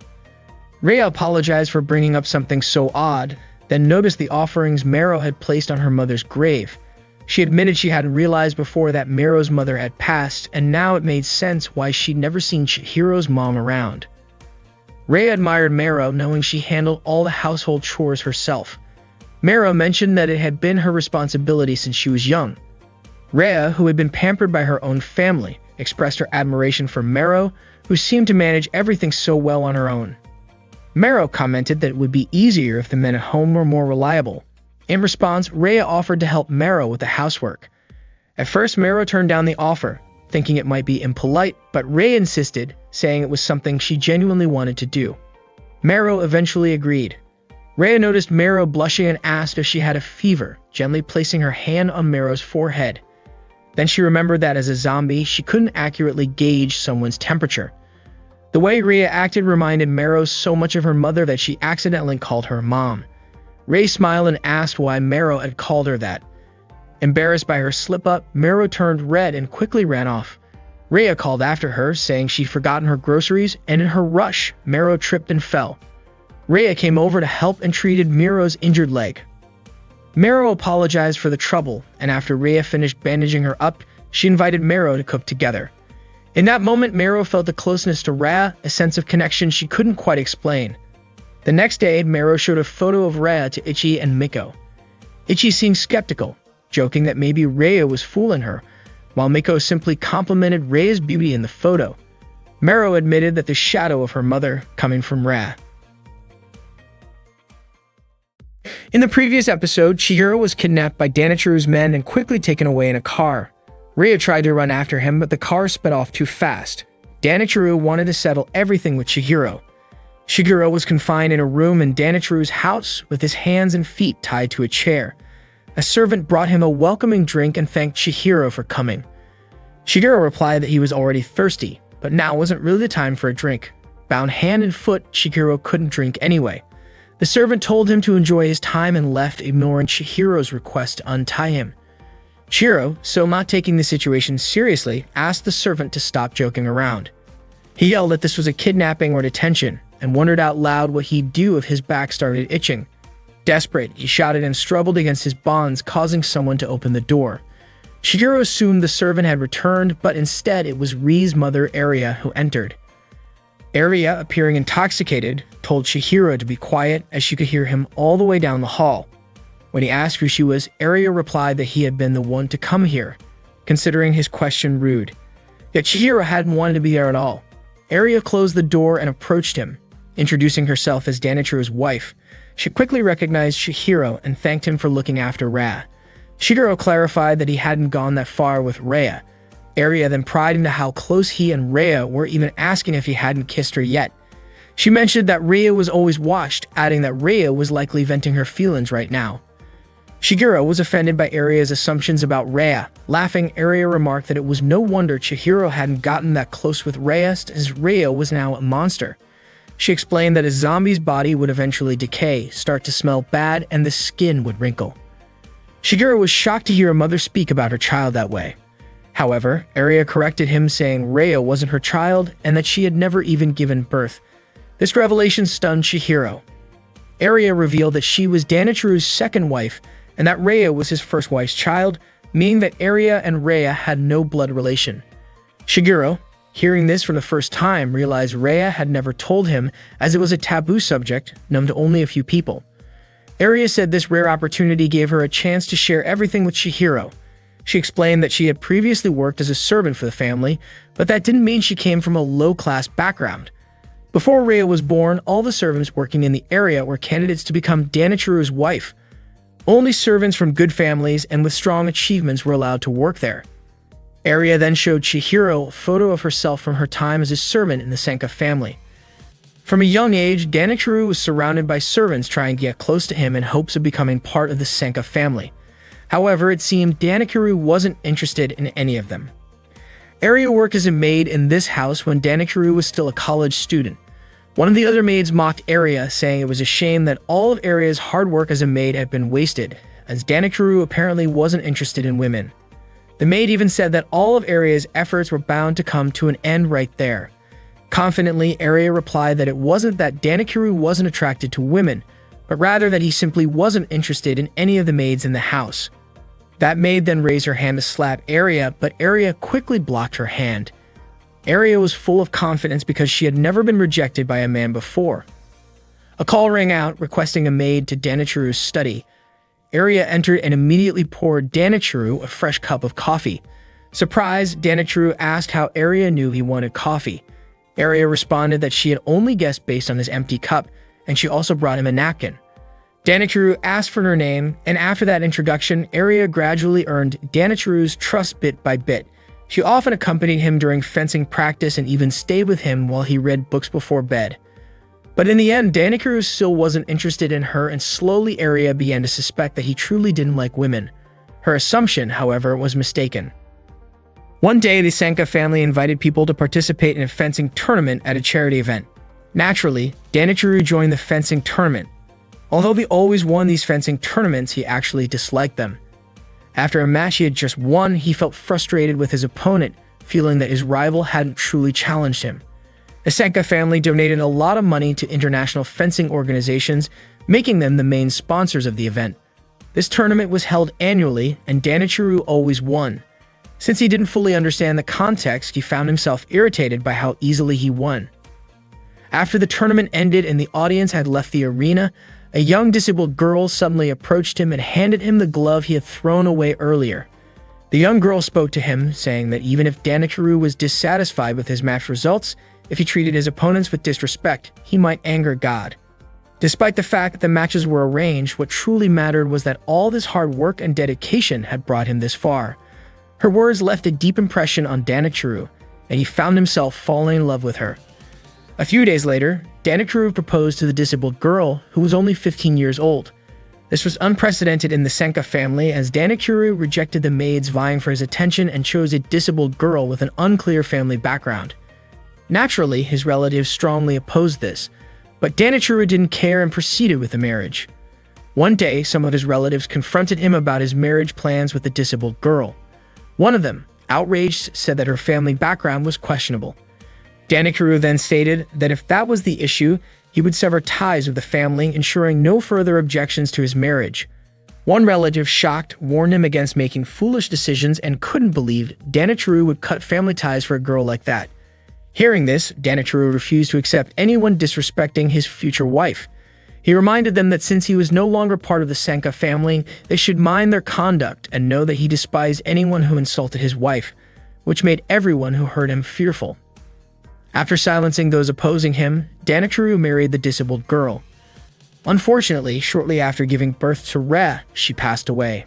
Rhea apologized for bringing up something so odd, then noticed the offerings Meru had placed on her mother's grave. She admitted she hadn't realized before that Meru's mother had passed, and now it made sense why she'd never seen Chihiro's mom around. Rhea admired Meru, knowing she handled all the household chores herself. Meru mentioned that it had been her responsibility since she was young. Rhea, who had been pampered by her own family, expressed her admiration for Meru, who seemed to manage everything so well on her own. Meru commented that it would be easier if the men at home were more reliable. In response, Rhea offered to help Meru with the housework. At first, Meru turned down the offer, thinking it might be impolite, but Rhea insisted, saying it was something she genuinely wanted to do. Meru eventually agreed. Rhea noticed Meru blushing and asked if she had a fever, gently placing her hand on Meru's forehead. Then she remembered that as a zombie, she couldn't accurately gauge someone's temperature. The way Rhea acted reminded Meru so much of her mother that she accidentally called her mom. Rhea smiled and asked why Meru had called her that. Embarrassed by her slip-up, Meru turned red and quickly ran off. Rhea called after her, saying she'd forgotten her groceries, and in her rush, Meru tripped and fell. Rhea came over to help and treated Meru's injured leg. Meru apologized for the trouble, and after Rhea finished bandaging her up, she invited Meru to cook together. In that moment, Meru felt a closeness to Rhea, a sense of connection she couldn't quite explain. The next day, Meru showed a photo of Rhea to Ichi and Miko. Ichi seemed skeptical, joking that maybe Rhea was fooling her, while Miko simply complimented Rhea's beauty in the photo. Meru admitted that the shadow of her mother coming from Rhea. In the previous episode, Chihiro was kidnapped by Danichiru's men and quickly taken away in a car. Rhea tried to run after him, but the car sped off too fast. Danichiru wanted to settle everything with Chihiro. Chihiro was confined in a room in Danichiru's house with his hands and feet tied to a chair. A servant brought him a welcoming drink and thanked Chihiro for coming. Chihiro replied that he was already thirsty, but now wasn't really the time for a drink. Bound hand and foot, Chihiro couldn't drink anyway. The servant told him to enjoy his time and left, ignoring Chihiro's request to untie him. Chihiro, still not taking the situation seriously, asked the servant to stop joking around. He yelled that this was a kidnapping or detention, and wondered out loud what he'd do if his back started itching. Desperate, he shouted and struggled against his bonds, causing someone to open the door. Chihiro assumed the servant had returned, but instead it was Ri's mother, Aria, who entered. Aria, appearing intoxicated, told Chihiro to be quiet as she could hear him all the way down the hall. When he asked who she was, Aria replied that he had been the one to come here, considering his question rude. Yet Chihiro hadn't wanted to be there at all. Aria closed the door and approached him, introducing herself as Danichiru's wife. She quickly recognized Chihiro and thanked him for looking after Rhea. Chihiro clarified that he hadn't gone that far with Rhea. Aria then pried into how close he and Rhea were, even asking if he hadn't kissed her yet. She mentioned that Rhea was always watched, adding that Rhea was likely venting her feelings right now. Chihiro was offended by Aria's assumptions about Rhea. Laughing, Aria remarked that it was no wonder Chihiro hadn't gotten that close with Rhea, as Rhea was now a monster. She explained that a zombie's body would eventually decay, start to smell bad, and the skin would wrinkle. Chihiro was shocked to hear her mother speak about her child that way. However, Aria corrected him, saying Rhea wasn't her child and that she had never even given birth. This revelation stunned Chihiro. Aria revealed that she was Danichiru's second wife, and that Rhea was his first wife's child, meaning that Aria and Rhea had no blood relation. Shigeru, hearing this for the first time, realized Rhea had never told him, as it was a taboo subject known to only a few people. Aria said this rare opportunity gave her a chance to share everything with Shigeru. She explained that she had previously worked as a servant for the family, but that didn't mean she came from a low-class background. Before Rhea was born, all the servants working in the area were candidates to become Danichiru's wife. Only servants from good families and with strong achievements were allowed to work there. Aria then showed Chihiro a photo of herself from her time as a servant in the Senka family. From a young age, Danichiru was surrounded by servants trying to get close to him in hopes of becoming part of the Senka family. However, it seemed Danichiru wasn't interested in any of them. Aria worked as a maid in this house when Danichiru was still a college student. One of the other maids mocked Aria, saying it was a shame that all of Aria's hard work as a maid had been wasted, as Danichiru apparently wasn't interested in women. The maid even said that all of Aria's efforts were bound to come to an end right there. Confidently, Aria replied that it wasn't that Danichiru wasn't attracted to women, but rather that he simply wasn't interested in any of the maids in the house. That maid then raised her hand to slap Aria, but Aria quickly blocked her hand. Aria was full of confidence because she had never been rejected by a man before. A call rang out requesting a maid to Danichiru's study. Aria entered and immediately poured Danichiru a fresh cup of coffee. Surprised, Danichiru asked how Aria knew he wanted coffee. Aria responded that she had only guessed based on his empty cup, and she also brought him a napkin. Danichiru asked for her name, and after that introduction, Aria gradually earned Danichiru's trust bit by bit. She often accompanied him during fencing practice and even stayed with him while he read books before bed. But in the end, Danichiru still wasn't interested in her, and slowly Aria began to suspect that he truly didn't like women. Her assumption, however, was mistaken. One day, the Senka family invited people to participate in a fencing tournament at a charity event. Naturally, Danichiru joined the fencing tournament. Although they always won these fencing tournaments, he actually disliked them. After a match he had just won, he felt frustrated with his opponent, feeling that his rival hadn't truly challenged him. The Senka family donated a lot of money to international fencing organizations, making them the main sponsors of the event. This tournament was held annually, and Danichiru always won. Since he didn't fully understand the context, he found himself irritated by how easily he won. After the tournament ended and the audience had left the arena, a young disabled girl suddenly approached him and handed him the glove he had thrown away earlier. The young girl spoke to him, saying that even if Danichiru was dissatisfied with his match results, if he treated his opponents with disrespect, he might anger God. Despite the fact that the matches were arranged, what truly mattered was that all this hard work and dedication had brought him this far. Her words left a deep impression on Danichiru, and he found himself falling in love with her. A few days later, Danichiru proposed to the disabled girl, who was only 15 years old. This was unprecedented in the Senka family, as Danichiru rejected the maids vying for his attention and chose a disabled girl with an unclear family background. Naturally, his relatives strongly opposed this, but Danichiru didn't care and proceeded with the marriage. One day, some of his relatives confronted him about his marriage plans with the disabled girl. One of them, outraged, said that her family background was questionable. Danichiru then stated that if that was the issue, he would sever ties with the family, ensuring no further objections to his marriage. One relative, shocked, warned him against making foolish decisions and couldn't believe Danichiru would cut family ties for a girl like that. Hearing this, Danichiru refused to accept anyone disrespecting his future wife. He reminded them that since he was no longer part of the Senka family, they should mind their conduct and know that he despised anyone who insulted his wife, which made everyone who heard him fearful. After silencing those opposing him, Danichiru married the disabled girl. Unfortunately, shortly after giving birth to Re, she passed away.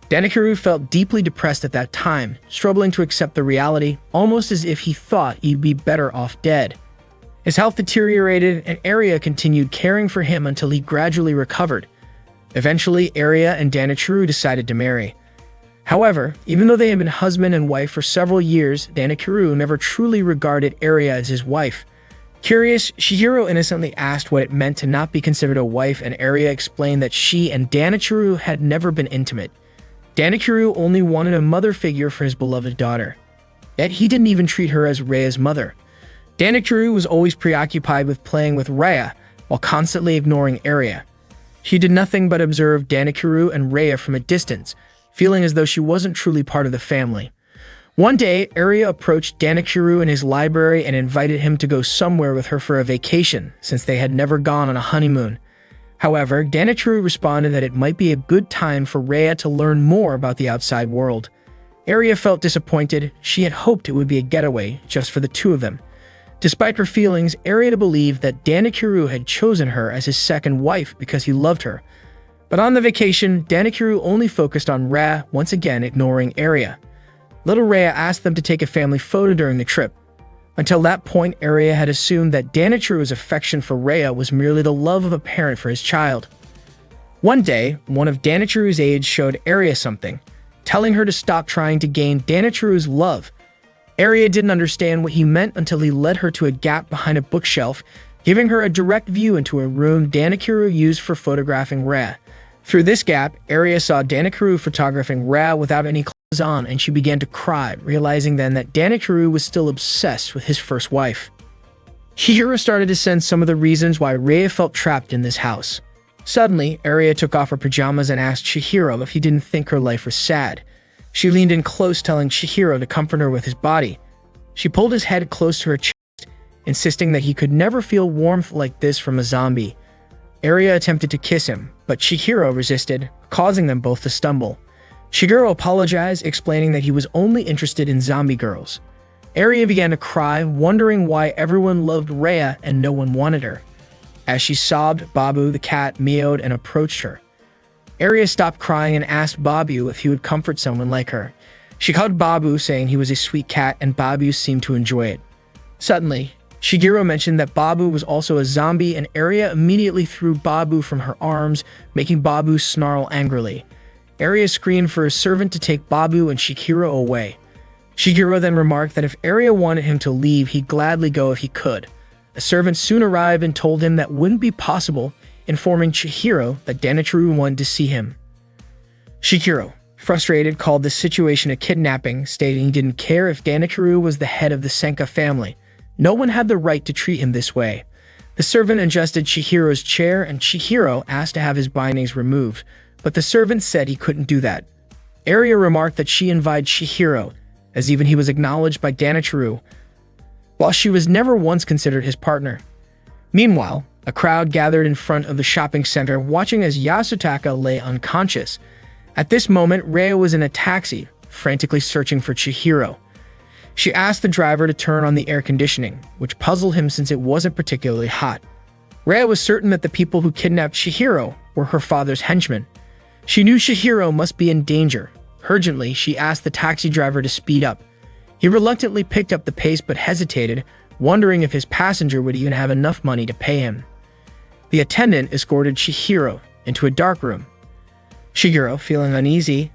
Danichiru felt deeply depressed at that time, struggling to accept the reality, almost as if he thought he'd be better off dead. His health deteriorated, and Aria continued caring for him until he gradually recovered. Eventually, Aria and Danichiru decided to marry. However, even though they had been husband and wife for several years, Danichiru never truly regarded Aria as his wife. Curious, Shigeru innocently asked what it meant to not be considered a wife, and Aria explained that she and Danichiru had never been intimate. Danichiru only wanted a mother figure for his beloved daughter. Yet he didn't even treat her as Rhea's mother. Danichiru was always preoccupied with playing with Rhea, while constantly ignoring Aria. She did nothing but observe Danikuru and Rhea from a distance, feeling as though she wasn't truly part of the family. One day, Arya approached Danikuru in his library and invited him to go somewhere with her for a vacation, since they had never gone on a honeymoon. However, Danikuru responded that it might be a good time for Rhea to learn more about the outside world. Arya felt disappointed. She had hoped it would be a getaway just for the two of them. Despite her feelings, Arya believed that Danikuru had chosen her as his second wife because he loved her. But on the vacation, Danikuru only focused on Rhea, once again ignoring Arya. Little Rhea asked them to take a family photo during the trip. Until that point, Arya had assumed that Danikuru's affection for Rhea was merely the love of a parent for his child. One day, one of Danikuru's aides showed Arya something, telling her to stop trying to gain Danikuru's love. Arya didn't understand what he meant until he led her to a gap behind a bookshelf, giving her a direct view into a room Danikuru used for photographing Rhea. Through this gap, Arya saw Danikuru photographing Rhea without any clothes on, and she began to cry, realizing then that Danikuru was still obsessed with his first wife. Chihiro started to sense some of the reasons why Rhea felt trapped in this house. Suddenly, Arya took off her pajamas and asked Chihiro if he didn't think her life was sad. She leaned in close, telling Chihiro to comfort her with his body. She pulled his head close to her chest, insisting that he could never feel warmth like this from a zombie. Arya attempted to kiss him, but Chihiro resisted, causing them both to stumble. Chihiro apologized, explaining that he was only interested in zombie girls. Arya began to cry, wondering why everyone loved Rhea and no one wanted her. As she sobbed, Babu the cat meowed and approached her. Arya stopped crying and asked Babu if he would comfort someone like her. She hugged Babu, saying he was a sweet cat, and Babu seemed to enjoy it. Suddenly, Chihiro mentioned that Babu was also a zombie, and Arya immediately threw Babu from her arms, making Babu snarl angrily. Arya screamed for his servant to take Babu and Chihiro away. Chihiro then remarked that if Arya wanted him to leave, he'd gladly go if he could. A servant soon arrived and told him that wouldn't be possible, informing Chihiro that Danikuru wanted to see him. Chihiro, frustrated, called the situation a kidnapping, stating he didn't care if Danikuru was the head of the Senka family. No one had the right to treat him this way. The servant adjusted Chihiro's chair, and Chihiro asked to have his bindings removed, but the servant said he couldn't do that. Arya remarked that she invited Chihiro, as even he was acknowledged by Danikuru, while she was never once considered his partner. Meanwhile, a crowd gathered in front of the shopping center, watching as Yasutaka lay unconscious. At this moment, Rhea was in a taxi, frantically searching for Chihiro. She asked the driver to turn on the air conditioning, which puzzled him since it wasn't particularly hot. Rhea was certain that the people who kidnapped Chihiro were her father's henchmen. She knew Chihiro must be in danger. Urgently, she asked the taxi driver to speed up. He reluctantly picked up the pace but hesitated, wondering if his passenger would even have enough money to pay him. The attendant escorted Chihiro into a dark room. Chihiro, feeling uneasy,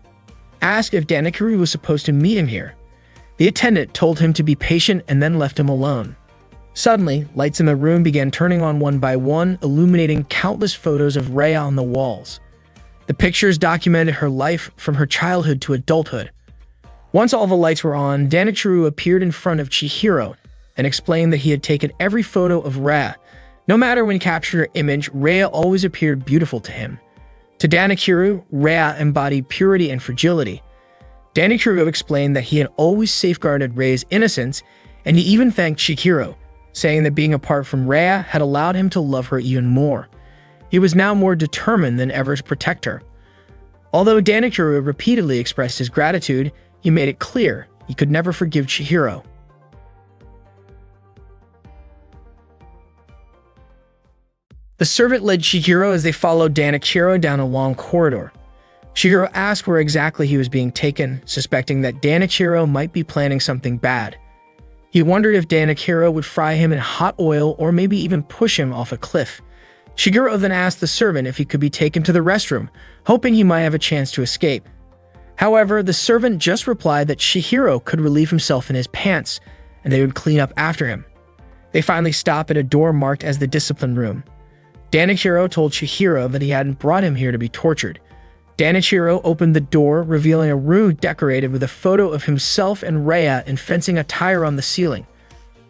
asked if Danikuru was supposed to meet him here. The attendant told him to be patient and then left him alone. Suddenly, lights in the room began turning on one by one, illuminating countless photos of Rhea on the walls. The pictures documented her life from her childhood to adulthood. Once all the lights were on, Danikuru appeared in front of Chihiro and explained that he had taken every photo of Rhea. No matter when captured her image, Rhea always appeared beautiful to him. To Danikuru, Rhea embodied purity and fragility. Danikuru explained that he had always safeguarded Rhea's innocence, and he even thanked Chihiro, saying that being apart from Rhea had allowed him to love her even more. He was now more determined than ever to protect her. Although Danikuru repeatedly expressed his gratitude, he made it clear he could never forgive Chihiro. The servant led Chihiro as they followed Danikuru down a long corridor. Chihiro asked where exactly he was being taken, suspecting that Danikuru might be planning something bad. He wondered if Danikuru would fry him in hot oil or maybe even push him off a cliff. Chihiro then asked the servant if he could be taken to the restroom, hoping he might have a chance to escape. However, the servant just replied that Chihiro could relieve himself in his pants, and they would clean up after him. They finally stopped at a door marked as the discipline room. Danikuru told Chihiro that he hadn't brought him here to be tortured. Danikuru opened the door, revealing a room decorated with a photo of himself and Rhea in fencing attire on the ceiling.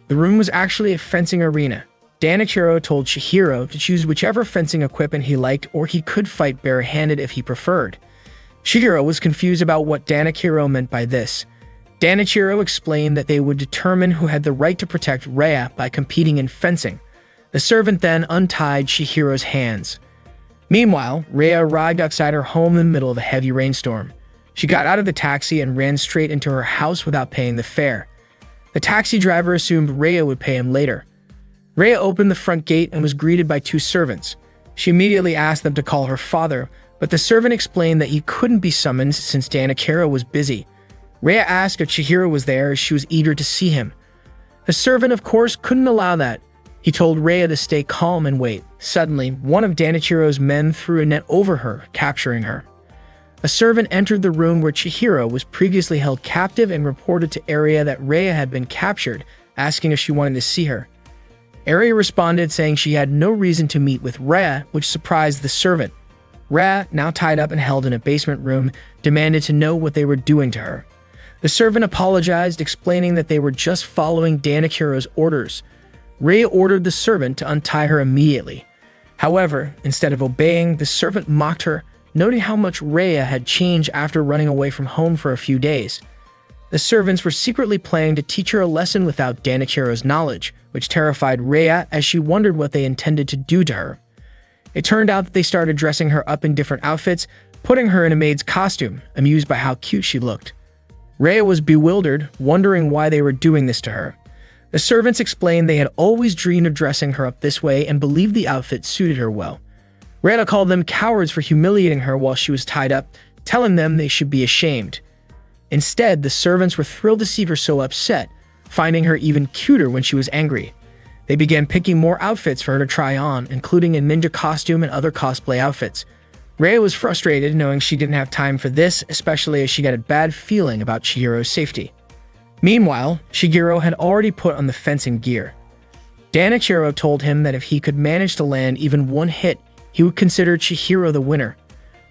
The room was actually a fencing arena. Danakiro told Chihiro to choose whichever fencing equipment he liked, or he could fight barehanded if he preferred. Chihiro was confused about what Danakiro meant by this. Danachiro explained that they would determine who had the right to protect Rhea by competing in fencing. The servant then untied Chihiro's hands. Meanwhile, Rhea arrived outside her home in the middle of a heavy rainstorm. She got out of the taxi and ran straight into her house without paying the fare. The taxi driver assumed Rhea would pay him later. Rhea opened the front gate and was greeted by two servants. She immediately asked them to call her father, but the servant explained that he couldn't be summoned since Danakiro was busy. Rhea asked if Chihiro was there as she was eager to see him. The servant, of course, couldn't allow that. He told Rhea to stay calm and wait. Suddenly, one of Danachiro's men threw a net over her, capturing her. A servant entered the room where Chihiro was previously held captive and reported to Aria that Rhea had been captured, asking if she wanted to see her. Aria responded saying she had no reason to meet with Rhea, which surprised the servant. Rhea, now tied up and held in a basement room, demanded to know what they were doing to her. The servant apologized, explaining that they were just following Danakiro's orders. Rhea ordered the servant to untie her immediately. However, instead of obeying, the servant mocked her, noting how much Rhea had changed after running away from home for a few days. The servants were secretly planning to teach her a lesson without Danakiro's knowledge, which terrified Rhea as she wondered what they intended to do to her. It turned out that they started dressing her up in different outfits, putting her in a maid's costume, amused by how cute she looked. Rhea was bewildered, wondering why they were doing this to her. The servants explained they had always dreamed of dressing her up this way and believed the outfit suited her well. Rhea called them cowards for humiliating her while she was tied up, telling them they should be ashamed. Instead, the servants were thrilled to see her so upset, finding her even cuter when she was angry. They began picking more outfits for her to try on, including a ninja costume and other cosplay outfits. Rhea was frustrated knowing she didn't have time for this, especially as she got a bad feeling about Chihiro's safety. Meanwhile, Chihiro had already put on the fencing gear. Danachiro told him that if he could manage to land even one hit, he would consider Chihiro the winner.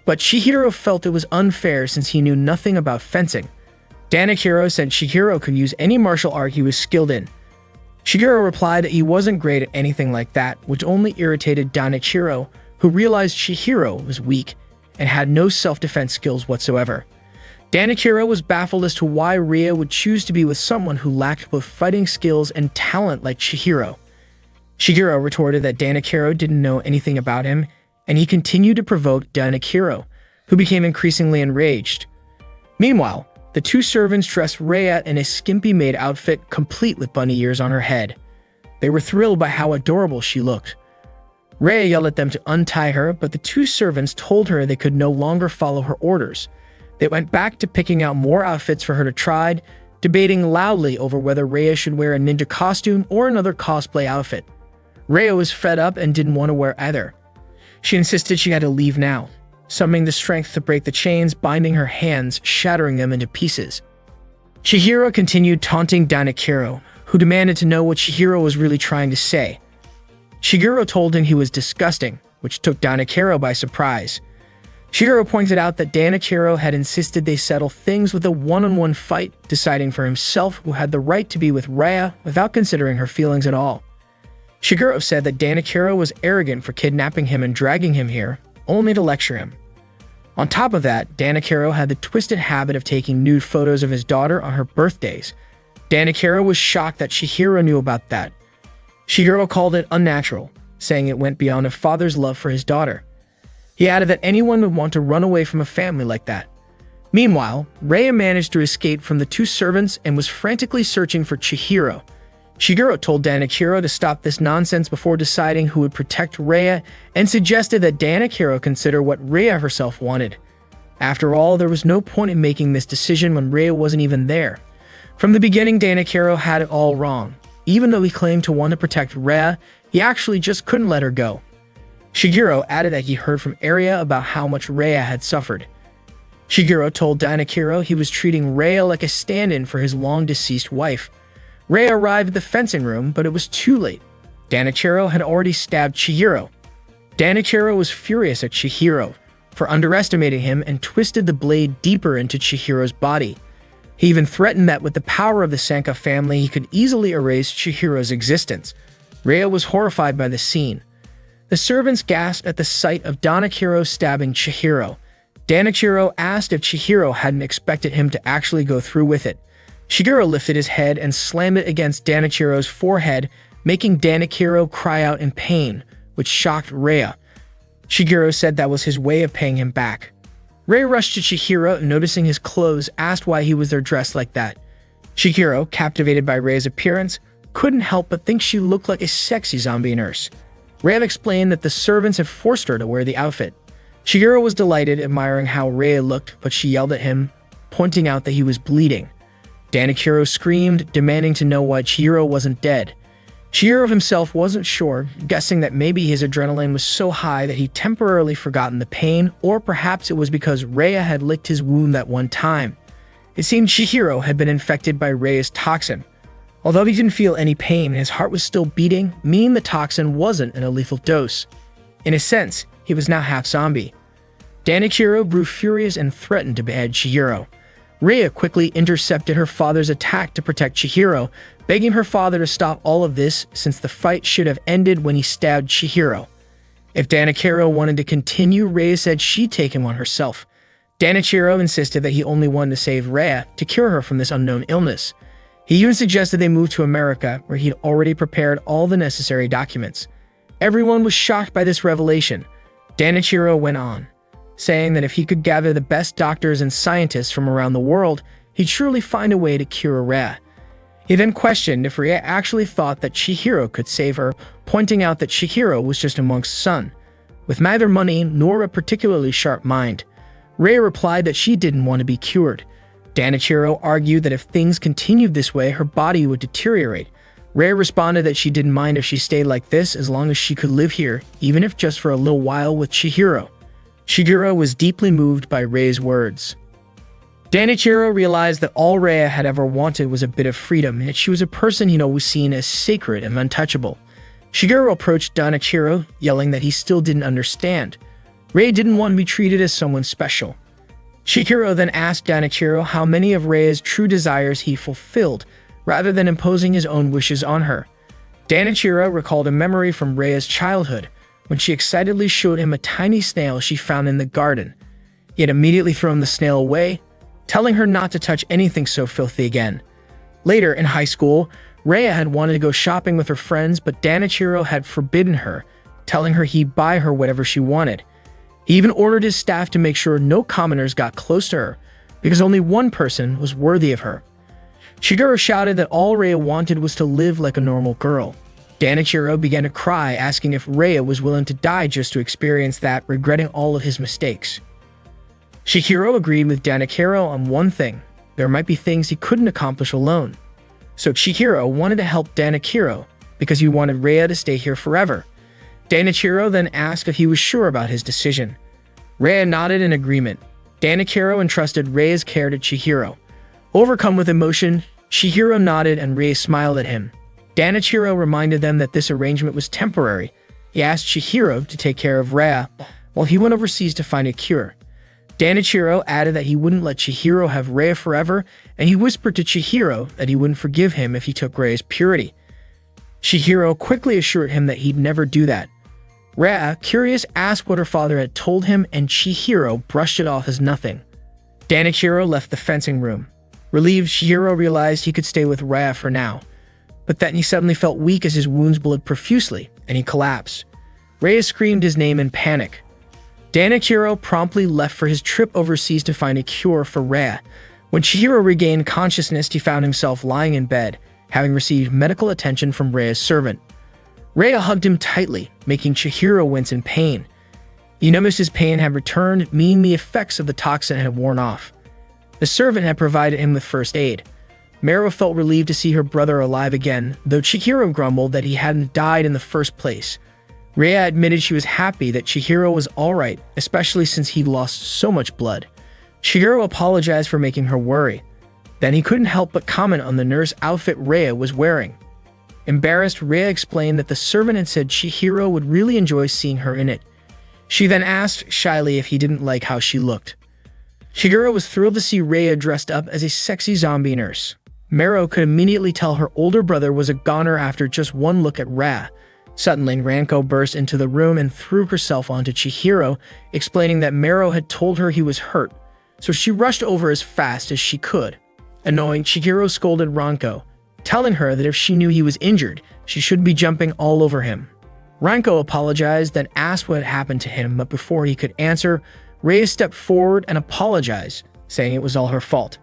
But Chihiro felt it was unfair since he knew nothing about fencing. Danachiro said Chihiro could use any martial art he was skilled in. Chihiro replied that he wasn't great at anything like that, which only irritated Danachiro, who realized Chihiro was weak and had no self-defense skills whatsoever. Danachiro was baffled as to why Rhea would choose to be with someone who lacked both fighting skills and talent like Chihiro. Chihiro retorted that Danachiro didn't know anything about him, and he continued to provoke Danachiro, who became increasingly enraged. Meanwhile, the two servants dressed Rhea in a skimpy maid outfit complete with bunny ears on her head. They were thrilled by how adorable she looked. Rhea yelled at them to untie her, but the two servants told her they could no longer follow her orders. They went back to picking out more outfits for her to try, debating loudly over whether Rhea should wear a ninja costume or another cosplay outfit. Rhea was fed up and didn't want to wear either. She insisted she had to leave now, summoning the strength to break the chains binding her hands, shattering them into pieces. Chihiro continued taunting Danachiro, who demanded to know what Chihiro was really trying to say. Chihiro told him he was disgusting, which took Danachiro by surprise. Chihiro pointed out that Danachiro had insisted they settle things with a one-on-one fight, deciding for himself who had the right to be with Rhea without considering her feelings at all. Chihiro said that Danachiro was arrogant for kidnapping him and dragging him here, only to lecture him. On top of that, Danachiro had the twisted habit of taking nude photos of his daughter on her birthdays. Danachiro was shocked that Chihiro knew about that. Chihiro called it unnatural, saying it went beyond a father's love for his daughter. He added that anyone would want to run away from a family like that. Meanwhile, Rhea managed to escape from the two servants and was frantically searching for Chihiro. Chihiro told Danachiro to stop this nonsense before deciding who would protect Rhea and suggested that Danachiro consider what Rhea herself wanted. After all, there was no point in making this decision when Rhea wasn't even there. From the beginning, Danachiro had it all wrong. Even though he claimed to want to protect Rhea, he actually just couldn't let her go. Chihiro added that he heard from Aria about how much Rhea had suffered. Chihiro told Danachiro he was treating Rhea like a stand-in for his long-deceased wife. Rhea arrived at the fencing room, but it was too late. Danachiro had already stabbed Chihiro. Danachiro was furious at Chihiro for underestimating him and twisted the blade deeper into Chihiro's body. He even threatened that with the power of the Sanka family, he could easily erase Chihiro's existence. Rhea was horrified by the scene. The servants gasped at the sight of Danachiro stabbing Chihiro. Danachiro asked if Chihiro hadn't expected him to actually go through with it. Shigeru lifted his head and slammed it against Danachiro's forehead, making Danachiro cry out in pain, which shocked Rhea. Shigeru said that was his way of paying him back. Rhea rushed to Chihiro and, noticing his clothes, asked why he was there dressed like that. Chihiro, captivated by Rhea's appearance, couldn't help but think she looked like a sexy zombie nurse. Rhea explained that the servants had forced her to wear the outfit. Shigeru was delighted, admiring how Rhea looked, but she yelled at him, pointing out that he was bleeding. Danachiro screamed, demanding to know why Chihiro wasn't dead. Chihiro himself wasn't sure, guessing that maybe his adrenaline was so high that he'd temporarily forgotten the pain, or perhaps it was because Rhea had licked his wound that one time. It seemed Chihiro had been infected by Rhea's toxin. Although he didn't feel any pain, his heart was still beating, meaning the toxin wasn't in a lethal dose. In a sense, he was now half zombie. Danachiro grew furious and threatened to behead Chihiro. Rhea quickly intercepted her father's attack to protect Chihiro, begging her father to stop all of this since the fight should have ended when he stabbed Chihiro. If Danachiro wanted to continue, Rhea said she'd take him on herself. Danachiro insisted that he only wanted to save Rhea to cure her from this unknown illness. He even suggested they move to America, where he'd already prepared all the necessary documents. Everyone was shocked by this revelation. Danachiro went on, saying that if he could gather the best doctors and scientists from around the world, he'd surely find a way to cure Rhea. He then questioned if Rhea actually thought that Chihiro could save her, pointing out that Chihiro was just a monk's son, with neither money nor a particularly sharp mind. Rhea replied that she didn't want to be cured. Danachiro argued that if things continued this way, her body would deteriorate. Rhea responded that she didn't mind if she stayed like this as long as she could live here, even if just for a little while with Chihiro. Shigeru was deeply moved by Rhea's words. Danachiro realized that all Rhea had ever wanted was a bit of freedom, and that she was a person he'd always seen as sacred and untouchable. Shigeru approached Danachiro, yelling that he still didn't understand. Rhea didn't want to be treated as someone special. Shigeru then asked Danachiro how many of Rhea's true desires he fulfilled, rather than imposing his own wishes on her. Danachiro recalled a memory from Rhea's childhood, when she excitedly showed him a tiny snail she found in the garden. He had immediately thrown the snail away, telling her not to touch anything so filthy again. Later, in high school, Rhea had wanted to go shopping with her friends, but Danachiro had forbidden her, telling her he'd buy her whatever she wanted. He even ordered his staff to make sure no commoners got close to her, because only one person was worthy of her. Shigeru shouted that all Rhea wanted was to live like a normal girl. Danachiro began to cry, asking if Rhea was willing to die just to experience that, regretting all of his mistakes. Shigeru agreed with Danachiro on one thing: there might be things he couldn't accomplish alone. So Shigeru wanted to help Danachiro, because he wanted Rhea to stay here forever. Danachiro then asked if he was sure about his decision. Rhea nodded in agreement. Danachiro entrusted Rhea's care to Chihiro. Overcome with emotion, Chihiro nodded and Rhea smiled at him. Danachiro reminded them that this arrangement was temporary. He asked Chihiro to take care of Rhea while he went overseas to find a cure. Danachiro added that he wouldn't let Chihiro have Rhea forever, and he whispered to Chihiro that he wouldn't forgive him if he took Rhea's purity. Chihiro quickly assured him that he'd never do that. Rhea, curious, asked what her father had told him, and Chihiro brushed it off as nothing. Danachiro left the fencing room. Relieved, Chihiro realized he could stay with Rhea for now. But then he suddenly felt weak as his wounds bled profusely, and he collapsed. Rhea screamed his name in panic. Danachiro promptly left for his trip overseas to find a cure for Rhea. When Chihiro regained consciousness, he found himself lying in bed, having received medical attention from Rhea's servant. Rhea hugged him tightly, making Chihiro wince in pain. He noticed his pain had returned, meaning the effects of the toxin had worn off. The servant had provided him with first aid. Meru felt relieved to see her brother alive again, though Chihiro grumbled that he hadn't died in the first place. Rhea admitted she was happy that Chihiro was alright, especially since he'd lost so much blood. Chihiro apologized for making her worry. Then he couldn't help but comment on the nurse outfit Rhea was wearing. Embarrassed, Rhea explained that the servant had said Chihiro would really enjoy seeing her in it. She then asked shyly if he didn't like how she looked. Shigeru was thrilled to see Rhea dressed up as a sexy zombie nurse. Meru could immediately tell her older brother was a goner after just one look at Rhea. Suddenly, Ranko burst into the room and threw herself onto Chihiro, explaining that Meru had told her he was hurt, so she rushed over as fast as she could. Annoying, Chihiro scolded Ranko, telling her that if she knew he was injured, she should be jumping all over him. Ranko apologized, then asked what had happened to him, but before he could answer, Rhea stepped forward and apologized, saying it was all her fault.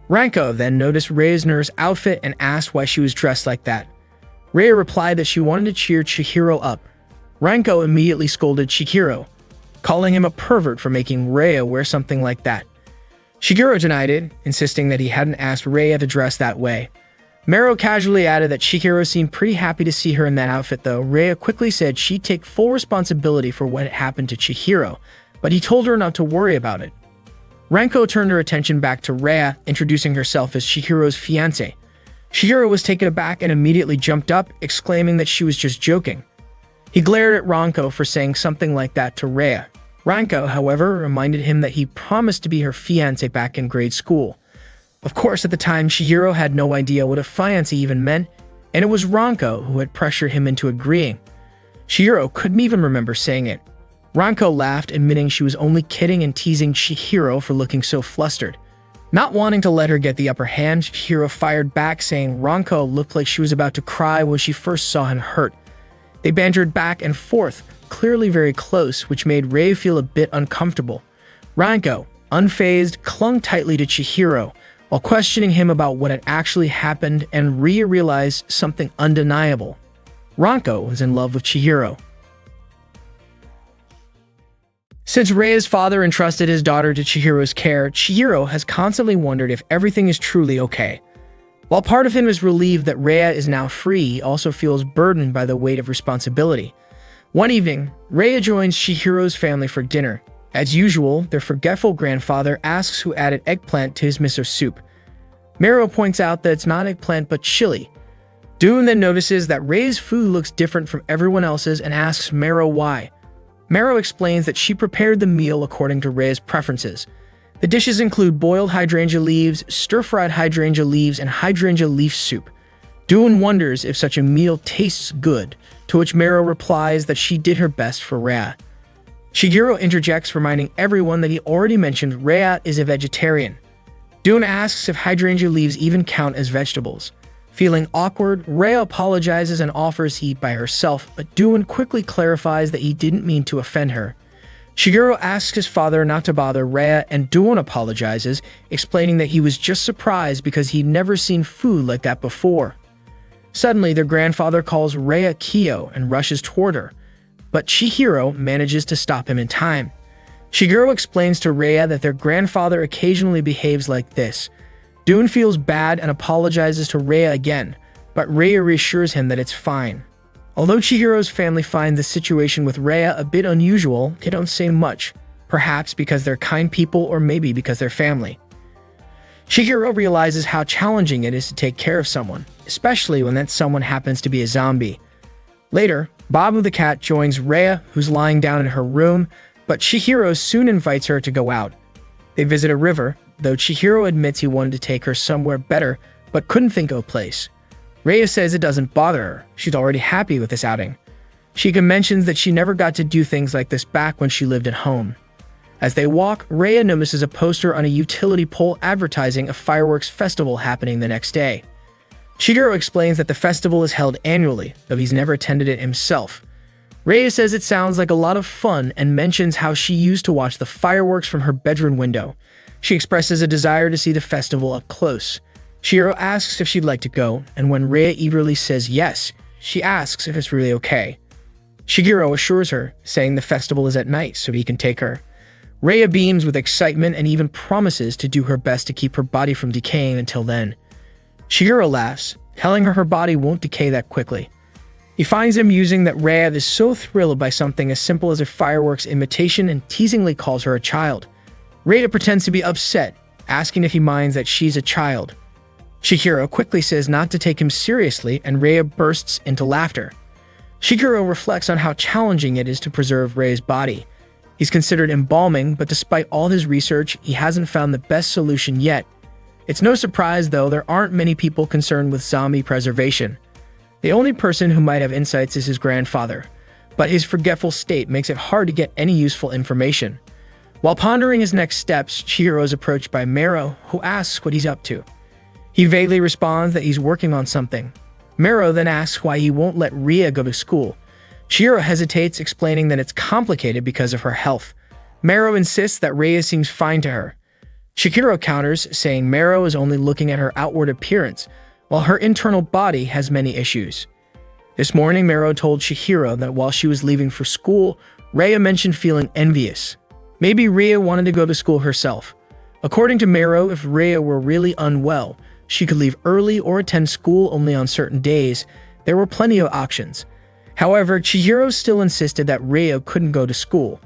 Ranko then noticed Rhea's nurse outfit and asked why she was dressed like that. Rhea replied that she wanted to cheer Chihiro up. Ranko immediately scolded Chihiro, calling him a pervert for making Rhea wear something like that. Chihiro denied it, insisting that he hadn't asked Rhea to dress that way. Meru casually added that Chihiro seemed pretty happy to see her in that outfit though. Rhea quickly said she'd take full responsibility for what had happened to Chihiro, but he told her not to worry about it. Ranko turned her attention back to Rhea, introducing herself as Chihiro's fiancé. Chihiro was taken aback and immediately jumped up, exclaiming that she was just joking. He glared at Ranko for saying something like that to Rhea. Ranko, however, reminded him that he promised to be her fiancé back in grade school. Of course, at the time, Chihiro had no idea what a fiancé even meant, and it was Ranko who had pressured him into agreeing. Chihiro couldn't even remember saying it. Ranko laughed, admitting she was only kidding and teasing Chihiro for looking so flustered. Not wanting to let her get the upper hand, Chihiro fired back, saying Ranko looked like she was about to cry when she first saw him hurt. They bantered back and forth, clearly very close, which made Rhea feel a bit uncomfortable. Ranko, unfazed, clung tightly to Chihiro, while questioning him about what had actually happened, and Rhea realized something undeniable. Ranko was in love with Chihiro. Since Rhea's father entrusted his daughter to Chihiro's care, Chihiro has constantly wondered if everything is truly okay. While part of him is relieved that Rhea is now free, he also feels burdened by the weight of responsibility. One evening, Rhea joins Chihiro's family for dinner. As usual, their forgetful grandfather asks who added eggplant to his miso soup. Meru points out that it's not eggplant but chili. Dune then notices that Rhea's food looks different from everyone else's and asks Meru why. Meru explains that she prepared the meal according to Rhea's preferences. The dishes include boiled hydrangea leaves, stir-fried hydrangea leaves, and hydrangea leaf soup. Dune wonders if such a meal tastes good, to which Meru replies that she did her best for Rhea. Chihiro interjects, reminding everyone that he already mentioned Rhea is a vegetarian. Dune asks if hydrangea leaves even count as vegetables. Feeling awkward, Rhea apologizes and offers to eat by herself, but Dune quickly clarifies that he didn't mean to offend her. Chihiro asks his father not to bother Rhea, and Dune apologizes, explaining that he was just surprised because he'd never seen food like that before. Suddenly, their grandfather calls Rhea Kyo and rushes toward her, but Chihiro manages to stop him in time. Chihiro explains to Rhea that their grandfather occasionally behaves like this. Dune feels bad and apologizes to Rhea again, but Rhea reassures him that it's fine. Although Chihiro's family finds the situation with Rhea a bit unusual, they don't say much, perhaps because they're kind people or maybe because they're family. Chihiro realizes how challenging it is to take care of someone, especially when that someone happens to be a zombie. Later, Babu the cat joins Rhea, who's lying down in her room, but Chihiro soon invites her to go out. They visit a river, though Chihiro admits he wanted to take her somewhere better, but couldn't think of a place. Rhea says it doesn't bother her, she's already happy with this outing. Shika mentions that she never got to do things like this back when she lived at home. As they walk, Rhea notices a poster on a utility pole advertising a fireworks festival happening the next day. Chihiro explains that the festival is held annually, though he's never attended it himself. Rhea says it sounds like a lot of fun and mentions how she used to watch the fireworks from her bedroom window. She expresses a desire to see the festival up close. Chihiro asks if she'd like to go, and when Rhea eagerly says yes, she asks if it's really okay. Chihiro assures her, saying the festival is at night so he can take her. Rhea beams with excitement and even promises to do her best to keep her body from decaying until then. Chihiro laughs, telling her body won't decay that quickly. He finds it amusing that Rhea is so thrilled by something as simple as a fireworks imitation and teasingly calls her a child. Rhea pretends to be upset, asking if he minds that she's a child. Chihiro quickly says not to take him seriously, and Rhea bursts into laughter. Chihiro reflects on how challenging it is to preserve Rhea's body. He's considered embalming, but despite all his research, he hasn't found the best solution yet. It's no surprise, though, there aren't many people concerned with zombie preservation. The only person who might have insights is his grandfather, but his forgetful state makes it hard to get any useful information. While pondering his next steps, Chihiro is approached by Mero, who asks what he's up to. He vaguely responds that he's working on something. Mero then asks why he won't let Ria go to school. Chihiro hesitates, explaining that it's complicated because of her health. Mero insists that Ria seems fine to her. Chihiro counters, saying Mero is only looking at her outward appearance, while her internal body has many issues. This morning, Mero told Chihiro that while she was leaving for school, Ria mentioned feeling envious. Maybe Ria wanted to go to school herself. According to Mero, if Ria were really unwell, she could leave early or attend school only on certain days. There were plenty of options. However, Chihiro still insisted that Ria couldn't go to school.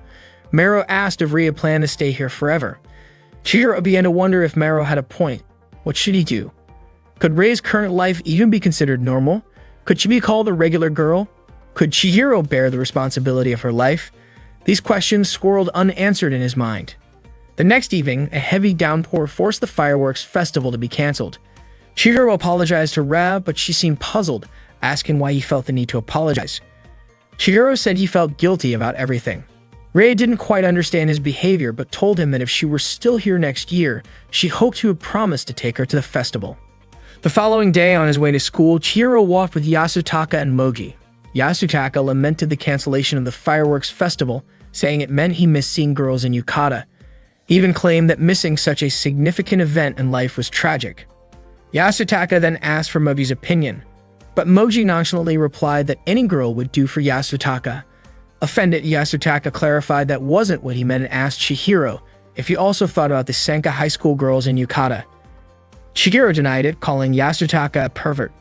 Mero asked if Ria planned to stay here forever. Chihiro began to wonder if Mero had a point. What should he do? Could Ria's current life even be considered normal? Could she be called a regular girl? Could Chihiro bear the responsibility of her life? These questions swirled unanswered in his mind. The next evening, a heavy downpour forced the fireworks festival to be cancelled. Chihiro apologized to Ria, but she seemed puzzled, asking why he felt the need to apologize. Chihiro said he felt guilty about everything. Ria didn't quite understand his behavior, but told him that if she were still here next year, she hoped he would promise to take her to the festival. The following day, on his way to school, Chihiro walked with Yasutaka and Moji. Yasutaka lamented the cancellation of the fireworks festival, saying it meant he missed seeing girls in Yukata. He even claimed that missing such a significant event in life was tragic. Yasutaka then asked for Moji's opinion, but Moji nonchalantly replied that any girl would do for Yasutaka. Offended, Yasutaka clarified that wasn't what he meant and asked Chihiro if he also thought about the Senka High School girls in Yukata. Chihiro denied it, calling Yasutaka a pervert.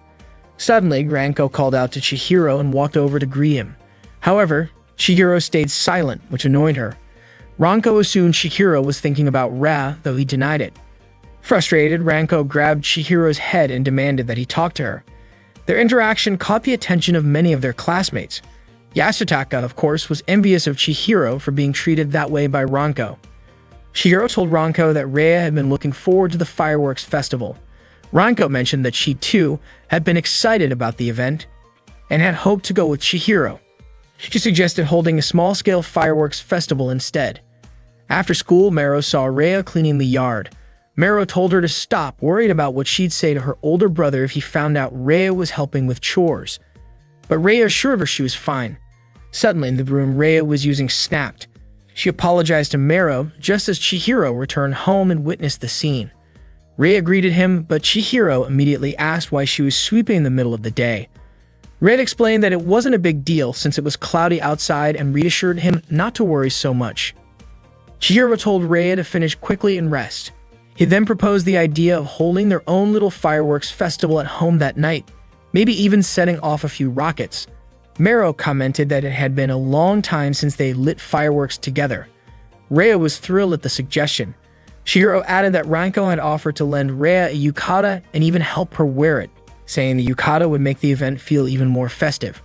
Suddenly, Ranko called out to Chihiro and walked over to greet him. However, Chihiro stayed silent, which annoyed her. Ranko assumed Chihiro was thinking about Ria, though he denied it. Frustrated, Ranko grabbed Chihiro's head and demanded that he talk to her. Their interaction caught the attention of many of their classmates. Yasutaka, of course, was envious of Chihiro for being treated that way by Ranko. Chihiro told Ranko that Ria had been looking forward to the fireworks festival. Ranko mentioned that she, too, had been excited about the event and had hoped to go with Chihiro. She suggested holding a small-scale fireworks festival instead. After school, Mero saw Ria cleaning the yard. Mero told her to stop, worried about what she'd say to her older brother if he found out Ria was helping with chores. But Ria assured her she was fine. Suddenly, in the room Ria was using snapped. She apologized to Mero just as Chihiro returned home and witnessed the scene. Ria greeted him, but Chihiro immediately asked why she was sweeping in the middle of the day. Ria explained that it wasn't a big deal since it was cloudy outside and reassured him not to worry so much. Chihiro told Ria to finish quickly and rest. He then proposed the idea of holding their own little fireworks festival at home that night, maybe even setting off a few rockets. Mero commented that it had been a long time since they lit fireworks together. Ria was thrilled at the suggestion. Chihiro added that Ranko had offered to lend Ria a yukata and even help her wear it, saying the yukata would make the event feel even more festive.